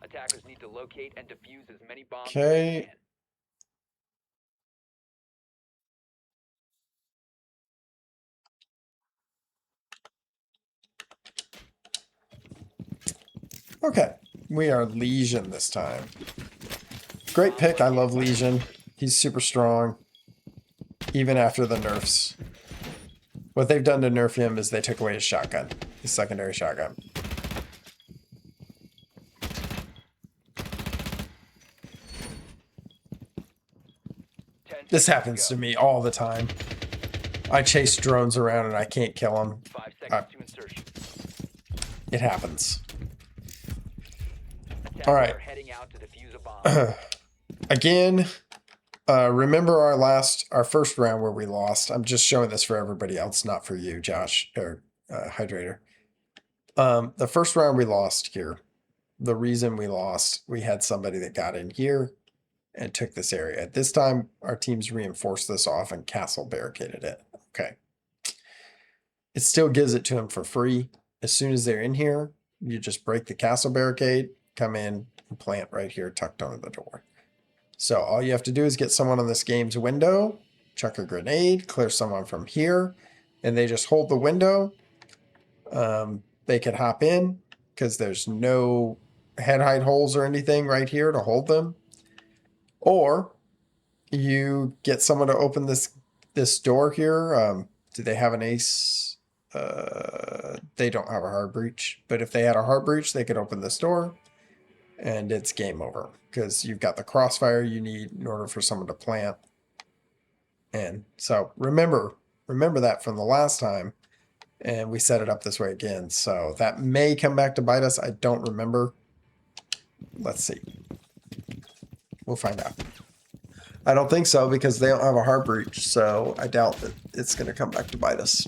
Attackers need to locate and defuse as many bombs as Okay. they can. Okay. We are Legion this time. Great pick. I love Legion. He's super strong. Even after the nerfs. What they've done to nerf him is they took away his shotgun. His secondary shotgun. This happens to me all the time. I chase drones around and I can't kill them. 5 seconds to insertion. It happens. Attackers All right. are heading out to defuse a bomb. Again, remember our first round where we lost. I'm just showing this for everybody else, not for you, Josh, or Hydrator. The first round we lost here. The reason we lost, we had somebody that got in here and took this area. This time, our teams reinforced this off and castle barricaded it. Okay. It still gives it to them for free. As soon as they're in here, you just break the castle barricade, come in, and plant right here tucked under the door. So all you have to do is get someone on this game's window, chuck a grenade, clear someone from here, and they just hold the window, They could hop in because there's no head height holes or anything right here to hold them. Or you get someone to open this door here. Do they have an ace? They don't have a hard breach, but if they had a hard breach, they could open this door and it's game over because you've got the crossfire you need in order for someone to plant. And so remember that from the last time, and we set it up this way again. So that may come back to bite us. I don't remember. Let's see. We'll find out. I don't think so because they don't have a hard breach. So I doubt that it's going to come back to bite us.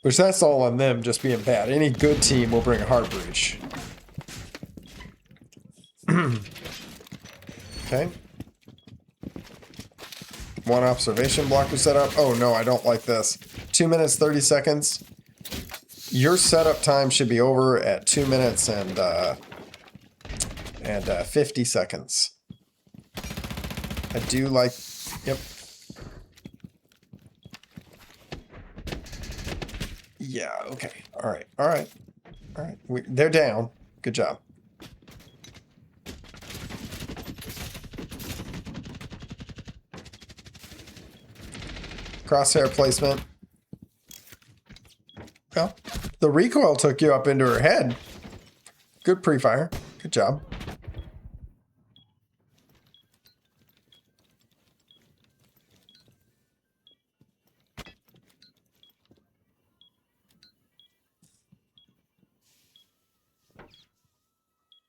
Which that's all on them just being bad. Any good team will bring a hard breach. Okay. One observation blocker set up. Oh no, I don't like this. 2 minutes, 30 seconds. Your setup time should be over at 2 minutes and 50 seconds. I do like, yep. Yeah, okay. All right. All right. All right. They're down. Good job. Crosshair placement. Well, the recoil took you up into her head. Good pre-fire. Good job.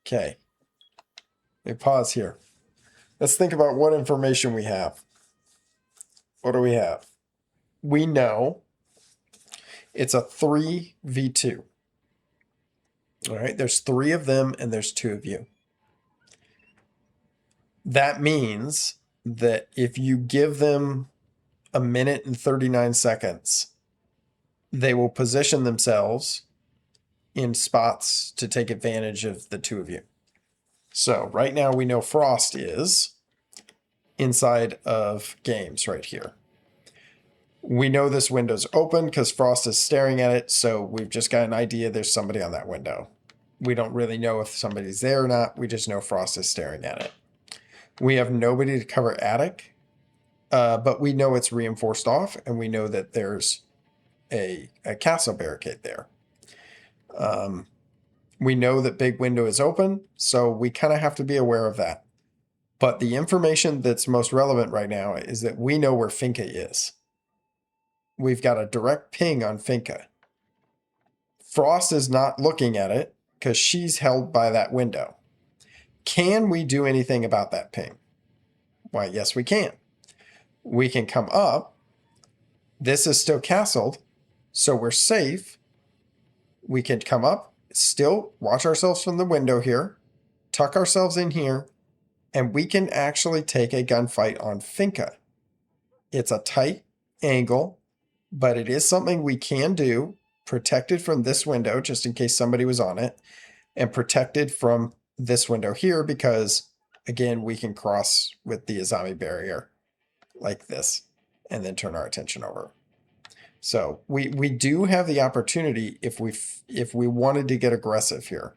Okay. Let me pause here. Let's think about what information we have. What do we have? We know it's a 3v2. All right, there's 3 of them and there's 2 of you. That means that if you give them 1 minute and 39 seconds, they will position themselves in spots to take advantage of the 2 of you. So right now we know Frost is inside of games right here. We know this window's open because Frost is staring at it, so we've just got an idea there's somebody on that window. We don't really know if somebody's there or not. We just know Frost is staring at it. We have nobody to cover attic, but we know it's reinforced off, and we know that there's a castle barricade there. We know that big window is open, so we kind of have to be aware of that. But the information that's most relevant right now is that we know where Finka is. We've got a direct ping on Finka. Frost is not looking at it because she's held by that window. Can we do anything about that ping? Why, yes, we can. We can come up. This is still castled, so we're safe. We can come up, still watch ourselves from the window here, tuck ourselves in here, and we can actually take a gunfight on Finka. It's a tight angle, but it is something we can do, protected from this window, just in case somebody was on it, and protected from this window here because, again, we can cross with the Azami barrier like this and then turn our attention over. So we do have the opportunity if we wanted to get aggressive here.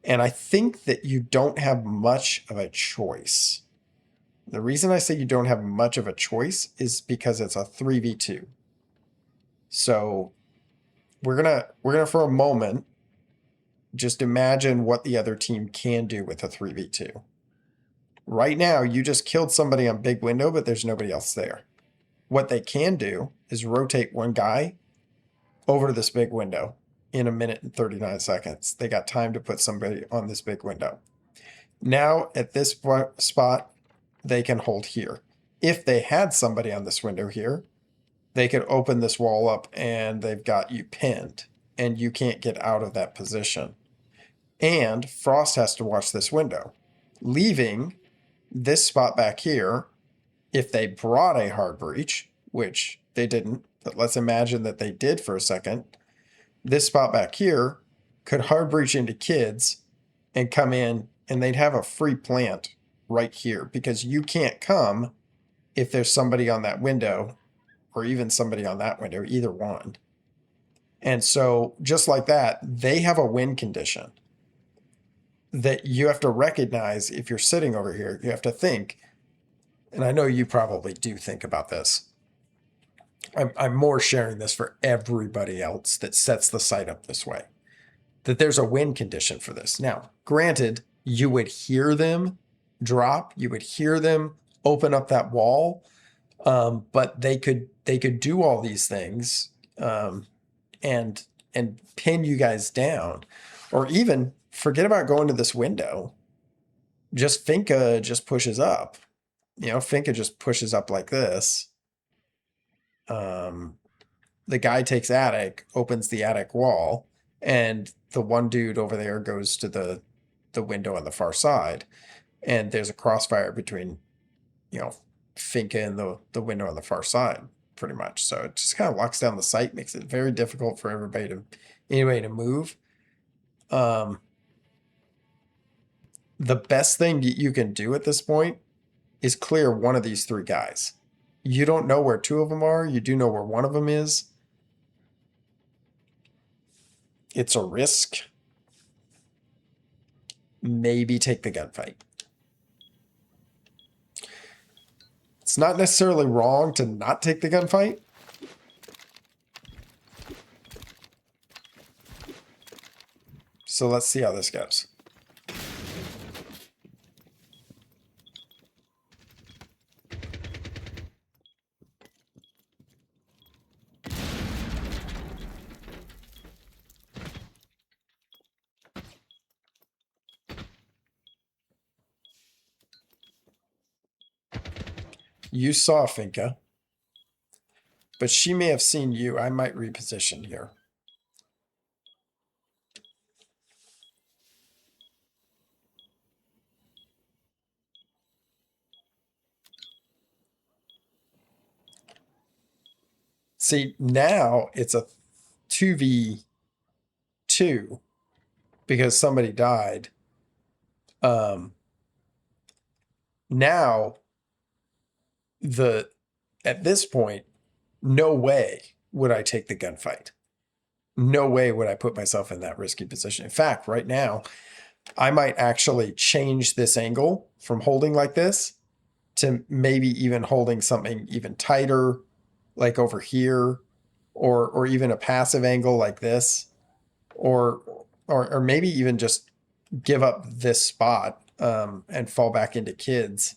And I think that you don't have much of a choice. The reason I say you don't have much of a choice is because it's a 3v2. So we're gonna for a moment just imagine what the other team can do with a 3v2. Right now, you just killed somebody on big window, but there's nobody else there. What they can do is rotate one guy over to this big window in 1 minute and 39 seconds. They got time to put somebody on this big window. Now, at this spot, they can hold here. If they had somebody on this window here, they could open this wall up and they've got you pinned and you can't get out of that position. And Frost has to watch this window, leaving this spot back here. If they brought a hard breach, which they didn't, but let's imagine that they did for a second, this spot back here could hard breach into kids and come in and they'd have a free plant right here because you can't come if there's somebody on that window or even somebody on that window, either one. And so just like that, they have a win condition that you have to recognize. If you're sitting over here, you have to think, and I know you probably do think about this. I'm more sharing this for everybody else that sets the site up this way, that there's a win condition for this. Now, granted, you would hear them drop, you would hear them open up that wall, but they could do all these things and pin you guys down, or even forget about going to this window. Just Finka just pushes up. Finka just pushes up like this. The guy takes attic, opens the attic wall, and the one dude over there goes to the window on the far side, and there's a crossfire between, Finka and the window on the far side, pretty much. So it just kind of locks down the site, makes it very difficult for anybody to move. The best thing you can do at this point is clear one of these three guys. You don't know where two of them are. You do know where one of them is. It's a risk. Maybe take the gunfight. It's not necessarily wrong to not take the gunfight. So let's see how this goes. You saw Finka, but she may have seen you. I might reposition here. See, now it's a 2v2 because somebody died. Now, at this point, no way would I take the gunfight. No way would I put myself in that risky position. In fact, right now, I might actually change this angle from holding like this to maybe even holding something even tighter, like over here, or even a passive angle like this, or maybe even just give up this spot and fall back into kids.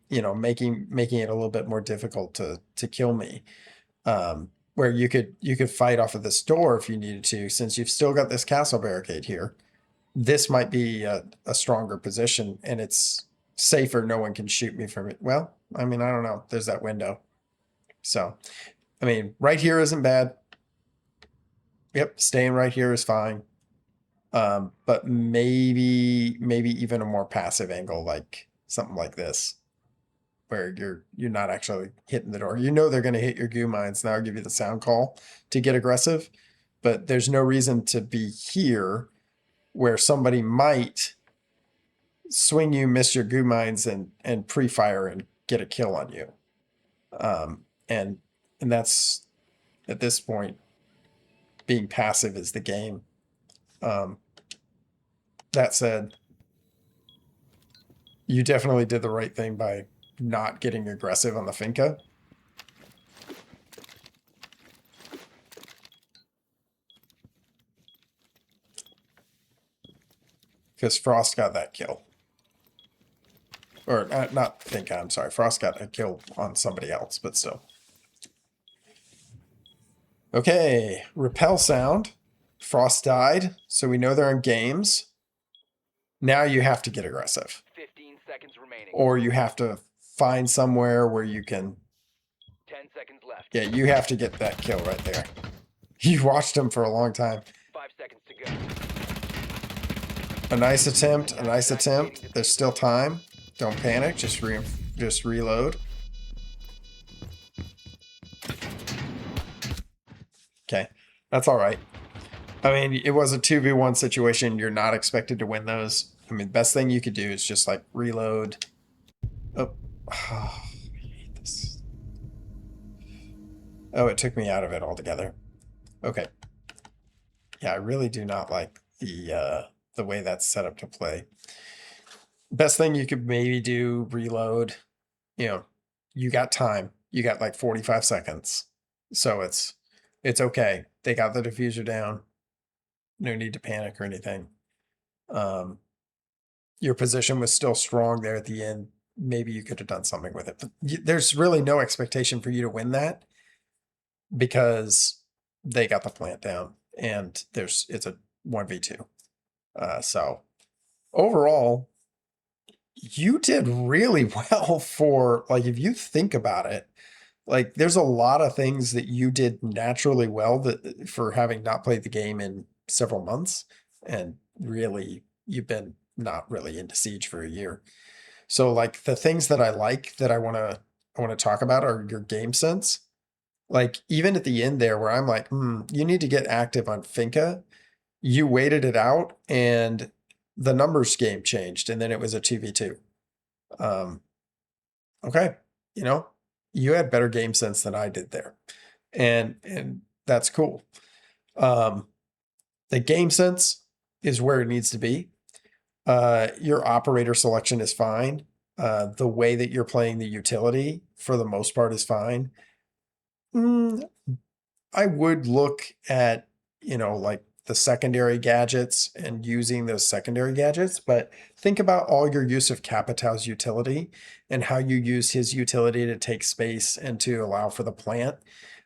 Making it a little bit more difficult to kill me. Where you could fight off of this door if you needed to, since you've still got this castle barricade here. This might be a stronger position, and it's safer. No one can shoot me from it. Well, I mean, I don't know. There's that window. So, I mean, right here isn't bad. Yep, staying right here is fine. But maybe even a more passive angle, like something like this, where you're not actually hitting the door. They're going to hit your goo mines. Now I'll give you the sound call to get aggressive, but there's no reason to be here where somebody might swing you, miss your goo mines, and pre-fire and get a kill on you. And that's, at this point, being passive is the game. That said, you definitely did the right thing by not getting aggressive on the Finka. Because Frost got that kill. Or not Finka, I'm sorry. Frost got a kill on somebody else, but still. Okay, repel sound. Frost died, so we know they're in games. Now you have to get aggressive. 15 seconds remaining. Or you have to find somewhere where you can... 10 seconds left. Yeah, you have to get that kill right there. You watched him for a long time. 5 seconds to go. A nice attempt, a nice attempt. There's still time. Don't panic, just reload. Okay, that's all right. I mean, it was a 2v1 situation. You're not expected to win those. I mean, the best thing you could do is just like reload. Oh, I hate this. Oh, it took me out of it altogether. Okay. Yeah, I really do not like the way that's set up to play. Best thing you could maybe do, reload. You know, you got time. You got like 45 seconds. So it's okay. They got the diffuser down. No need to panic or anything. Your position was still strong there at the end. Maybe you could have done something with it. But there's really no expectation for you to win that because they got the plant down and it's a 1v2. So overall, you did really well for, like, if you think about it, like there's a lot of things that you did naturally well that for having not played the game in several months, and really you've been not really into Siege for a year. So like the things that I like that I want to talk about are your game sense. Like even at the end there where I'm like, you need to get active on Finca. You waited it out and the numbers game changed and then it was a 2v2. Okay, you know, you had better game sense than I did there. And that's cool. The game sense is where it needs to be. Your operator selection is fine. The way that you're playing the utility for the most part is fine. I would look at, like the secondary gadgets and using those secondary gadgets, but think about all your use of Capitão's utility and how you use his utility to take space and to allow for the plant.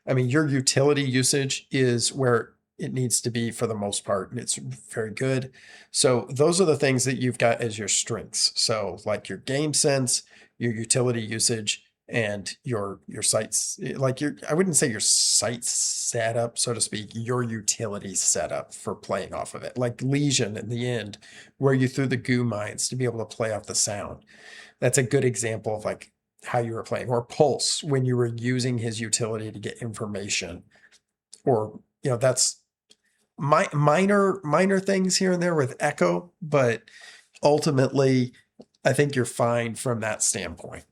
I mean, your utility usage is where it needs to be for the most part, and it's very good. So those are the things that you've got as your strengths. So like your game sense, your utility usage, and your sites, like I wouldn't say your site setup, so to speak, your utility setup for playing off of it. Like Legion in the end, where you threw the goo mines to be able to play off the sound. That's a good example of like how you were playing. Or Pulse, when you were using his utility to get information. Or, that's minor things here and there with Echo, but ultimately I think you're fine from that standpoint.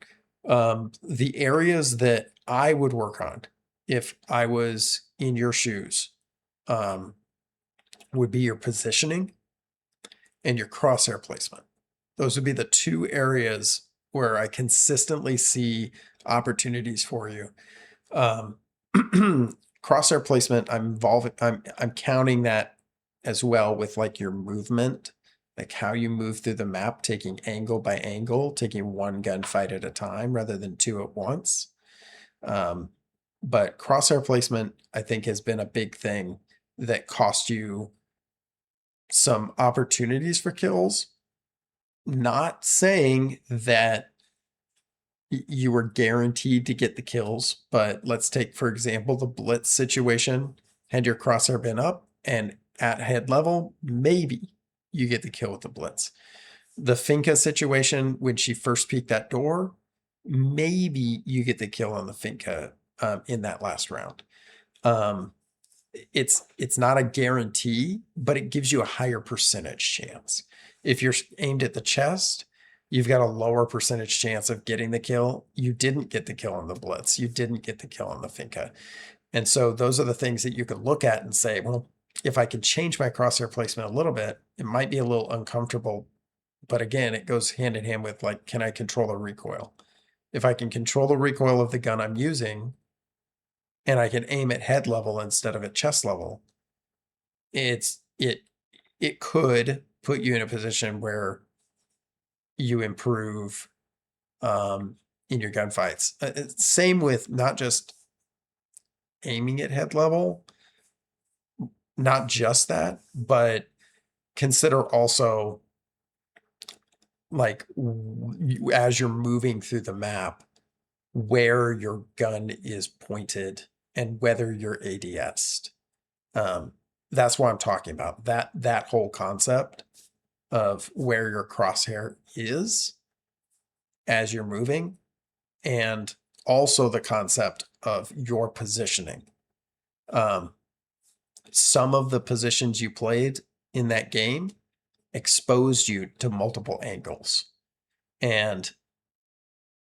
The areas that I would work on if I was in your shoes would be your positioning and your crosshair placement. Those would be the two areas where I consistently see opportunities for you. Crosshair placement, I'm counting that as well with like your movement, like how you move through the map, taking angle by angle, taking one gunfight at a time rather than two at once. But crosshair placement, I think, has been a big thing that cost you some opportunities for kills. Not saying that you were guaranteed to get the kills, but let's take, for example, the Blitz situation. Had your crosshair been up and at head level, maybe you get the kill with the Blitz. The Finca situation, when she first peeked that door, maybe you get the kill on the Finca in that last round. It's not a guarantee, but it gives you a higher percentage chance. If you're aimed at the chest, you've got a lower percentage chance of getting the kill. You didn't get the kill on the Blitz. You didn't get the kill on the Finca. And so those are the things that you can look at and say, well, if I could change my crosshair placement a little bit, it might be a little uncomfortable. But again, it goes hand in hand with like, can I control the recoil? If I can control the recoil of the gun I'm using, and I can aim at head level instead of at chest level, it could put you in a position where you improve in your gunfights. Same with not just aiming at head level, not just that, but consider also like as you're moving through the map, where your gun is pointed and whether you're ADS'd. That's what I'm talking about. That whole concept of where your crosshair is as you're moving, and also the concept of your positioning. Some of the positions you played in that game exposed you to multiple angles, and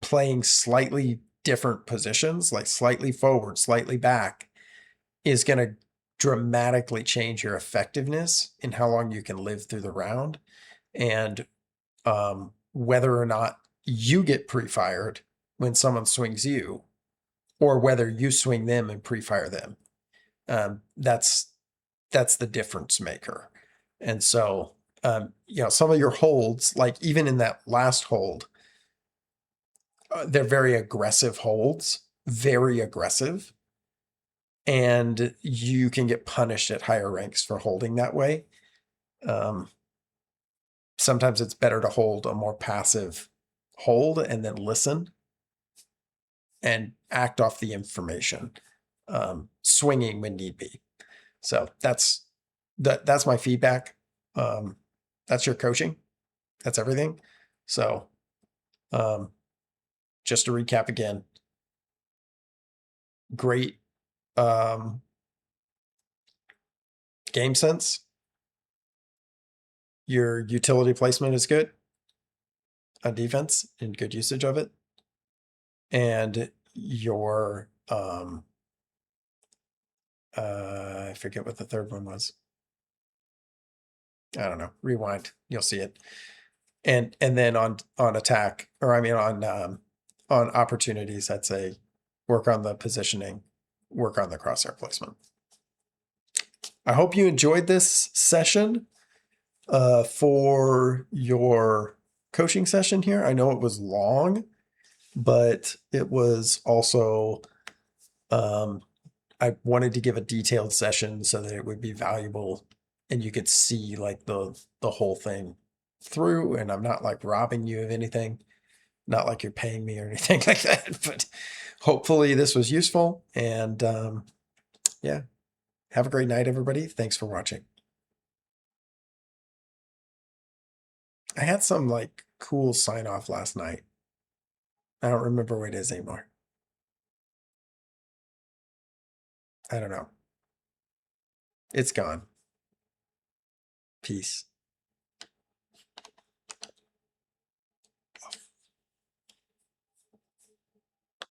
playing slightly different positions, like slightly forward, slightly back, is going to dramatically change your effectiveness in how long you can live through the round, and whether or not you get pre-fired when someone swings you, or whether you swing them and pre-fire them. That's the difference maker. And so, some of your holds, like even in that last hold, they're very aggressive holds, very aggressive. And you can get punished at higher ranks for holding that way. Sometimes it's better to hold a more passive hold and then listen and act off the information, swinging when need be. So that's my feedback. That's your coaching. That's everything. So just to recap again, great game sense. Your utility placement is good on defense and good usage of it. And your I forget what the third one was. I don't know. Rewind. You'll see it. And then on attack, or I mean on opportunities, I'd say work on the positioning, work on the crosshair placement. I hope you enjoyed this session for your coaching session here. I know it was long, but it was also I wanted to give a detailed session so that it would be valuable and you could see like the whole thing through, and I'm not like robbing you of anything, not like you're paying me or anything like that, but hopefully this was useful. And yeah, have a great night, everybody. Thanks for watching. I had some like cool sign off last night. I don't remember what it is anymore. I don't know. It's gone. Peace.